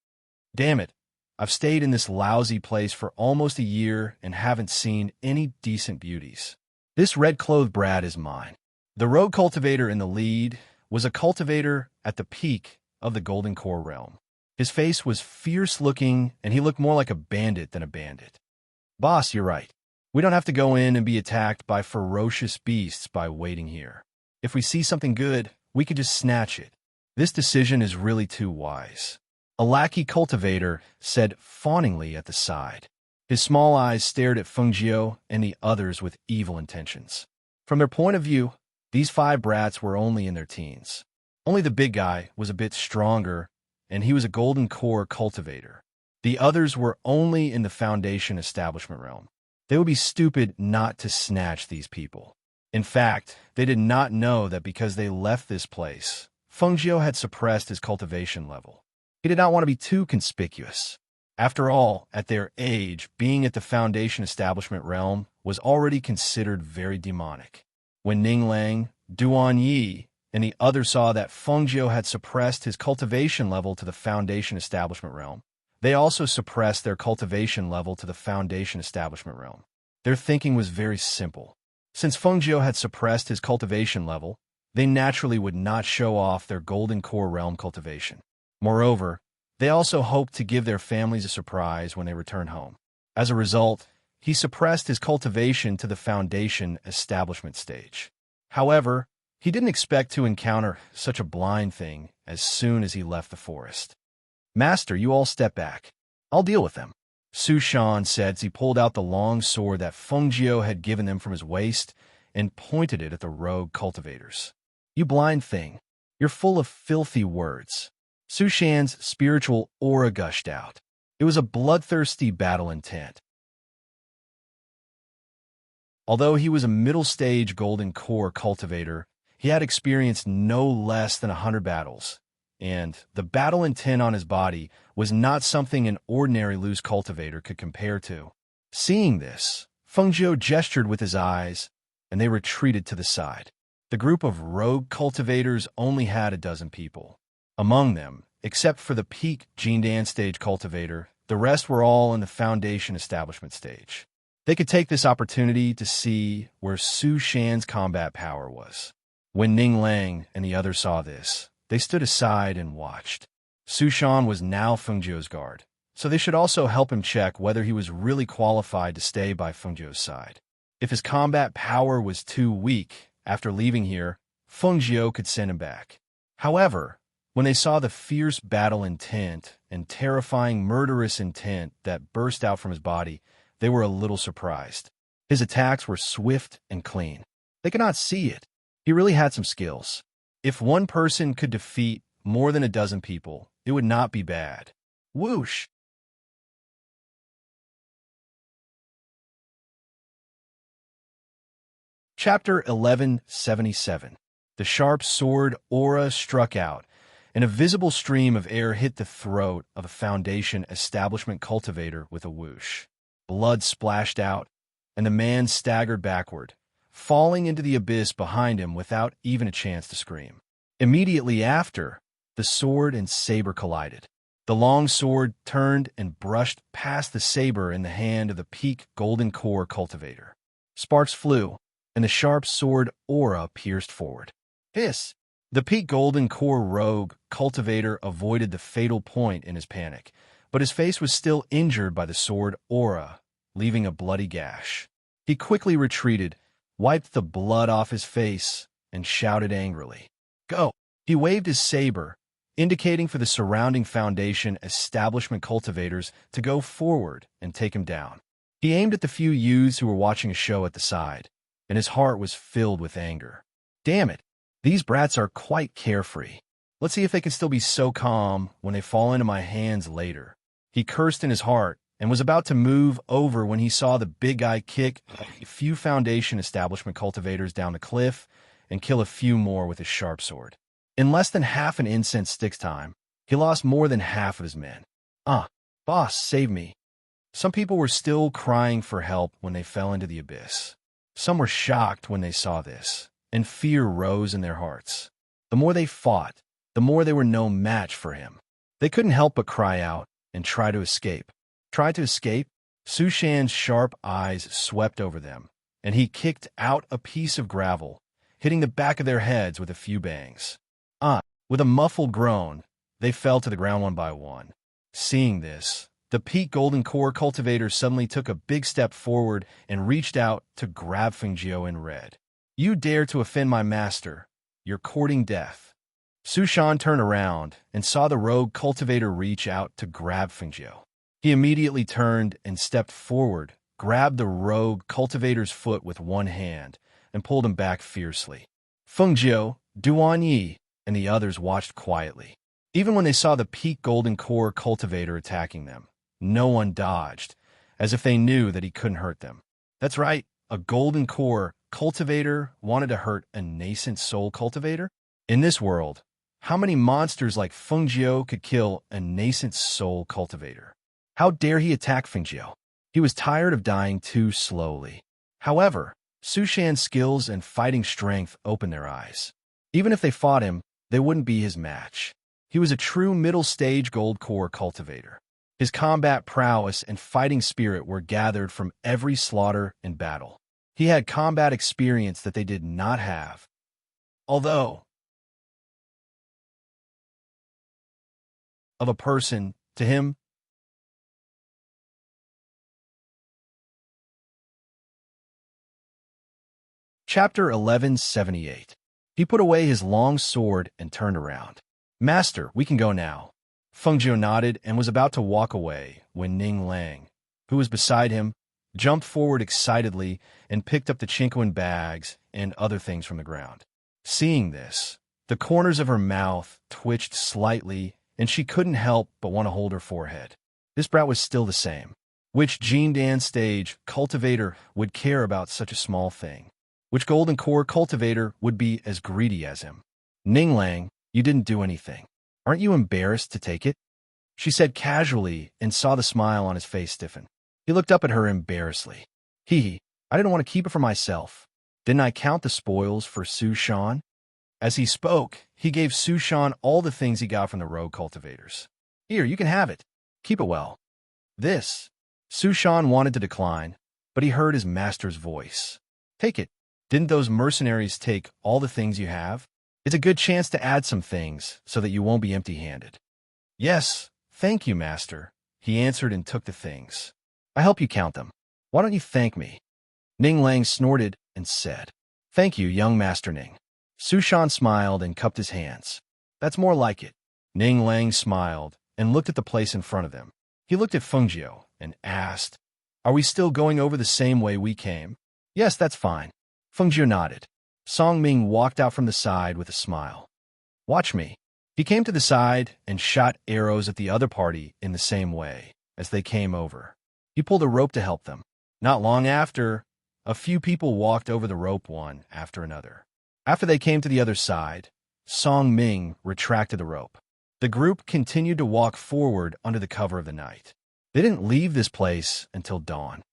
Damn it, I've stayed in this lousy place for almost a year and haven't seen any decent beauties. This red-clothed brat is mine. The rogue cultivator in the lead was a cultivator at the peak of the Golden Core realm. His face was fierce-looking, and he looked more like a bandit than a bandit. Boss, you're right. We don't have to go in and be attacked by ferocious beasts by waiting here. If we see something good, we could just snatch it. This decision is really too wise. A lackey cultivator said fawningly at the side. His small eyes stared at Feng Jiao and the others with evil intentions. From their point of view, these 5 brats were only in their teens. Only the big guy was a bit stronger, and he was a Golden Core cultivator. The others were only in the Foundation establishment realm. They would be stupid not to snatch these people. In fact, they did not know that because they left this place, Feng Jiao had suppressed his cultivation level. He did not want to be too conspicuous. After all, at their age, being at the Foundation establishment realm was already considered very demonic. When Ning Lang, Duan Yi, and the others saw that Feng Jiao had suppressed his cultivation level to the Foundation establishment realm, they also suppressed their cultivation level to the Foundation establishment realm. Their thinking was very simple. Since Feng Jiao had suppressed his cultivation level, they naturally would not show off their Golden Core realm cultivation. Moreover, they also hoped to give their families a surprise when they returned home. As a result, he suppressed his cultivation to the Foundation establishment stage. However, he didn't expect to encounter such a blind thing as soon as he left the forest. Master, you all step back. I'll deal with them, Su Shan said as he pulled out the long sword that Feng Jiao had given them from his waist and pointed it at the rogue cultivators. You blind thing, you're full of filthy words. Su Shan's spiritual aura gushed out. It was a bloodthirsty battle intent. Although he was a middle-stage Golden Core cultivator, he had experienced no less than 100 battles, and the battle intent on his body was not something an ordinary loose cultivator could compare to. Seeing this, Feng Jiao gestured with his eyes, and they retreated to the side. The group of rogue cultivators only had a dozen people. Among them, except for the peak Jindan stage cultivator, the rest were all in the Foundation establishment stage. They could take this opportunity to see where Su Shan's combat power was. When Ning Lang and the others saw this, they stood aside and watched. Su Shan was now Feng Jiao's guard, so they should also help him check whether he was really qualified to stay by Feng Jiao's side. If his combat power was too weak after leaving here, Feng Jiao could send him back. However, when they saw the fierce battle intent and terrifying murderous intent that burst out from his body, they were a little surprised. His attacks were swift and clean. They could not see it. He really had some skills. If one person could defeat more than a dozen people, it would not be bad. Whoosh! Chapter 1177. The sharp sword aura struck out, and a visible stream of air hit the throat of a Foundation establishment cultivator with a whoosh. Blood splashed out, and the man staggered backward, falling into the abyss behind him without even a chance to scream. Immediately after, the sword and saber collided. The long sword turned and brushed past the saber in the hand of the peak Golden Core cultivator. Sparks flew, and the sharp sword aura pierced forward. Hiss! The peak Golden Core rogue cultivator avoided the fatal point in his panic, but his face was still injured by the sword aura, leaving a bloody gash. He quickly retreated, wiped the blood off his face, and shouted angrily, "Go!" He waved his saber, indicating for the surrounding Foundation establishment cultivators to go forward and take him down. He aimed at the few youths who were watching a show at the side, and his heart was filled with anger. Damn it, these brats are quite carefree. Let's see if they can still be so calm when they fall into my hands later. He cursed in his heart and was about to move over when he saw the big guy kick a few Foundation establishment cultivators down the cliff and kill a few more with his sharp sword. In less than half an incense stick's time, he lost more than half of his men. Boss, save me. Some people were still crying for help when they fell into the abyss. Some were shocked when they saw this, and fear rose in their hearts. The more they fought, the more they were no match for him. They couldn't help but cry out and try to escape. Try to escape? Su Shan's sharp eyes swept over them, and he kicked out a piece of gravel, hitting the back of their heads with a few bangs. With a muffled groan, they fell to the ground one by one. Seeing this, the peak golden core cultivator suddenly took a big step forward and reached out to grab Fengjiu in red. "You dare to offend my master. You're courting death." Su Shan turned around and saw the rogue cultivator reach out to grab Fengjiu. He immediately turned and stepped forward, grabbed the rogue cultivator's foot with one hand, and pulled him back fiercely. Fengjiu, Duan Yi, and the others watched quietly. Even when they saw the peak golden core cultivator attacking them, no one dodged, as if they knew that he couldn't hurt them. That's right, a golden core cultivator wanted to hurt a nascent soul cultivator? In this world, how many monsters like Fengjiu could kill a nascent soul cultivator? How dare he attack Fengjiu? He was tired of dying too slowly. However, Su Shan's skills and fighting strength opened their eyes. Even if they fought him, they wouldn't be his match. He was a true middle-stage gold core cultivator. His combat prowess and fighting spirit were gathered from every slaughter and battle. He had combat experience that they did not have. Although, of a person, to him, Chapter 1178. He put away his long sword and turned around. "Master, we can go now." Fengjiu nodded and was about to walk away when Ning Lang, who was beside him, jumped forward excitedly and picked up the Chinquan bags and other things from the ground. Seeing this, the corners of her mouth twitched slightly and she couldn't help but want to hold her forehead. This brat was still the same. Which Jindan stage cultivator would care about such a small thing? Which golden core cultivator would be as greedy as him? "Ning Lang, you didn't do anything. Aren't you embarrassed to take it?" She said casually and saw the smile on his face stiffen. He looked up at her embarrassedly. I didn't want to keep it for myself. Didn't I count the spoils for Su Shan?" As he spoke, he gave Su Shan all the things he got from the rogue cultivators. "Here, you can have it. Keep it well." This, Su Shan wanted to decline, but he heard his master's voice. "Take it. Didn't those mercenaries take all the things you have? It's a good chance to add some things so that you won't be empty-handed." "Yes, thank you, master," he answered and took the things. "I help you count them. Why don't you thank me?" Ning Lang snorted and said, "Thank you, young Master Ning." Su Shan smiled and cupped his hands. "That's more like it." Ning Lang smiled and looked at the place in front of them. He looked at Fengjiu and asked, "Are we still going over the same way we came?" "Yes, that's fine." Fengjiu nodded. Song Ming walked out from the side with a smile. "Watch me." He came to the side and shot arrows at the other party in the same way as they came over. He pulled a rope to help them. Not long after, a few people walked over the rope one after another. After they came to the other side, Song Ming retracted the rope. The group continued to walk forward under the cover of the night. They didn't leave this place until dawn.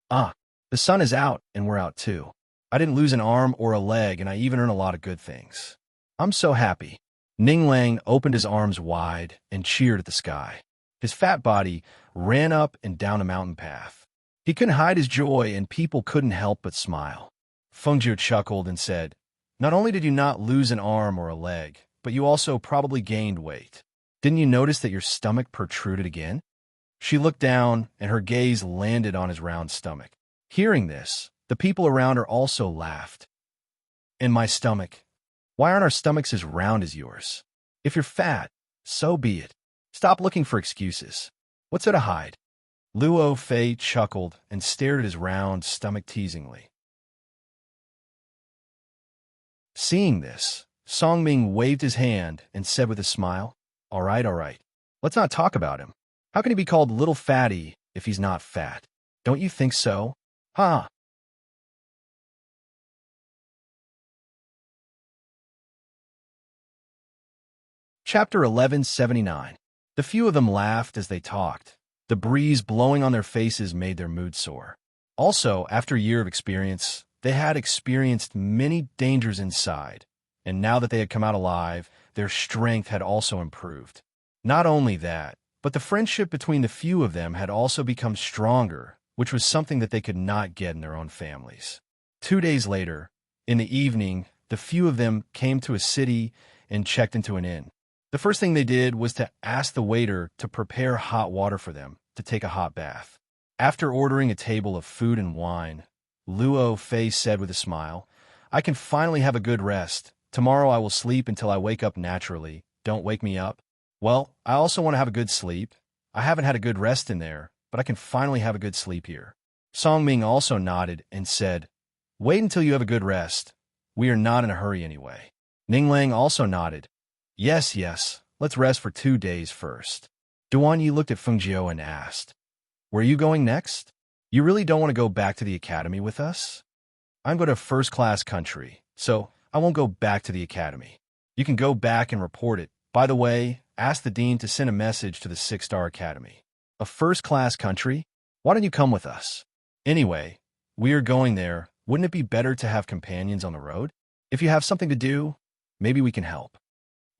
The sun is out and we're out too. I didn't lose an arm or a leg, and I even earned a lot of good things. I'm so happy. Ning Lang opened his arms wide and cheered at the sky. His fat body ran up and down a mountain path. He couldn't hide his joy, and people couldn't help but smile. Fengjiu chuckled and said, "Not only did you not lose an arm or a leg, but you also probably gained weight. Didn't you notice that your stomach protruded again?" She looked down, and her gaze landed on his round stomach. Hearing this, the people around her also laughed. In my stomach. Why aren't our stomachs as round as yours? If you're fat, so be it. Stop looking for excuses. What's there to hide? Luo Fei chuckled and stared at his round stomach teasingly. Seeing this, Songming waved his hand and said with a smile, all right. Let's not talk about him. How can he be called little fatty if he's not fat? Don't you think so? Huh? Chapter 1179. The few of them laughed as they talked. The breeze blowing on their faces made their mood soar. Also, after a year of experience, they had experienced many dangers inside, and now that they had come out alive, their strength had also improved. Not only that, but the friendship between the few of them had also become stronger, which was something that they could not get in their own families. 2 days later, in the evening, the few of them came to a city and checked into an inn. The first thing they did was to ask the waiter to prepare hot water for them to take a hot bath. After ordering a table of food and wine, Luo Fei said with a smile, I can finally have a good rest. Tomorrow I will sleep until I wake up naturally. Don't wake me up. Well, I also want to have a good sleep. I haven't had a good rest in there, but I can finally have a good sleep here. Songming also nodded and said, wait until you have a good rest. We are not in a hurry anyway. Ninglang also nodded. Yes, let's rest for 2 days first. Duan Yi looked at Feng Jiao and asked, where are you going next? You really don't want to go back to the academy with us? I'm going to first-class country, so I won't go back to the academy. You can go back and report it. By the way, ask the dean to send a message to the 6-star academy. A first-class country? Why don't you come with us? Anyway, we are going there. Wouldn't it be better to have companions on the road? If you have something to do, maybe we can help.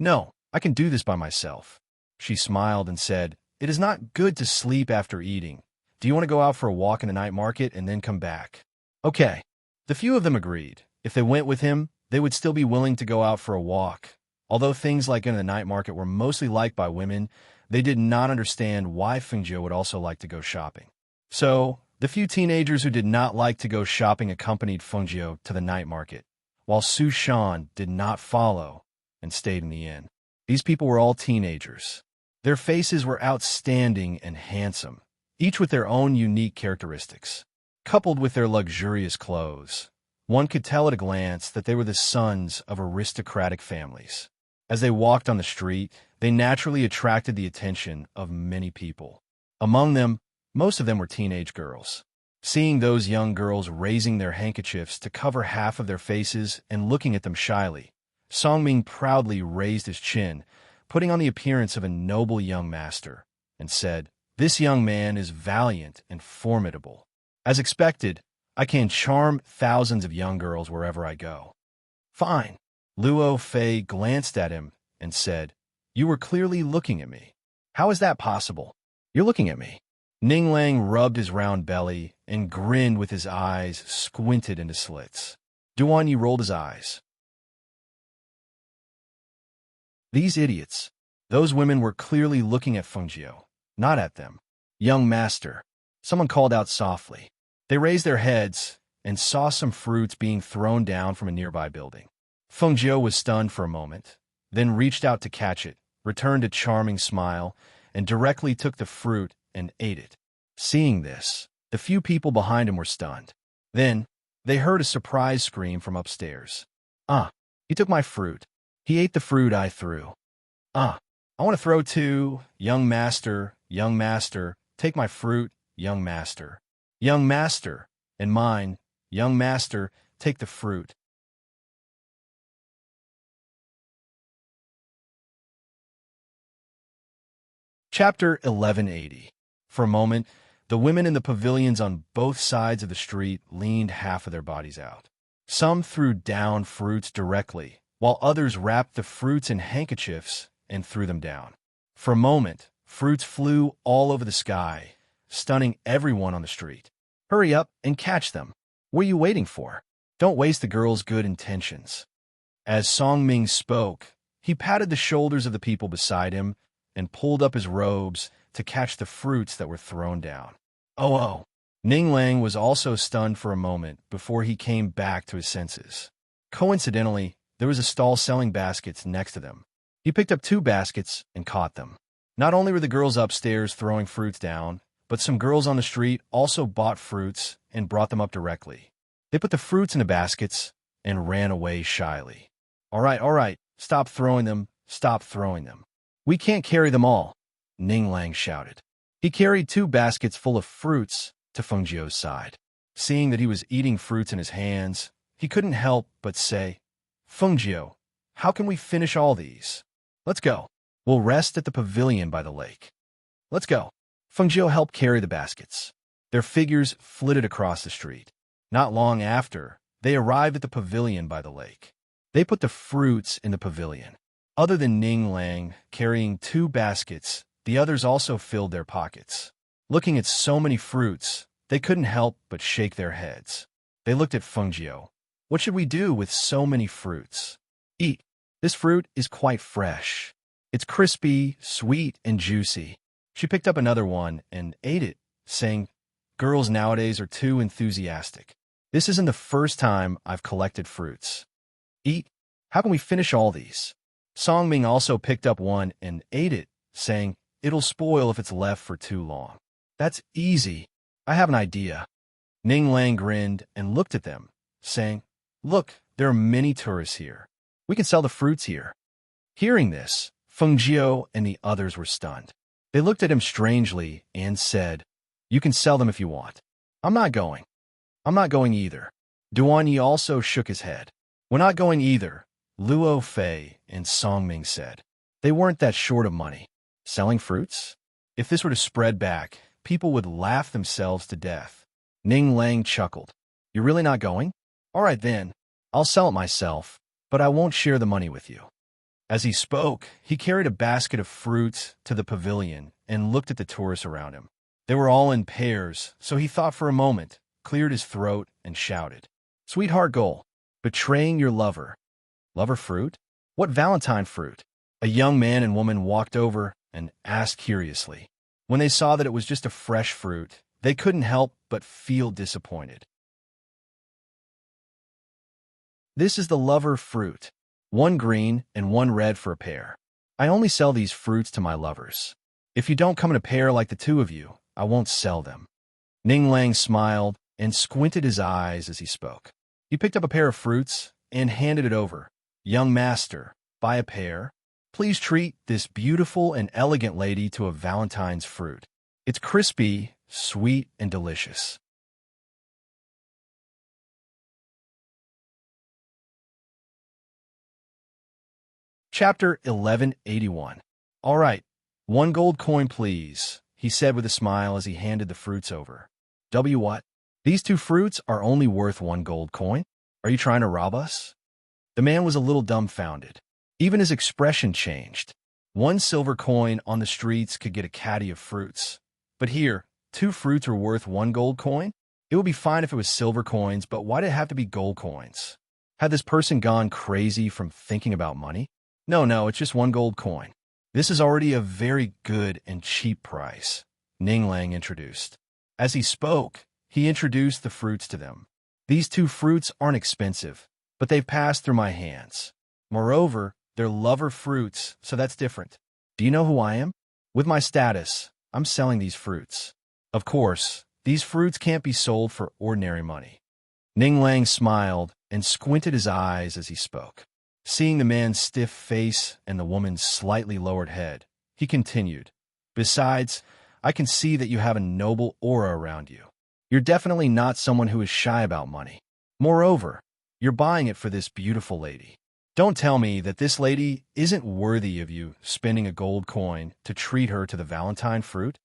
No, I can do this by myself. She smiled and said, it is not good to sleep after eating. Do you want to go out for a walk in the night market and then come back? Okay. The few of them agreed. If they went with him, they would still be willing to go out for a walk. Although things like in the night market were mostly liked by women, they did not understand why Feng Jiao would also like to go shopping. So, the few teenagers who did not like to go shopping accompanied Feng Jiao to the night market, while Su Shan did not follow and stayed in the inn. These people were all teenagers. Their faces were outstanding and handsome, each with their own unique characteristics. Coupled with their luxurious clothes, one could tell at a glance that they were the sons of aristocratic families. As they walked on the street, they naturally attracted the attention of many people. Among them, most of them were teenage girls. Seeing those young girls raising their handkerchiefs to cover half of their faces and looking at them shyly, Songming proudly raised his chin, putting on the appearance of a noble young master, and said, this young man is valiant and formidable. As expected, I can charm thousands of young girls wherever I go. Fine. Luo Fei glanced at him and said, you were clearly looking at me. How is that possible? You're looking at me. Ninglang rubbed his round belly and grinned with his eyes squinted into slits. Duan Yi rolled his eyes. These idiots. Those women were clearly looking at Feng Jiao, not at them. Young master. Someone called out softly. They raised their heads and saw some fruits being thrown down from a nearby building. Feng Jiao was stunned for a moment, then reached out to catch it, returned a charming smile, and directly took the fruit and ate it. Seeing this, the few people behind him were stunned. Then, they heard a surprise scream from upstairs. He took my fruit. He ate the fruit I threw. I want to throw too. Young master, take my fruit, young master. Young master, and mine, young master, take the fruit. Chapter 1180. For a moment, the women in the pavilions on both sides of the street leaned half of their bodies out. Some threw down fruits directly, while others wrapped the fruits in handkerchiefs and threw them down. For a moment, fruits flew all over the sky, stunning everyone on the street. Hurry up and catch them. What are you waiting for? Don't waste the girl's good intentions. As Songming spoke, he patted the shoulders of the people beside him and pulled up his robes, to catch the fruits that were thrown down. Oh. Ning Lang was also stunned for a moment before he came back to his senses. Coincidentally, there was a stall selling baskets next to them. He picked up 2 baskets and caught them. Not only were the girls upstairs throwing fruits down, but some girls on the street also bought fruits and brought them up directly. They put the fruits in the baskets and ran away shyly. All right, stop throwing them, stop throwing them. We can't carry them all, Ning Lang shouted. He carried 2 baskets full of fruits to Feng Jiu's side. Seeing that he was eating fruits in his hands, he couldn't help but say, Feng Jiu, how can we finish all these? Let's go. We'll rest at the pavilion by the lake. Let's go. Feng Jiu helped carry the baskets. Their figures flitted across the street. Not long after, they arrived at the pavilion by the lake. They put the fruits in the pavilion. Other than Ning Lang carrying 2 baskets, the others also filled their pockets. Looking at so many fruits, they couldn't help but shake their heads. They looked at Feng Jiu. What should we do with so many fruits? Eat. This fruit is quite fresh. It's crispy, sweet, and juicy. She picked up another one and ate it, saying, Girls nowadays are too enthusiastic. This isn't the first time I've collected fruits. Eat. How can we finish all these? Song Ming also picked up one and ate it, saying, It'll spoil if it's left for too long. That's easy. I have an idea. Ning Lang grinned and looked at them, saying, Look, there are many tourists here. We can sell the fruits here. Hearing this, Feng Jiu and the others were stunned. They looked at him strangely and said, You can sell them if you want. I'm not going. I'm not going either. Duan Yi also shook his head. We're not going either, Luo Fei and Song Ming said. They weren't that short of money. Selling fruits? If this were to spread back, people would laugh themselves to death. Ning Lang chuckled. You're really not going? All right then, I'll sell it myself, but I won't share the money with you. As he spoke, he carried a basket of fruits to the pavilion and looked at the tourists around him. They were all in pairs, so he thought for a moment, cleared his throat, and shouted, Sweetheart goal, betraying your lover. Lover fruit? What Valentine fruit? A young man and woman walked over and asked curiously. When they saw that it was just a fresh fruit, they couldn't help but feel disappointed. This is the lover fruit. 1 green and 1 red for a pair. I only sell these fruits to my lovers. If you don't come in a pair like the 2 of you, I won't sell them. Ning Lang smiled and squinted his eyes as he spoke. He picked up a pair of fruits and handed it over. Young master, buy a pair. Please treat this beautiful and elegant lady to a Valentine's fruit. It's crispy, sweet, and delicious. Chapter 1181. All right, 1 gold coin, please, he said with a smile as he handed the fruits over. What? These 2 fruits are only worth 1 gold coin? Are you trying to rob us? The man was a little dumbfounded. Even his expression changed. 1 silver coin on the streets could get a caddy of fruits. But here, 2 fruits are worth 1 gold coin? It would be fine if it was silver coins, but why did it have to be gold coins? Had this person gone crazy from thinking about money? No, it's just 1 gold coin. This is already a very good and cheap price, Ning Lang introduced. As he spoke, he introduced the fruits to them. These 2 fruits aren't expensive, but they've passed through my hands. Moreover, they're lover fruits, so that's different. Do you know who I am? With my status, I'm selling these fruits. Of course, these fruits can't be sold for ordinary money. Ning Lang smiled and squinted his eyes as he spoke. Seeing the man's stiff face and the woman's slightly lowered head, he continued, Besides, I can see that you have a noble aura around you. You're definitely not someone who is shy about money. Moreover, you're buying it for this beautiful lady. Don't tell me that this lady isn't worthy of you spending a gold coin to treat her to the Valentine fruit.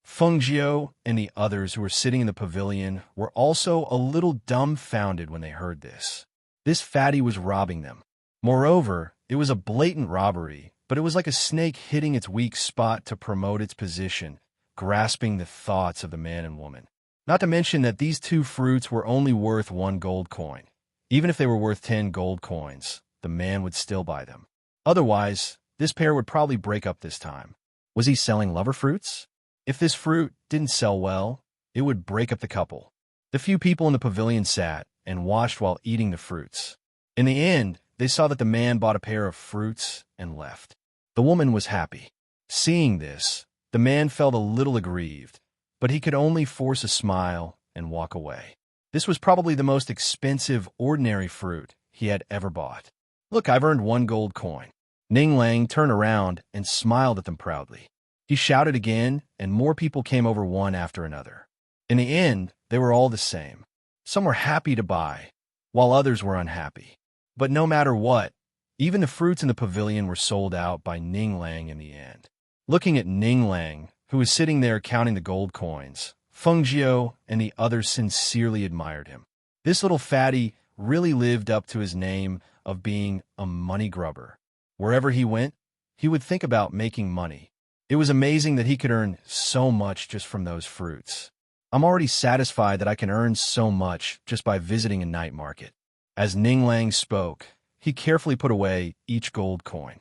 Feng Jiu and the others who were sitting in the pavilion were also a little dumbfounded when they heard this. This fatty was robbing them. Moreover, it was a blatant robbery, but it was like a snake hitting its weak spot to promote its position, grasping the thoughts of the man and woman. Not to mention that these 2 fruits were only worth 1 gold coin. Even if they were worth 10 gold coins, the man would still buy them. Otherwise, this pair would probably break up this time. Was he selling lover fruits? If this fruit didn't sell well, it would break up the couple. The few people in the pavilion sat and watched while eating the fruits. In the end, they saw that the man bought a pair of fruits and left. The woman was happy. Seeing this, the man felt a little aggrieved, but he could only force a smile and walk away. This was probably the most expensive, ordinary fruit he had ever bought. Look, I've earned 1 gold coin. Ning Lang turned around and smiled at them proudly. He shouted again, and more people came over one after another. In the end, they were all the same. Some were happy to buy, while others were unhappy. But no matter what, even the fruits in the pavilion were sold out by Ning Lang in the end. Looking at Ning Lang, who was sitting there counting the gold coins, Feng Jiao and the others sincerely admired him. This little fatty really lived up to his name of being a money grubber. Wherever he went, he would think about making money. It was amazing that he could earn so much just from those fruits. I'm already satisfied that I can earn so much just by visiting a night market. As Ning Lang spoke, he carefully put away each gold coin.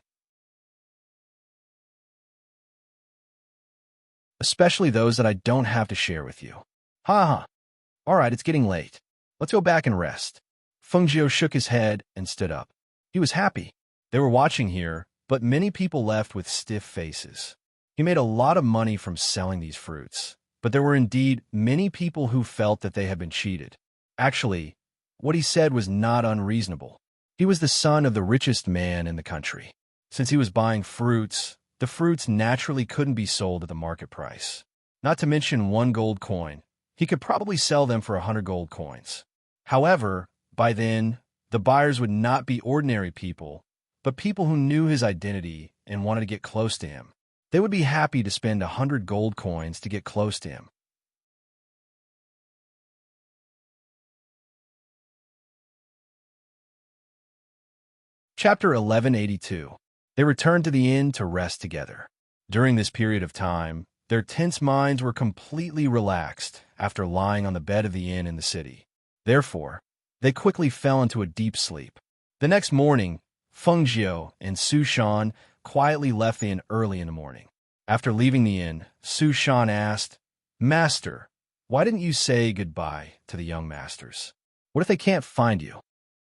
Especially those that I don't have to share with you. Ha ha. All right, it's getting late. Let's go back and rest. Feng Jiao shook his head and stood up. He was happy. They were watching here, but many people left with stiff faces. He made a lot of money from selling these fruits, but there were indeed many people who felt that they had been cheated. Actually, what he said was not unreasonable. He was the son of the richest man in the country. Since he was buying fruits, the fruits naturally couldn't be sold at the market price. Not to mention 1 gold coin. He could probably sell them for 100 gold coins. However, by then, the buyers would not be ordinary people, but people who knew his identity and wanted to get close to him. They would be happy to spend 100 gold coins to get close to him. Chapter 1182. They returned to the inn to rest together. During this period of time, their tense minds were completely relaxed after lying on the bed of the inn in the city. Therefore, they quickly fell into a deep sleep. The next morning, Feng Jiao and Su Shan quietly left the inn early in the morning. After leaving the inn, Su Shan asked, "Master, why didn't you say goodbye to the young masters? What if they can't find you?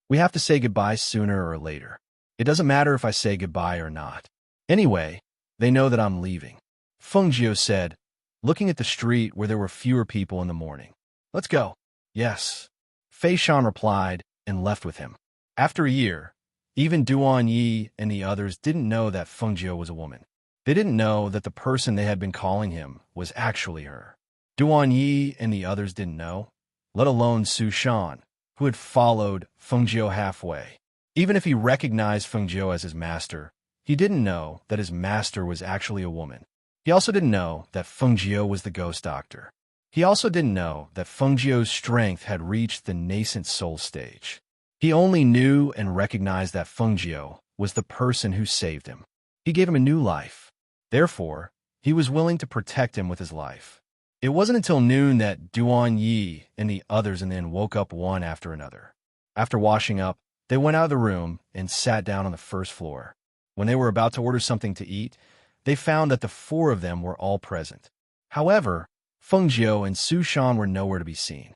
We have to say goodbye sooner or later. It doesn't matter if I say goodbye or not. Anyway, they know that I'm leaving." Feng Jiao said, looking at the street where there were fewer people in the morning. "Let's go." "Yes." Fei Shan replied and left with him. After a year, even Duan Yi and the others didn't know that Feng Jiao was a woman. They didn't know that the person they had been calling him was actually her. Duan Yi and the others didn't know, let alone Su Shan, who had followed Feng Jiao halfway. Even if he recognized Feng Jiao as his master, he didn't know that his master was actually a woman. He also didn't know that Feng Jiao was the ghost doctor. He also didn't know that Feng Jiao's strength had reached the nascent soul stage. He only knew and recognized that Feng Jiao was the person who saved him. He gave him a new life. Therefore, he was willing to protect him with his life. It wasn't until noon that Duan Yi and the others and then woke up one after another. After washing up, they went out of the room and sat down on the first floor. When they were about to order something to eat, they found that the 4 of them were all present. However, Feng Jiao and Su Shan were nowhere to be seen.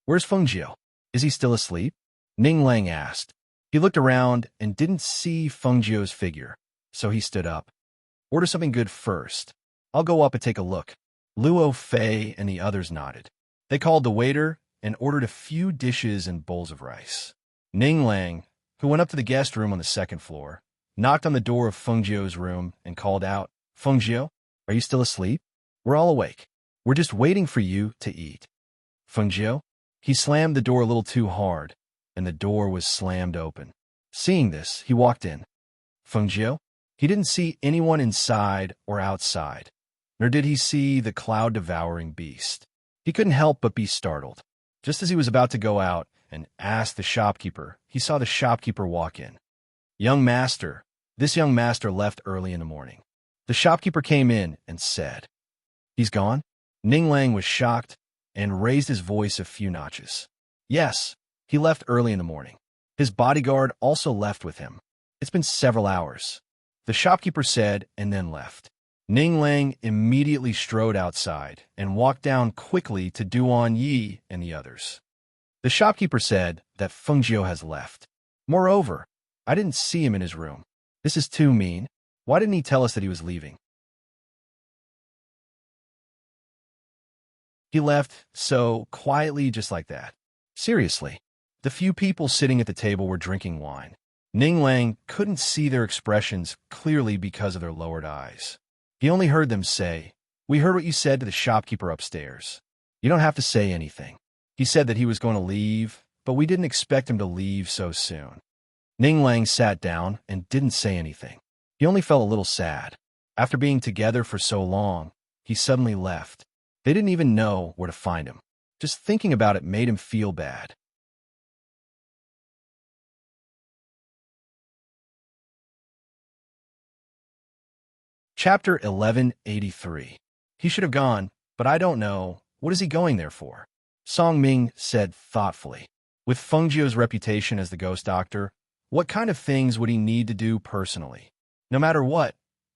"Where's Feng Jiao? Is he still asleep?" Ning Lang asked. He looked around and didn't see Feng Jiao's figure, so he stood up. "Order something good first. I'll go up and take a look." Luo Fei and the others nodded. They called the waiter and ordered a few dishes and bowls of rice. Ning Lang, who went up to the guest room on the 2nd floor, knocked on the door of Feng Jiao's room and called out, "Feng Jiao, are you still asleep? We're all awake. We're just waiting for you to eat." Feng Jiao? He slammed the door a little too hard, and the door was slammed open. Seeing this, he walked in. Feng Jiao? He didn't see anyone inside or outside, nor did he see the cloud-devouring beast. He couldn't help but be startled. Just as he was about to go out and ask the shopkeeper, he saw the shopkeeper walk in. "Young master." This young master left early in the morning. The shopkeeper came in and said, "He's gone?" Ning Lang was shocked and raised his voice a few notches. "Yes, he left early in the morning. His bodyguard also left with him. It's been several hours," the shopkeeper said and then left. Ning Lang immediately strode outside and walked down quickly to Duan Yi and the others. The shopkeeper said that Feng Jiu has left. Moreover, I didn't see him in his room. This is too mean. Why didn't he tell us that he was leaving? He left so quietly, just like that. Seriously. The few people sitting at the table were drinking wine. Ning Lang couldn't see their expressions clearly because of their lowered eyes. He only heard them say, "We heard what you said to the shopkeeper upstairs. You don't have to say anything. He said that he was going to leave, but we didn't expect him to leave so soon." Ning Lang sat down and didn't say anything. He only felt a little sad. After being together for so long, he suddenly left. They didn't even know where to find him. Just thinking about it made him feel bad. Chapter 1183. He should have gone, but I don't know. What is he going there for? Song Ming said thoughtfully. With Feng Jiu's reputation as the ghost doctor, what kind of things would he need to do personally? No matter what,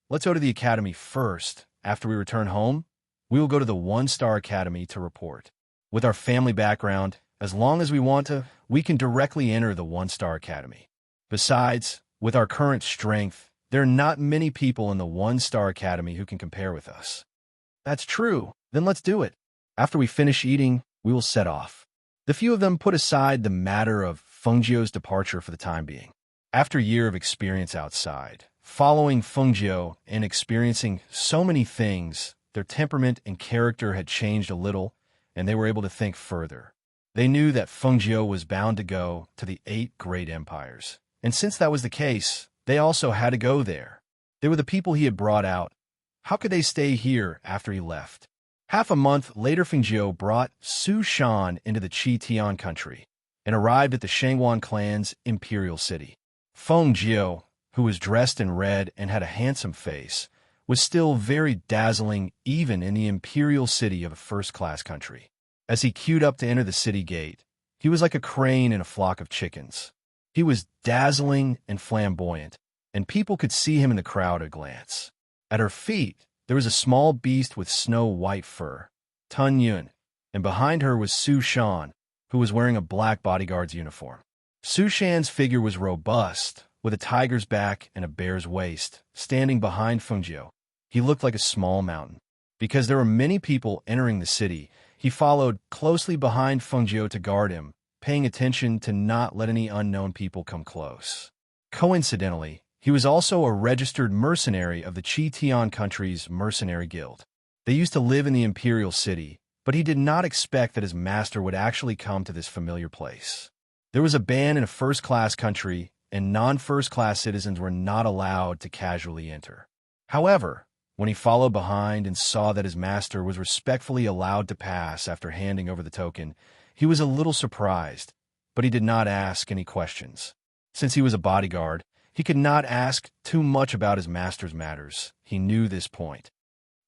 let's go to the academy first. After we return home, we will go to the one-star academy to report. With our family background, as long as we want to, we can directly enter the one-star academy. Besides, with our current strength, there are not many people in the one-star academy who can compare with us. That's true. Then let's do it. After we finish eating, we will set off. The few of them put aside the matter of Feng Jiu's departure for the time being. After a year of experience outside, following Feng Jiu and experiencing so many things, their temperament and character had changed a little, and they were able to think further. They knew that Feng Jiu was bound to go to the 8 great empires. And since that was the case, they also had to go there. They were the people he had brought out. How could they stay here after he left? Half a month later, Feng Jiu brought Su Shan into the Qi Tian country and arrived at the Shangwan clan's imperial city. Feng Jiu, who was dressed in red and had a handsome face, was still very dazzling even in the imperial city of a first-class country. As he queued up to enter the city gate, he was like a crane in a flock of chickens. He was dazzling and flamboyant, and people could see him in the crowd at a glance. At her feet, there was a small beast with snow-white fur, Tun Yun, and behind her was Su Shan, who was wearing a black bodyguard's uniform. Su Shan's figure was robust, with a tiger's back and a bear's waist, standing behind Feng Jiu. He looked like a small mountain. Because there were many people entering the city, he followed closely behind Feng Jiu to guard him, paying attention to not let any unknown people come close. Coincidentally, he was also a registered mercenary of the Qi Tian country's mercenary guild. They used to live in the imperial city, but he did not expect that his master would actually come to this familiar place. There was a ban in a first-class country, and non-first-class citizens were not allowed to casually enter. However, when he followed behind and saw that his master was respectfully allowed to pass after handing over the token, he was a little surprised, but he did not ask any questions. Since he was a bodyguard, he could not ask too much about his master's matters. He knew this point.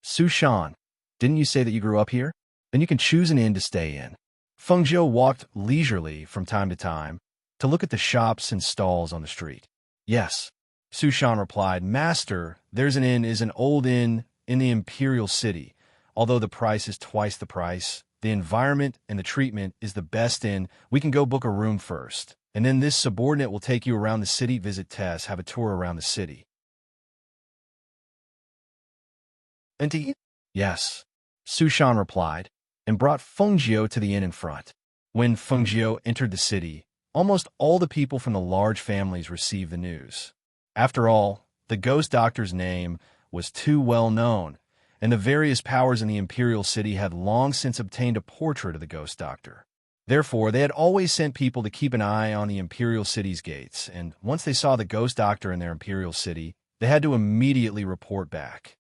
Su Shan, didn't you say that you grew up here? Then you can choose an inn to stay in. Feng Jiu walked leisurely from time to time to look at the shops and stalls on the street. Yes, Su Shan replied, Master, there's an inn, is an old inn in the imperial city. Although the price is twice the price, the environment and the treatment is the best inn. We can go book a room first, and then this subordinate will take you around the city, visit Tess, have a tour around the city. And to eat? Yes, Su Shan replied, and brought Feng Jiu to the inn in front. When Feng Jiu entered the city, almost all the people from the large families received the news. After all, the ghost doctor's name was too well known, and the various powers in the imperial city had long since obtained a portrait of the ghost doctor. Therefore, they had always sent people to keep an eye on the imperial city's gates, and once they saw the ghost doctor in their imperial city, they had to immediately report back.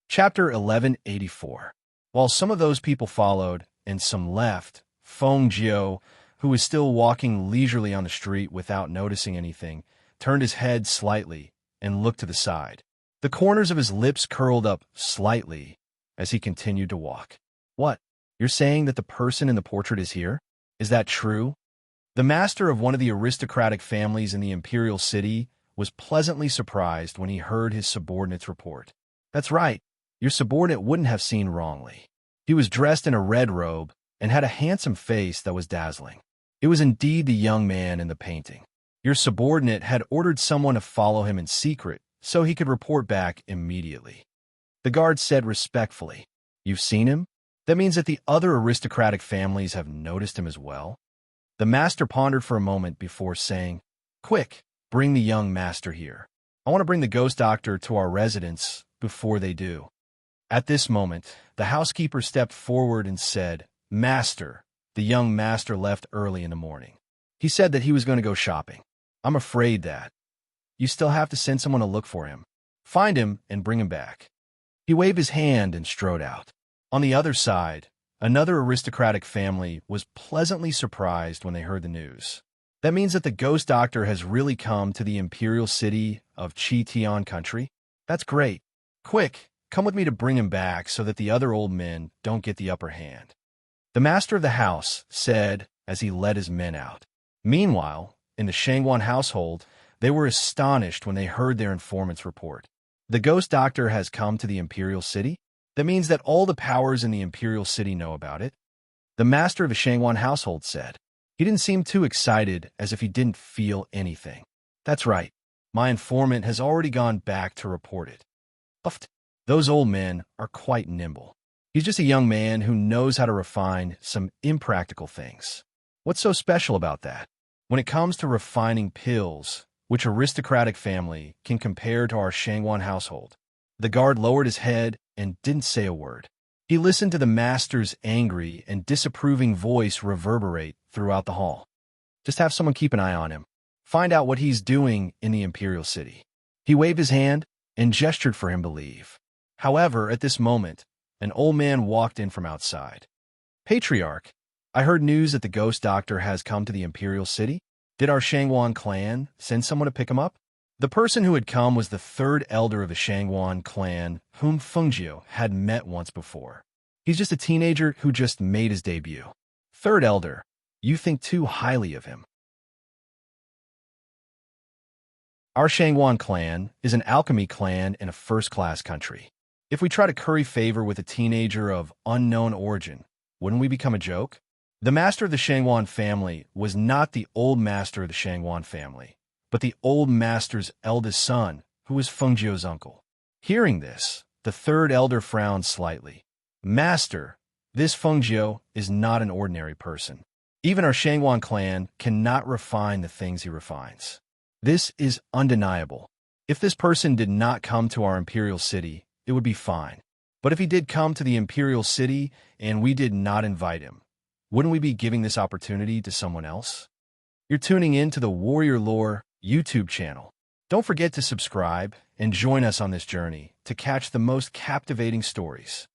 Chapter 1184. While some of those people followed, and some left, Feng Jiu, who was still walking leisurely on the street without noticing anything, turned his head slightly and looked to the side. The corners of his lips curled up slightly as he continued to walk. What? You're saying that the person in the portrait is here? Is that true? The master of one of the aristocratic families in the imperial city was pleasantly surprised when he heard his subordinate's report. That's right, your subordinate wouldn't have seen wrongly. He was dressed in a red robe and had a handsome face that was dazzling. It was indeed the young man in the painting. Your subordinate had ordered someone to follow him in secret so he could report back immediately. The guard said respectfully, "You've seen him? That means that the other aristocratic families have noticed him as well?" The master pondered for a moment before saying, "Quick, bring the young master here. I want to bring the ghost doctor to our residence before they do." At this moment, the housekeeper stepped forward and said, "Master, the young master left early in the morning. He said that he was going to go shopping. I'm afraid that you still have to send someone to look for him. Find him and bring him back." He waved his hand and strode out. On the other side, another aristocratic family was pleasantly surprised when they heard the news. That means that the ghost doctor has really come to the imperial city of Chi-Tian country? That's great. Quick, come with me to bring him back so that the other old men don't get the upper hand. The master of the house said as he led his men out. Meanwhile, in the Shangwan household, they were astonished when they heard their informant's report. The ghost doctor has come to the imperial city? That means that all the powers in the imperial city know about it. The master of the Shangwan household said. He didn't seem too excited, as if he didn't feel anything. That's right. My informant has already gone back to report it. Uffed. Those old men are quite nimble. He's just a young man who knows how to refine some impractical things. What's so special about that? When it comes to refining pills, which aristocratic family can compare to our Shangwan household? The guard lowered his head and didn't say a word. He listened to the master's angry and disapproving voice reverberate throughout the hall. Just have someone keep an eye on him. Find out what he's doing in the imperial city. He waved his hand and gestured for him to leave. However, at this moment, an old man walked in from outside. "Patriarch, I heard news that the ghost doctor has come to the imperial city. Did our Shangwan clan send someone to pick him up?" The person who had come was the third elder of the Shangwan clan, whom Fengjiu had met once before. He's just a teenager who just made his debut. Third elder, you think too highly of him. Our Shangwan clan is an alchemy clan in a first-class country. If we try to curry favor with a teenager of unknown origin, wouldn't we become a joke? The master of the Shangwan family was not the old master of the Shangwan family, but the old master's eldest son, who was Fengjiu's uncle. Hearing this, the third elder frowned slightly. "Master, this Fengjiu is not an ordinary person. Even our Shangwan clan cannot refine the things he refines. This is undeniable. If this person did not come to our imperial city, it would be fine. But if he did come to the imperial city and we did not invite him, wouldn't we be giving this opportunity to someone else?" You're tuning in to the Warrior Lore YouTube channel. Don't forget to subscribe and join us on this journey to catch the most captivating stories.